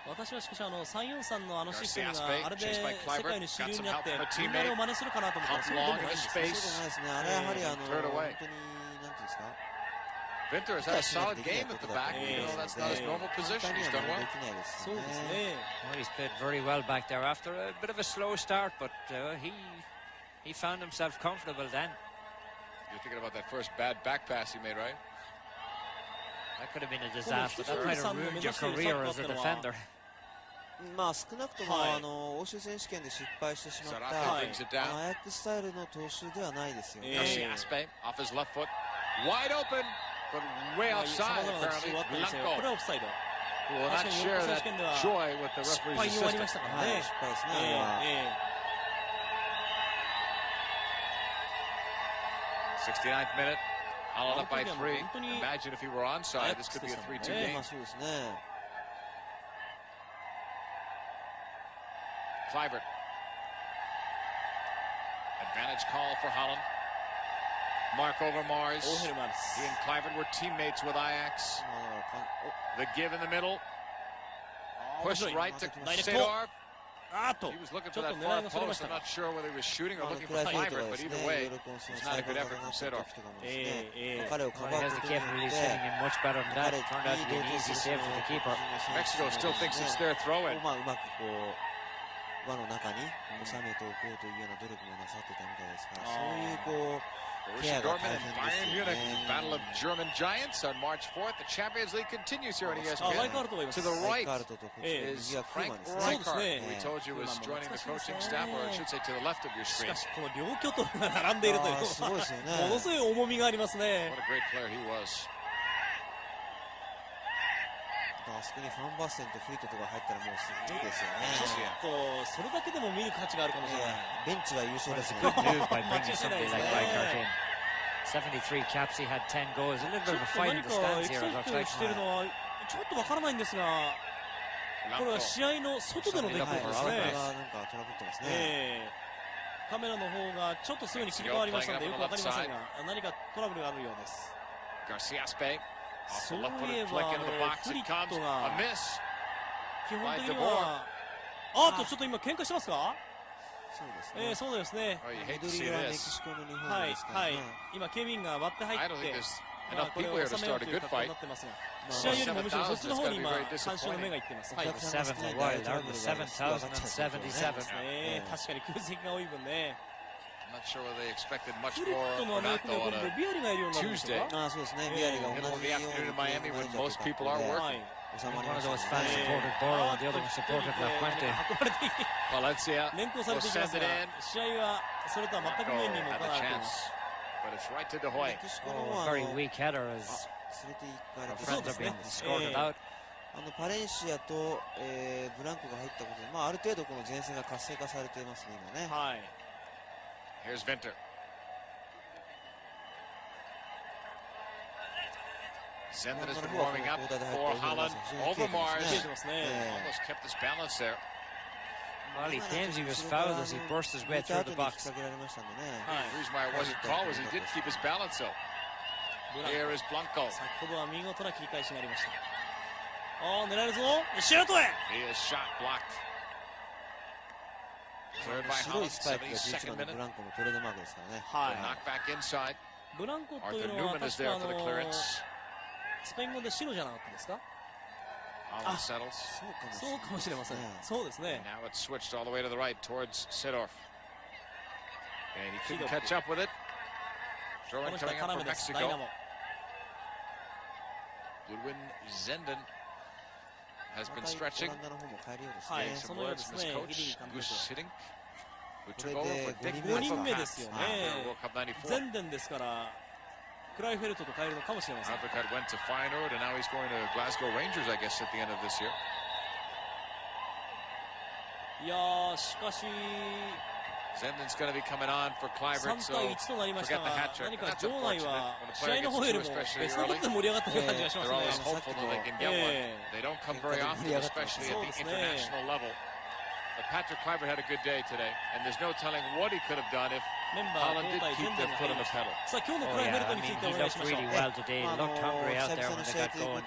Speaker 3: 私はしかし343のあのシステムがあれで世界の主流になってみんなを真似するかなと思ったらそうでもないですね。
Speaker 5: そうでもないですね。あれはやはり本当になんていうんですか。
Speaker 4: Vinter has had a solid game at the back. You know, that's not his normal position. He's done well.
Speaker 3: そうですね。
Speaker 1: Well, he's played very well back there after a bit of a slow start, but he found himself comfortable then.
Speaker 4: You're thinking about that first bad back pass he made, right?
Speaker 1: That could have been a disaster. That might have ruined your career as a defender.
Speaker 5: まあ少なくとも欧州選手権で失敗してしまったアヤックスタイルの投手ではないですよね。
Speaker 4: Garciaspe off his left foot, wide open, but way outside apparently. Blanco,
Speaker 3: これはオフサイド。
Speaker 4: who will not share that joy with the
Speaker 3: 失敗
Speaker 4: referee's
Speaker 3: に終わりま
Speaker 4: assistant.
Speaker 3: したからね。
Speaker 5: 失敗ですね。
Speaker 4: 69th minute, Holland up by 3. Imagine if he were onside, this could be a 3-2 game.
Speaker 5: まあそうですね。
Speaker 4: Kluivert. Advantage call for Holland. Mark Overmars. He and Kluivert were teammates with Ajax. The give in the middle. Push right to Sedorf. He was looking for that far post. I'm not sure whether he was shooting or looking for Kluivert, but either way, it's not a good effort from Sedorf.
Speaker 1: He has the capabilities hitting him much better than that. It turned out to be an easy save for the keeper.
Speaker 4: Mexico still thinks it's their throw-in.
Speaker 5: うまく輪の中に収めておこうというような努力もなさってたみたいですから、そういうケア
Speaker 4: Borussia
Speaker 5: が
Speaker 4: Dortmund
Speaker 5: 大
Speaker 4: and
Speaker 5: 変ですよ
Speaker 4: Bayern Munich,
Speaker 5: ね。
Speaker 4: Battle of German Giants on March 4th. The Champions League continues here on
Speaker 3: ライカール
Speaker 4: ESPN.
Speaker 3: トがいます。
Speaker 4: To the
Speaker 5: ライ
Speaker 4: right
Speaker 5: カールトと右
Speaker 4: is
Speaker 5: はクー
Speaker 4: Frank
Speaker 5: マンですね。
Speaker 4: Rijkaard, who we told you was joining the coaching staff, or I should say to the left of your
Speaker 3: し
Speaker 4: screen.
Speaker 3: かしこの両巨頭が並んでいるというの
Speaker 5: すごいですよね。
Speaker 3: はものすごい重みがありますね。
Speaker 4: What a great player he was.
Speaker 5: あそこにファンバッセンとフリートとか入ったらもうすごいですよね。
Speaker 3: ちょっとそれだけでも見る価値があるかもしれない。
Speaker 5: ベンチは優勝ですよ
Speaker 1: Good
Speaker 5: ね。
Speaker 1: move by bringing somebody like Rijkaard in. 73 caps, he had 10 goals. A little
Speaker 3: ちょ
Speaker 1: bit of
Speaker 3: っ
Speaker 1: a
Speaker 3: と
Speaker 1: fight
Speaker 3: 何
Speaker 1: in
Speaker 3: か
Speaker 1: the stands
Speaker 3: エキ
Speaker 1: here,
Speaker 3: サ
Speaker 1: it
Speaker 3: イ
Speaker 1: looks
Speaker 3: ト
Speaker 1: like.
Speaker 3: しているのはちょっとわからないんですが、これは
Speaker 4: Blanco.
Speaker 3: 試合の外での出来事ですね。
Speaker 5: なんかトラブってますね。
Speaker 3: カメラの方がちょっとすぐに切り替わりましたのでよくわかりませんが、何かトラブルがあるようです。
Speaker 4: Garciaspe. Off
Speaker 3: そ
Speaker 4: the
Speaker 3: う
Speaker 4: left
Speaker 3: いえ
Speaker 4: footed
Speaker 3: ば
Speaker 4: flick into the box.
Speaker 3: フリ
Speaker 4: It
Speaker 3: ッ
Speaker 4: comes.
Speaker 3: ト
Speaker 4: A
Speaker 3: が
Speaker 4: miss.
Speaker 3: 基本的にはちょっと今喧嘩してますか？
Speaker 5: そうですね。
Speaker 3: そうですね。
Speaker 4: Oh, you hate to
Speaker 5: 緑
Speaker 4: see
Speaker 5: はメキ
Speaker 4: this.
Speaker 5: シコの日本
Speaker 3: はい
Speaker 5: ですから
Speaker 3: はい
Speaker 5: ね。。
Speaker 3: 今警備員が割って入
Speaker 4: I
Speaker 3: っ
Speaker 4: don't think
Speaker 3: て、
Speaker 4: there's
Speaker 3: まあ
Speaker 4: enough
Speaker 3: これ
Speaker 4: people
Speaker 3: を
Speaker 4: here to
Speaker 3: 収めよう
Speaker 4: start
Speaker 3: と
Speaker 4: a
Speaker 3: いう
Speaker 4: good
Speaker 3: 格好に
Speaker 4: fight.
Speaker 3: なってますが、試合よりもむしろそっちの方に今観衆の目がいってます。はい
Speaker 1: The 7th and wild out with 7,077.
Speaker 3: 確かに空席が多い分ね。
Speaker 4: I'm not sure whether they expected much
Speaker 3: フリッ
Speaker 4: more
Speaker 3: トの
Speaker 4: or
Speaker 3: アメ
Speaker 4: not
Speaker 3: リカで
Speaker 4: though
Speaker 3: 今
Speaker 4: on
Speaker 3: 度
Speaker 4: a
Speaker 3: ビアリがいるようになるんですか？
Speaker 4: Tuesday.
Speaker 5: そうですね。ビアリが同
Speaker 4: Middle of
Speaker 5: じ
Speaker 4: the
Speaker 5: よう
Speaker 4: afternoon
Speaker 5: に
Speaker 4: in Miami when most people are
Speaker 3: は
Speaker 4: working.
Speaker 3: い。
Speaker 5: 収まり
Speaker 1: One
Speaker 5: ま
Speaker 1: of
Speaker 5: し
Speaker 1: those
Speaker 5: た
Speaker 1: fans
Speaker 5: ね。
Speaker 1: supported Borough and the other one supported La
Speaker 3: 運
Speaker 1: Fuente.
Speaker 3: ばれていき
Speaker 4: Valencia
Speaker 3: 連行され
Speaker 4: will
Speaker 3: ていきま
Speaker 4: send
Speaker 3: す
Speaker 4: it
Speaker 3: が、
Speaker 4: in.
Speaker 3: 試合はそれとは全く無縁にも
Speaker 4: Had
Speaker 3: か
Speaker 4: the
Speaker 3: かっています。
Speaker 4: chance, but it's right to De Hoy.
Speaker 5: メキシコの
Speaker 1: Oh,
Speaker 5: 方は
Speaker 1: very weak header as
Speaker 5: 連れて行かれ
Speaker 1: our
Speaker 5: て
Speaker 1: friends
Speaker 3: で
Speaker 1: are
Speaker 3: すね
Speaker 1: being escorted out.
Speaker 5: パレンシアと、ブランコが入ったことで、ある程度この前線が活性化されていますね、今ね。
Speaker 3: はい。
Speaker 4: Here's Winter. Zenden has been warming up for Holland. Overmars almost kept his balance there.
Speaker 1: Well, he claims he was fouled as he burst his way through the box.
Speaker 4: The reason why it wasn't called was he did keep his balance though. Here is Blanco.
Speaker 3: 先ほどは見事な切り返しになりました。狙えるぞ。シュートへ。
Speaker 4: He is shot blocked. Cleared by Holland. 72nd minute.
Speaker 5: ブランコのトレードマークですからね。
Speaker 3: はい。
Speaker 4: Knock back inside.
Speaker 3: ブランコというのは確かスペイン語で白じゃなかったですか？Holland
Speaker 4: settles.
Speaker 3: そうかもしれません。そうですね。
Speaker 4: Now it's switched all the way to the right towards Seedorf. And he couldn't catch up with it. Throw in coming up from Mexico. Goodwin Zenden has been stretching. Some words from his coach, Gus Hiddink, who took over for Dick Advocaat after World Cup '94.
Speaker 3: ゼンデンですからクライフェルトと変えるのかもしれません。
Speaker 4: Advocaat went to Feyenoord and now he's going to Glasgow Rangers, I guess, at the end of this year.
Speaker 3: いやー、しかし
Speaker 4: Zenden's going to be coming on for Kluivert, so
Speaker 3: 3対1となりましたが、何か場内は試合の方よりもベストバックで盛り上がっている感じがしますね。
Speaker 4: They're always hopeful that they can get one. They don't come very often, especially at the international level. But Patrick Kluivert had a good day today, and there's no telling what he could have done if Holland did keep their foot on the pedal.
Speaker 3: さあ今日のクライフェルトについてお願いしましょう。
Speaker 1: He looked really well today. Looked hungry out there when they got going.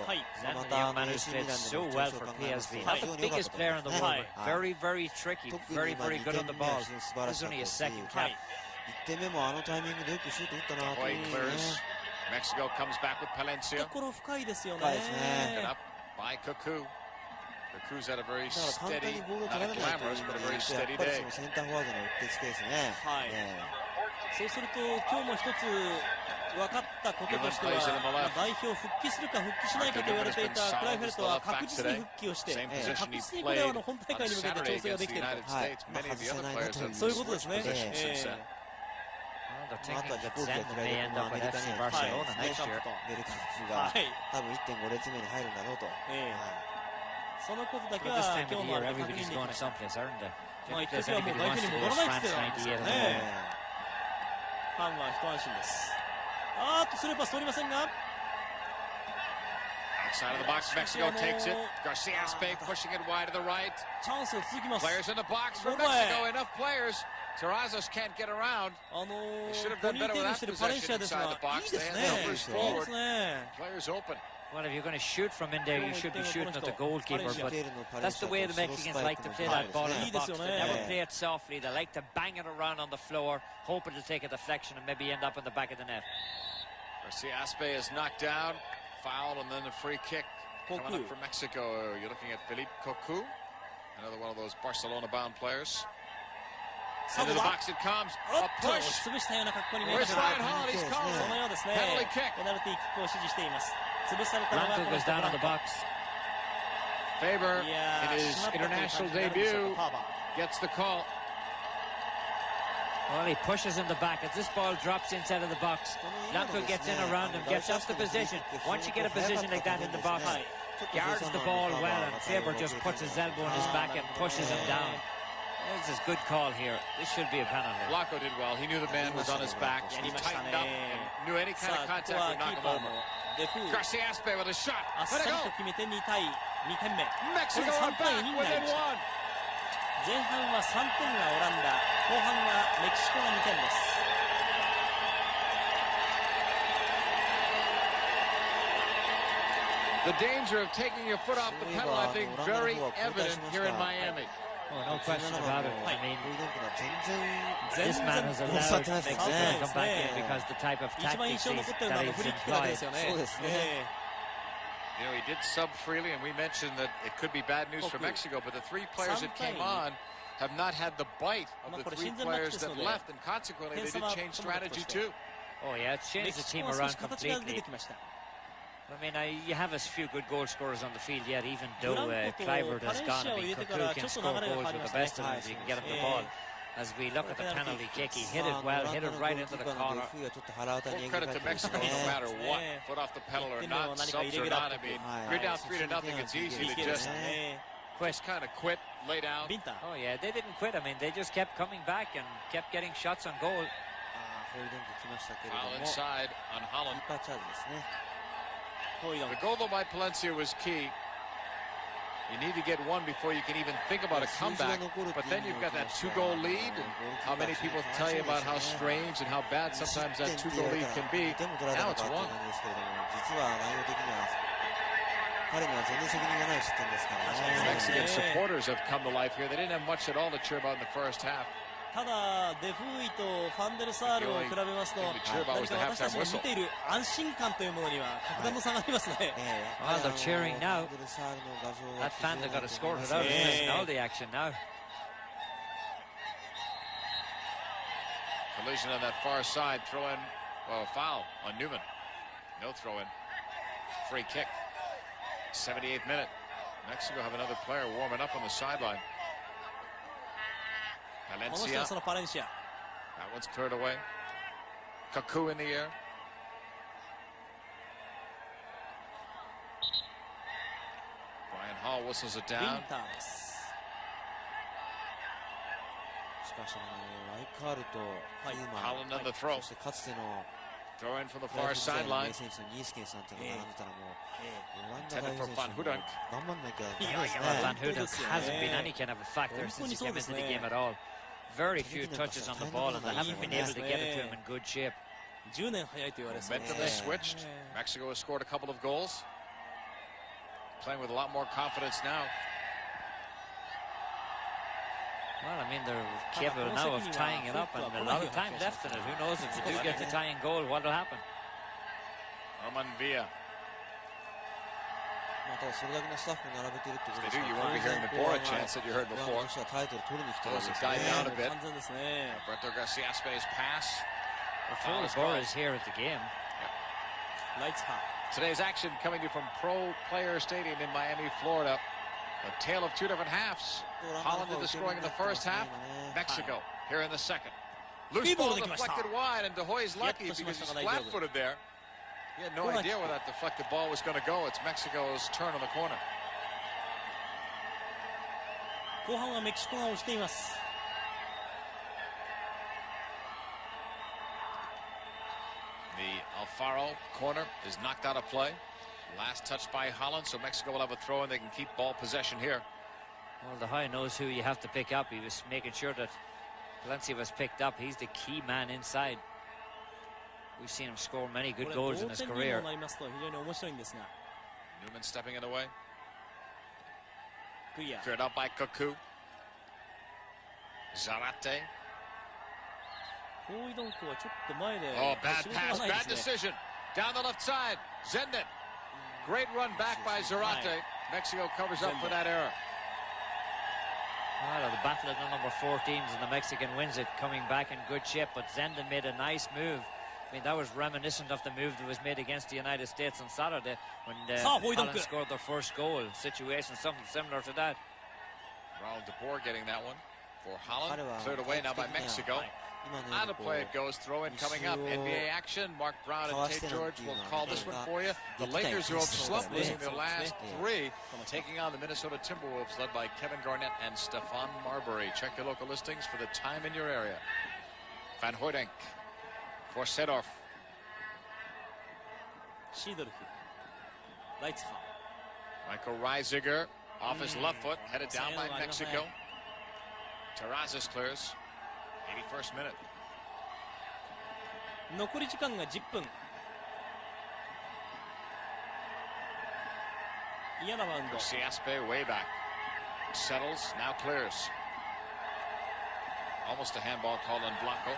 Speaker 3: はい。
Speaker 1: Zenden, the young man who's played so well for PSV. Not the biggest player in the world, but very, very tricky, very, very good on the ball. He's only a second cap.
Speaker 5: 1点目もあのタイミングでよくシュート打ったなというね。
Speaker 4: Mexico comes back with Palencia.
Speaker 3: 懐深いですよね。
Speaker 4: And up by Cocu. Cocu's had a very steady, not glamorous, but a very steady day.
Speaker 5: センターフォワードのうってつけですね。
Speaker 3: はい。そうすると今日も一つ分かったこととしては、代表復帰するか復帰しないかと言われていたクライフェルトは確実に復帰をして、確実にこれは本大会に向けて調整ができていると。そういうことですね。
Speaker 1: They're thinking that Zenden may end up with FC Barcelona next year.
Speaker 5: ベルカップが多分 1.5 列目に入るんだろうと。
Speaker 3: そのことだけ
Speaker 1: But
Speaker 3: は
Speaker 1: this time
Speaker 3: 今
Speaker 1: of
Speaker 3: 日
Speaker 1: the
Speaker 3: の
Speaker 1: year,
Speaker 3: 確認
Speaker 1: everybody's
Speaker 3: でき
Speaker 1: going
Speaker 3: ました
Speaker 1: someplace, aren't they?
Speaker 3: 一
Speaker 1: If
Speaker 3: 時
Speaker 1: there's
Speaker 3: はもう
Speaker 1: anybody
Speaker 3: 代表
Speaker 1: wants
Speaker 3: に
Speaker 1: to
Speaker 3: 戻
Speaker 1: go,
Speaker 3: ら
Speaker 1: it's
Speaker 3: ないって言
Speaker 1: France
Speaker 3: ってたんですよ
Speaker 1: 98
Speaker 3: ね。
Speaker 1: at the moment.
Speaker 3: ファンは一安心です。スルーパス通りませんが
Speaker 4: Outside of the box, Mexico takes it. Garcia Aspe pushing it wide to the right.
Speaker 3: チャンスが続きます。
Speaker 4: Players in the box for Mexico. Enough players. Terrazas can't get around.
Speaker 3: ポニーテールにしてるパレンシアですが、いいですね。いいですね。
Speaker 4: Players open.
Speaker 1: Well, if you're going to shoot from in there, you should be shooting at the goalkeeper. But that's the way the Mexicans like to play that ball in the box. They never play it softly. They like to bang it around on the floor, hoping to take a deflection and maybe end up in the back of the net.
Speaker 4: Garcia Aspe is knocked down, fouled, and then a free kick coming up for Mexico. You're looking at Philippe Cocu, another one of those Barcelona-bound players. Into the box it comes. A push. Where's Ryan Holland? He's calling. Penalty kick.
Speaker 1: Blanco goes down on the box.
Speaker 4: Faber, in his international debut, gets the call.
Speaker 1: Well, he pushes in the back. As this ball drops inside of the box, Blanco gets in around him, gets up the position. Once you get a position like that in the box, guards the ball well, and Faber just puts his elbow in his back and pushes him down. This is a good call here. This should be a penalty.
Speaker 4: Blanco did well. He knew the man was on his back. He tightened up and knew any kind of contact would knock him over. Garcia Aspe with a shot. Let it go. Mexico are back within one.
Speaker 3: 前半は3点がオランダ、後半はメキシコが2点です。
Speaker 4: The danger of taking your foot off the pedal, I think, very evident here in Miami.
Speaker 1: Oh, no question about it. I mean, this man has allowed Mexico to come back in because the type of tactics that he's employed.
Speaker 4: You know, he did sub freely, and we mentioned that it could be bad news for Mexico, but the three players that came on have not had the bite of the three players that left, and consequently they did change strategy too.
Speaker 1: Oh yeah, it's changed the team around completely. I mean, you have a few good goal scorers on the field yet, even though Kluivert has gone. I mean, Cocu can score goals with the best of them if you can get him the ball. as we look at the penalty kick. He hit it well, hit it right into the corner.
Speaker 4: Full credit to Mexico, no matter what, foot off the pedal or not, subs or not. I mean, you're down 3-0, it's easy to just kind of quit, lay down.
Speaker 1: Oh yeah, they didn't quit. I mean, they just kept coming back and kept getting shots on goal.
Speaker 4: Foul inside on Holland. The goal though by Palencia was key. You need to get one before you can even think about a comeback. But then you've got that 2-goal lead. And how many people tell you about how strange and how bad sometimes that 2-goal lead can be. Now it's one. Mexican supporters have come to life here. They didn't have much at all to cheer about in the first half.
Speaker 3: ただデフーイとファンデルサールを比べますと、何か私たちが見ている安心感というものには格段の差がありますね。
Speaker 1: Well, they're cheering now. That fan that got escorted out is missing all the action now.
Speaker 4: Collision on that far side. Throw in, well, foul on Newman. No throw in. Free kick. 78th minute. Mexico have another player warming up on the sideline. Valencia. That one's cleared away. Kaku in the air. Brian Hall whistles it down. Holland on the throw. Throw in from the far sideline. Intended for Van Hooydonk.
Speaker 1: Van Hooydonk hasn't been any kind of a factor since he came into the game at all. Very few touches on the ball, and they haven't been able to get it to him in good shape.
Speaker 4: Momentum has switched. Mexico has scored a couple of goals. Playing with a lot more confidence now.
Speaker 1: Well, I mean, they're capable now of tying it up, and a lot of time left in it. Who knows if they do get the tying goal, what will happen?
Speaker 4: Roman Villa. They do, you won't be hearing the Bora chants that you heard before. Those have died down a bit. Alberto Garcia-Aspe's pass.
Speaker 1: Bora is here at the game.
Speaker 3: Lights hot.
Speaker 4: Today's action coming to you from Pro Player Stadium in Miami, Florida. A tale of two different halves. Holland did the scoring in the first half. Mexico here in the second. Loose ball deflected wide, and De Hoy's lucky because he's flat-footed there. He had no idea where that deflected ball was going to go. It's Mexico's turn on the corner.
Speaker 3: The
Speaker 4: Alfaro corner is knocked out of play. Last touch by Holland, so Mexico will have a throw and they can keep ball possession here.
Speaker 1: Well, De Hoy knows who you have to pick up. He was making sure that Palencia was picked up. He's the key man inside. We've seen him score many good goals in his career.
Speaker 4: Newman stepping in the way. Cleared out by Kaku. Zarate. Oh, bad pass, bad decision. Down the left side, Zenden. Great run back by Zarate. Mexico covers up for that error.
Speaker 1: Well, the battle of the number 14s and the Mexican wins it, coming back in good shape, but Zenden made a nice move. I mean, that was reminiscent of the move that was made against the United States on Saturday when Holland scored their first goal. Situation something similar to that.
Speaker 4: Raul de Boer getting that one for Holland. Cleared away now by Mexico. Out of play it goes. Throw in coming up. NBA action. Mark Brown and Tate George will call this one for you. The Lakers, who have slumped losing their last three, taking on the Minnesota Timberwolves, led by Kevin Garnett and Stephon Marbury. Check your local listings for the time in your area. Van Hooydonk for Seedorf. Michael Reisiger off his left foot, headed down by Mexico. Terrazas clears. 81st minute. Garcia-Aspe way back. Settles, now clears. Almost a handball called on Blanco.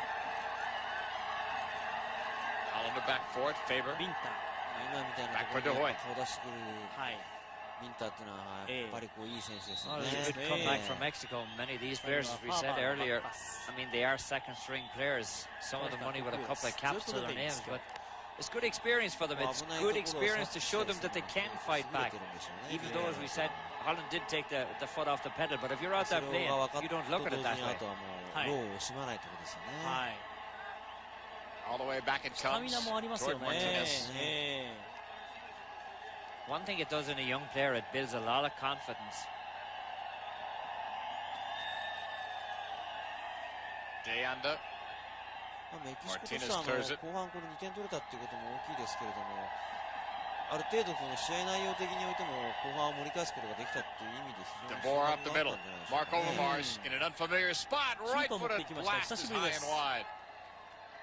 Speaker 4: Hollander back for it, Faber. Back for De Hoy.
Speaker 1: Well, it's a good comeback from Mexico. Many of these players, as we said earlier, I mean, they are second-string players. Some of them only with a couple of caps to their names, but it's good experience for them. It's good experience to show them that they can fight back. Even though, as we said, Holland did take the foot off the pedal, but if you're out there playing, you don't look at it that way.
Speaker 4: All the way back it comes toward Martinez.
Speaker 1: One thing it does in a young player, it builds a lot of confidence.
Speaker 4: De Anda. Martinez clears it.
Speaker 5: ある程度その試合内容的においても後半を盛り返すことができたっていう意味で非常に
Speaker 4: DeBoer up the middle. Mark Overmars in an unfamiliar spot, right-footed blast is high and wide.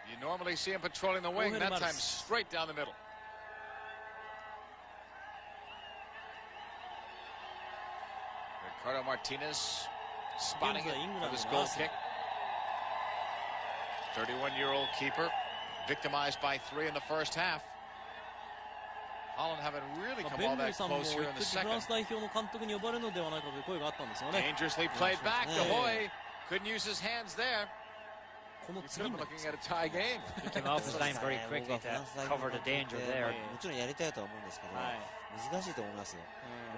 Speaker 4: You normally see him patrolling the wing, that time straight down the middle. Ricardo Martinez spotting it for this goal kick. 31-year-old keeper victimized by 3 in the first half. Holland haven't really come all that close here in the second. Dangerously played back. De Hoy couldn't use his hands there. We could have been looking at a tie game.
Speaker 1: He came off his line very quickly to cover the danger there.
Speaker 5: もちろんやりたいとは思うんですけど、難しいと思いますよ。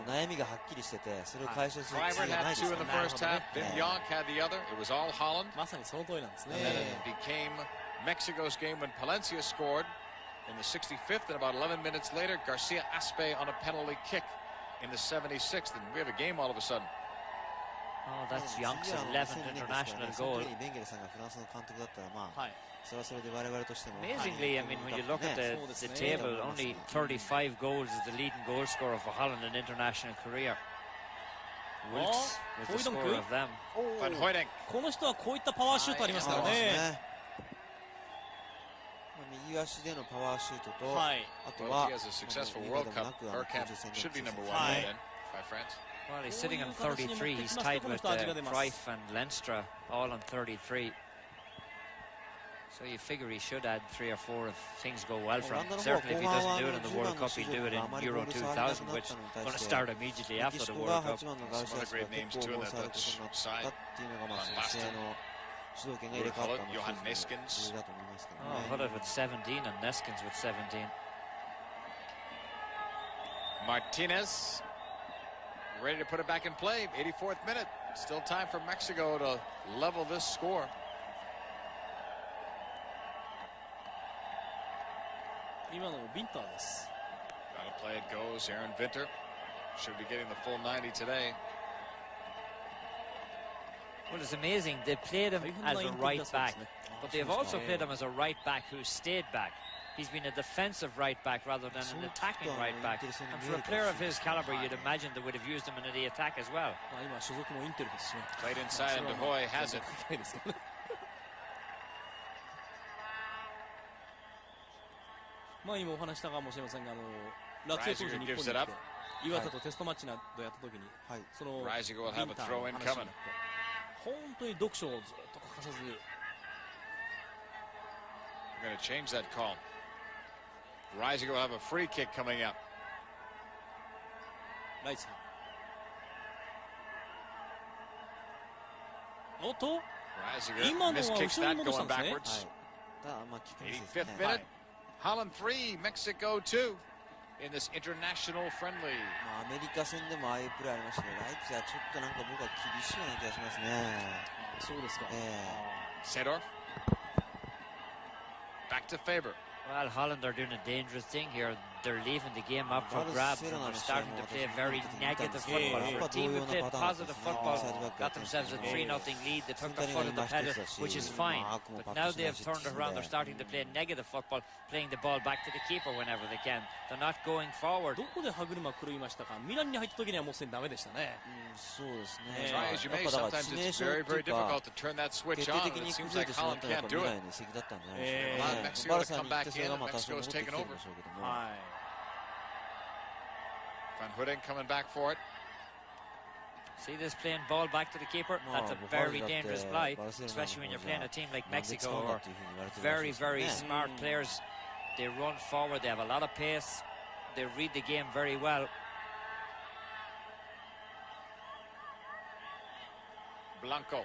Speaker 5: 悩みがはっきりしてて、それを解消する必要がないですよ。
Speaker 4: Kluivert had 2 in the first half. Wim Jonk had the other. It was all Holland.
Speaker 3: まさにその通りなんですね。
Speaker 4: And then it became Mexico's game when Palencia scored in the 65th, and about 11 minutes later, Garcia Aspe on a penalty kick in the 76th, and we have a game all of a sudden.
Speaker 1: Oh, that's Yonk's 11th international goal. Amazingly, I mean, when you look at the table, only 35 goals is the leading goal scorer for Holland in international career. Wilkes was the scorer of them.
Speaker 4: Van Hooydonk.
Speaker 3: この人はこういったパワーシュートありますからね。
Speaker 5: 右足でのパワーシュートと、
Speaker 3: はい、
Speaker 5: あとは
Speaker 4: he has a successful World Cup. Bergkamp should be number 1 by then, by France.
Speaker 1: Well, he's sitting on 33. He's tied with Cruyff and Lenstra, all on 33. So you figure he should add 3 or 4 if things go well for him. Certainly, if he doesn't do it in the World Cup, he'll do it in Euro 2000, which is going to start immediately after the World Cup.
Speaker 4: Some other great names too in that Dutch side. Van Basten. Johan Neeskens.
Speaker 1: Oh, Hullet with 17 and Neeskens with 17.
Speaker 4: Martinez ready to put it back in play. 84th minute. Still time for Mexico to level this score. Gotta play it goes. Aaron Vinter should be getting the full 90 today.
Speaker 1: Well, it's amazing. They played him as a right back, but they've also played him as a right back who stayed back. He's been a defensive right back rather than an attacking right back. And for a player of his caliber, you'd imagine they would have used him in the attack as well.
Speaker 4: Played inside, and De Hoy has it. Reisiger gives it up. Reisiger will have a throw in coming.
Speaker 3: 本当に読書をずっと欠かさず。
Speaker 4: We're going to change that call. Reisiger will have a free kick coming up.
Speaker 3: ライス。おっと。今のは後ろに戻したんですね。
Speaker 4: 85th minute. Holland 3, Mexico 2. In this international friendly.
Speaker 5: アメリカ戦でもああいうプレーありましたけど、ライツはちょっとなんか僕は厳しいような気がしますね。
Speaker 3: そうですか。
Speaker 4: Seedorf. Back to Faber.
Speaker 1: Well, Holland are doing a dangerous thing here. They're leaving the game up for grabs and they're starting to play very negative football. For a team who played positive football, got themselves a 3-0 lead. They took the foot of the pedal, which is fine. But now they have turned around. They're starting to play negative football, playing the ball back to the keeper whenever they can. They're not going forward.
Speaker 3: どこで歯車狂いましたか。ミランに入った時にはもうすでにダメでしたね。
Speaker 5: そうですね。
Speaker 4: Try as you may, sometimes it's very, very difficult to turn that switch on. And it seems like Holland can't do it. Allowed Mexico to come back in, and Mexico's taken over. Van Hooydonk coming back for it.
Speaker 1: See this playing ball back to the keeper? That's a very dangerous play, especially when you're playing a team like Mexico, or very, very smart players. They run forward, they have a lot of pace, they read the game very well.
Speaker 4: Blanco.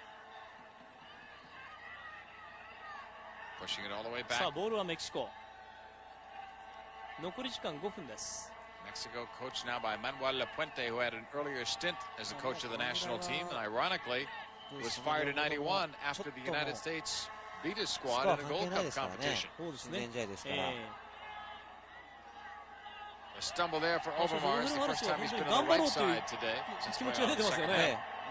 Speaker 4: Pushing it all the way back.
Speaker 3: さあボールはメキシコ。残り時間5分です。
Speaker 4: Mexico coached now by Manuel Lapuente, who had an earlier stint as a coach of the national team, and ironically was fired in '91 after the United States beat his squad in a Gold Cup competition. A stumble there for Overmars. The first time he's been on the right side today.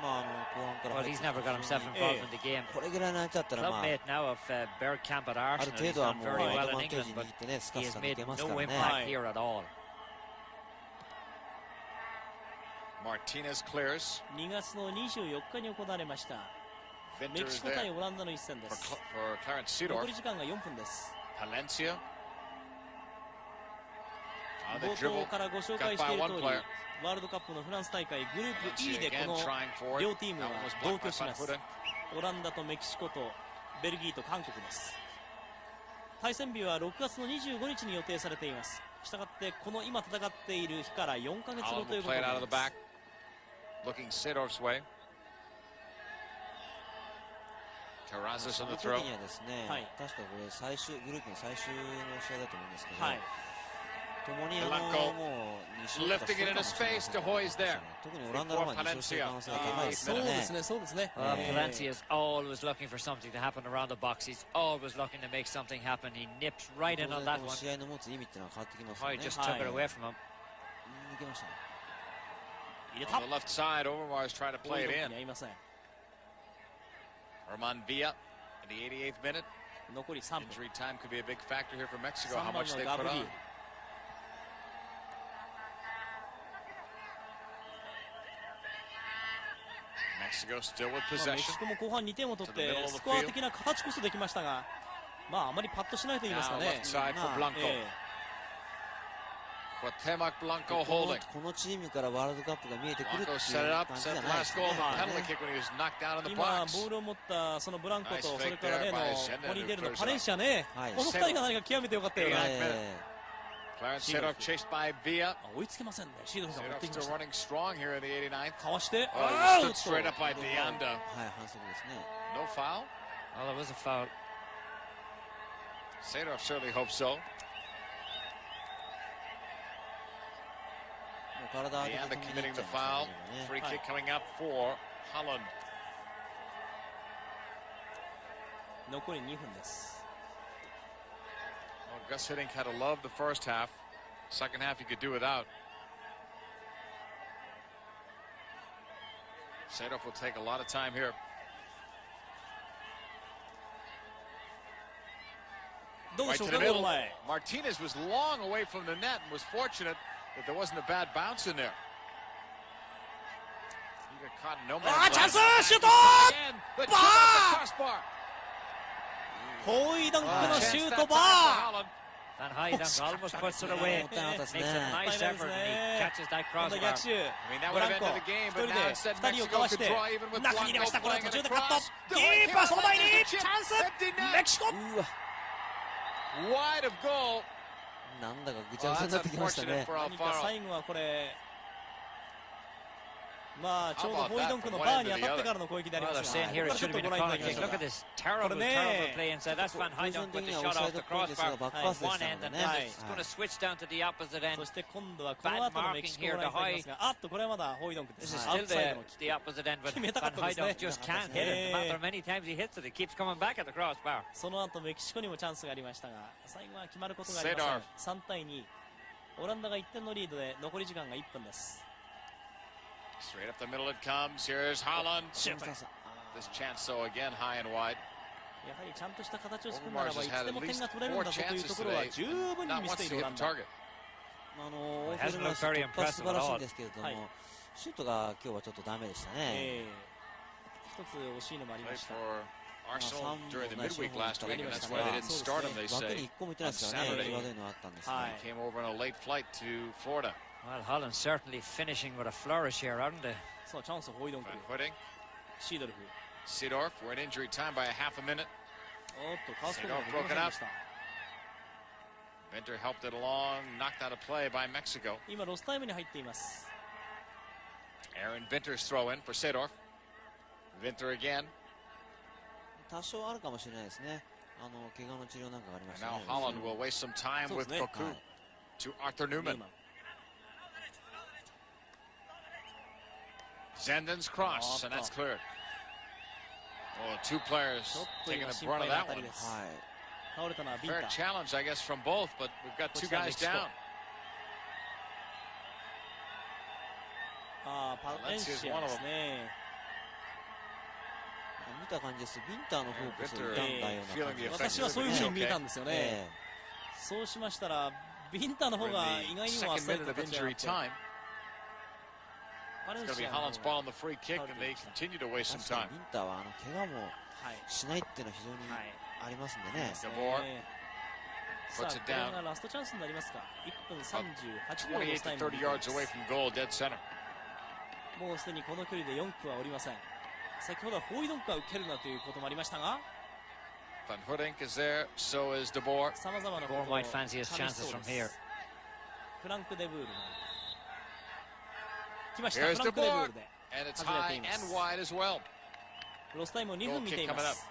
Speaker 1: Well, he's never got himself involved in the game. Clubmate now of Bergkamp at Arsenal. He's done very well in England, but he has made no impact here at all.
Speaker 4: Martinez clears.
Speaker 3: 2月の24日に行われました。メキシコ対オランダの一戦です。残り時間が4分です。
Speaker 4: Palencia.
Speaker 3: 冒頭からご紹介している通り、ワールドカップのフランス大会グループ E でこの両チームは同居します。オランダとメキシコとベルギーと韓国です。対戦日は6月の25日に予定されています。したがってこの今戦っている日から4ヶ月後ということになります。
Speaker 4: Looking Sedorf's way. Terrazas on the throw.
Speaker 5: はい。確かこれ最終グループの最終の試合だと思うんですけど。
Speaker 3: はい。
Speaker 4: Blanco lifting it into space. De Hoy's there. For Palencia.
Speaker 1: Palencia is always looking for something to happen around the box. He's always looking to make something happen. He nips right in on that one. Hoy just took it away from him.
Speaker 4: On the left side, Overmars trying to play it in. Herman Villa in the 88th minute. Injury time could be a big factor here for Mexico, how much they put on. Mexico still with possession.
Speaker 3: メキシコも後半2点を取ってスコア的な形こそできましたが、まああまりパッとしないと言いますかね。
Speaker 4: Cuauhtemoc Blanco holding.
Speaker 5: このチームからワールドカップが見えてくるっていう感じじゃないですね。
Speaker 3: 今ボールを持ったそのブランコとそれから例のモリデルのパレンシアね。この2人が何か極めて良かったような。
Speaker 4: Clarence Sedorf chased by Villa.
Speaker 3: 追いつけませんね。シードフが持ってきました。
Speaker 4: Sedorf still running strong here in the 89th.
Speaker 3: かわして、
Speaker 4: stood straight up by Deanda.
Speaker 5: はい、反則ですね。
Speaker 4: No foul?
Speaker 1: Well, it was a foul.
Speaker 4: Sedorf certainly hopes so. Deanda committing the foul. Free kick coming up for Holland.
Speaker 3: 残り2分です。
Speaker 4: Well, Gus Hiddink had to love the first half. Second half, he could do without. Sedorf will take a lot of time here. Right to the middle. Martinez was long away from the net and was fortunate that there wasn't a bad bounce in there. He got caught in no man's land.
Speaker 3: Shoot!
Speaker 4: The crossbar.
Speaker 3: ホイダンクのシュートバー。
Speaker 1: Van Hooijdonk almost puts it away. Makes a nice effort and he catches that crossbar.
Speaker 4: I mean, that would have ended the game, but now instead Mexico could draw even with Blanco playing it across. Wide of goal.
Speaker 5: なんだかぐちゃぐちゃになってきましたね。
Speaker 3: 何か最後はこれ。まあちょうどホイドンクのバーに当たってからの攻撃でありますが、ここからちょっとご覧いただきましょうか。これね、そして今度はこの後のメキシコをご覧いただきますが、あっとこれはまだホイドンクです。アウトサイドの決めたかったですね。その後メキシコにもチャンスがありましたが、最後は決まることがありません。3対2、オランダが1点のリードで残り時間が1分です。
Speaker 4: Straight up the middle it comes. Here's Holland. This chance so again high and wide.
Speaker 3: やはりちゃんとした形を作るならばいつでも点が取れるんだぞというところは十分に見せているオランダ。
Speaker 5: オフェルナス突破素晴らしいんですけれども、シュートが今日はちょっとダメでしたね。
Speaker 3: 一つ惜しいのもありました。
Speaker 4: Arsenal during the midweek last week, and that's why they didn't start him, they say, on Saturday. He came over on a late flight to Florida.
Speaker 1: Well, Holland certainly finishing with a flourish here, aren't they?
Speaker 3: So, chance of Hoydonk.
Speaker 4: Sedorf, we're in injury time by a half a minute. Sedorf broken up. Venter helped it along, knocked out a play by Mexico. Aaron Venter's throw in for Sedorf. Venter again.
Speaker 5: 多少あるかもしれないですね。怪我の治療なんかがありましたね。
Speaker 4: Now Holland will waste some time with Koku to Arthur Newman. Zenden's cross, and that's cleared. Oh, two players taking the brunt of that one. Fair challenge, I guess, from both, but we've got two guys down. Valencia's one of them.
Speaker 5: 見た感じです。ビンターの方こそ痛んだような感じ。
Speaker 3: 私はそういうふうに見えたんですよね。そうしましたらビンターの方が意外にもあっさりと立ち上がって。
Speaker 4: It's going to be Holland's ball on the free kick, and they continue to waste some time.
Speaker 5: ビンターは怪我もしないっていうのは非常にありますんでね。
Speaker 4: Puts it down.
Speaker 3: ラストチャンスになりますか。1分38秒
Speaker 4: 28 to 30 yards away from goal, dead center.
Speaker 3: もうすでにこの距離で4区はおりません。先ほどはホイドンクは受けるなということもありましたが。
Speaker 4: Van Hooydonk is there, so is De Boer.
Speaker 3: De
Speaker 1: Boer might fancy his chances from here.
Speaker 3: フランク・デブール。
Speaker 4: Here's De Boer, and it's high and wide as well.
Speaker 3: ロスタイムを2分見ています。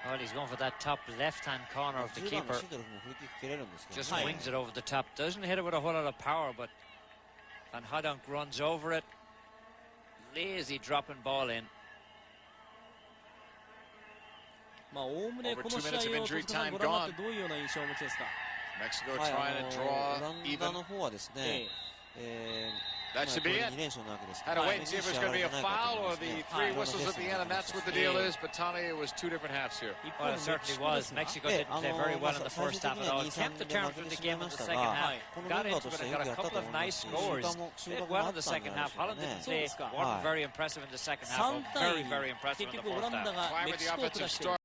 Speaker 1: Well, he's going for that top left-hand corner of the keeper. Just wings it over the top. Doesn't hit it with a whole lot of power, but Van Hooydonk runs over it. Lazy dropping ball in.
Speaker 3: まあおおむねこの試合をご覧になってどういうような印象をお持ちですか。
Speaker 4: Mexico trying to draw even.
Speaker 5: の方はですね。
Speaker 4: That should be it. Had to wait and see if it was going to be a foul or the three whistles at the end, and that's what the deal is. But Tommy, it was two different halves here.
Speaker 1: Well, it certainly was. Mexico didn't play very well in the first half at all. Kept the terms of the game in the second half. Got into it and got a couple of nice scores. Did well in the second half. Holland didn't play. Wasn't very impressive in the second half. Very, very impressive in the first half.
Speaker 4: Climate, the offensive star.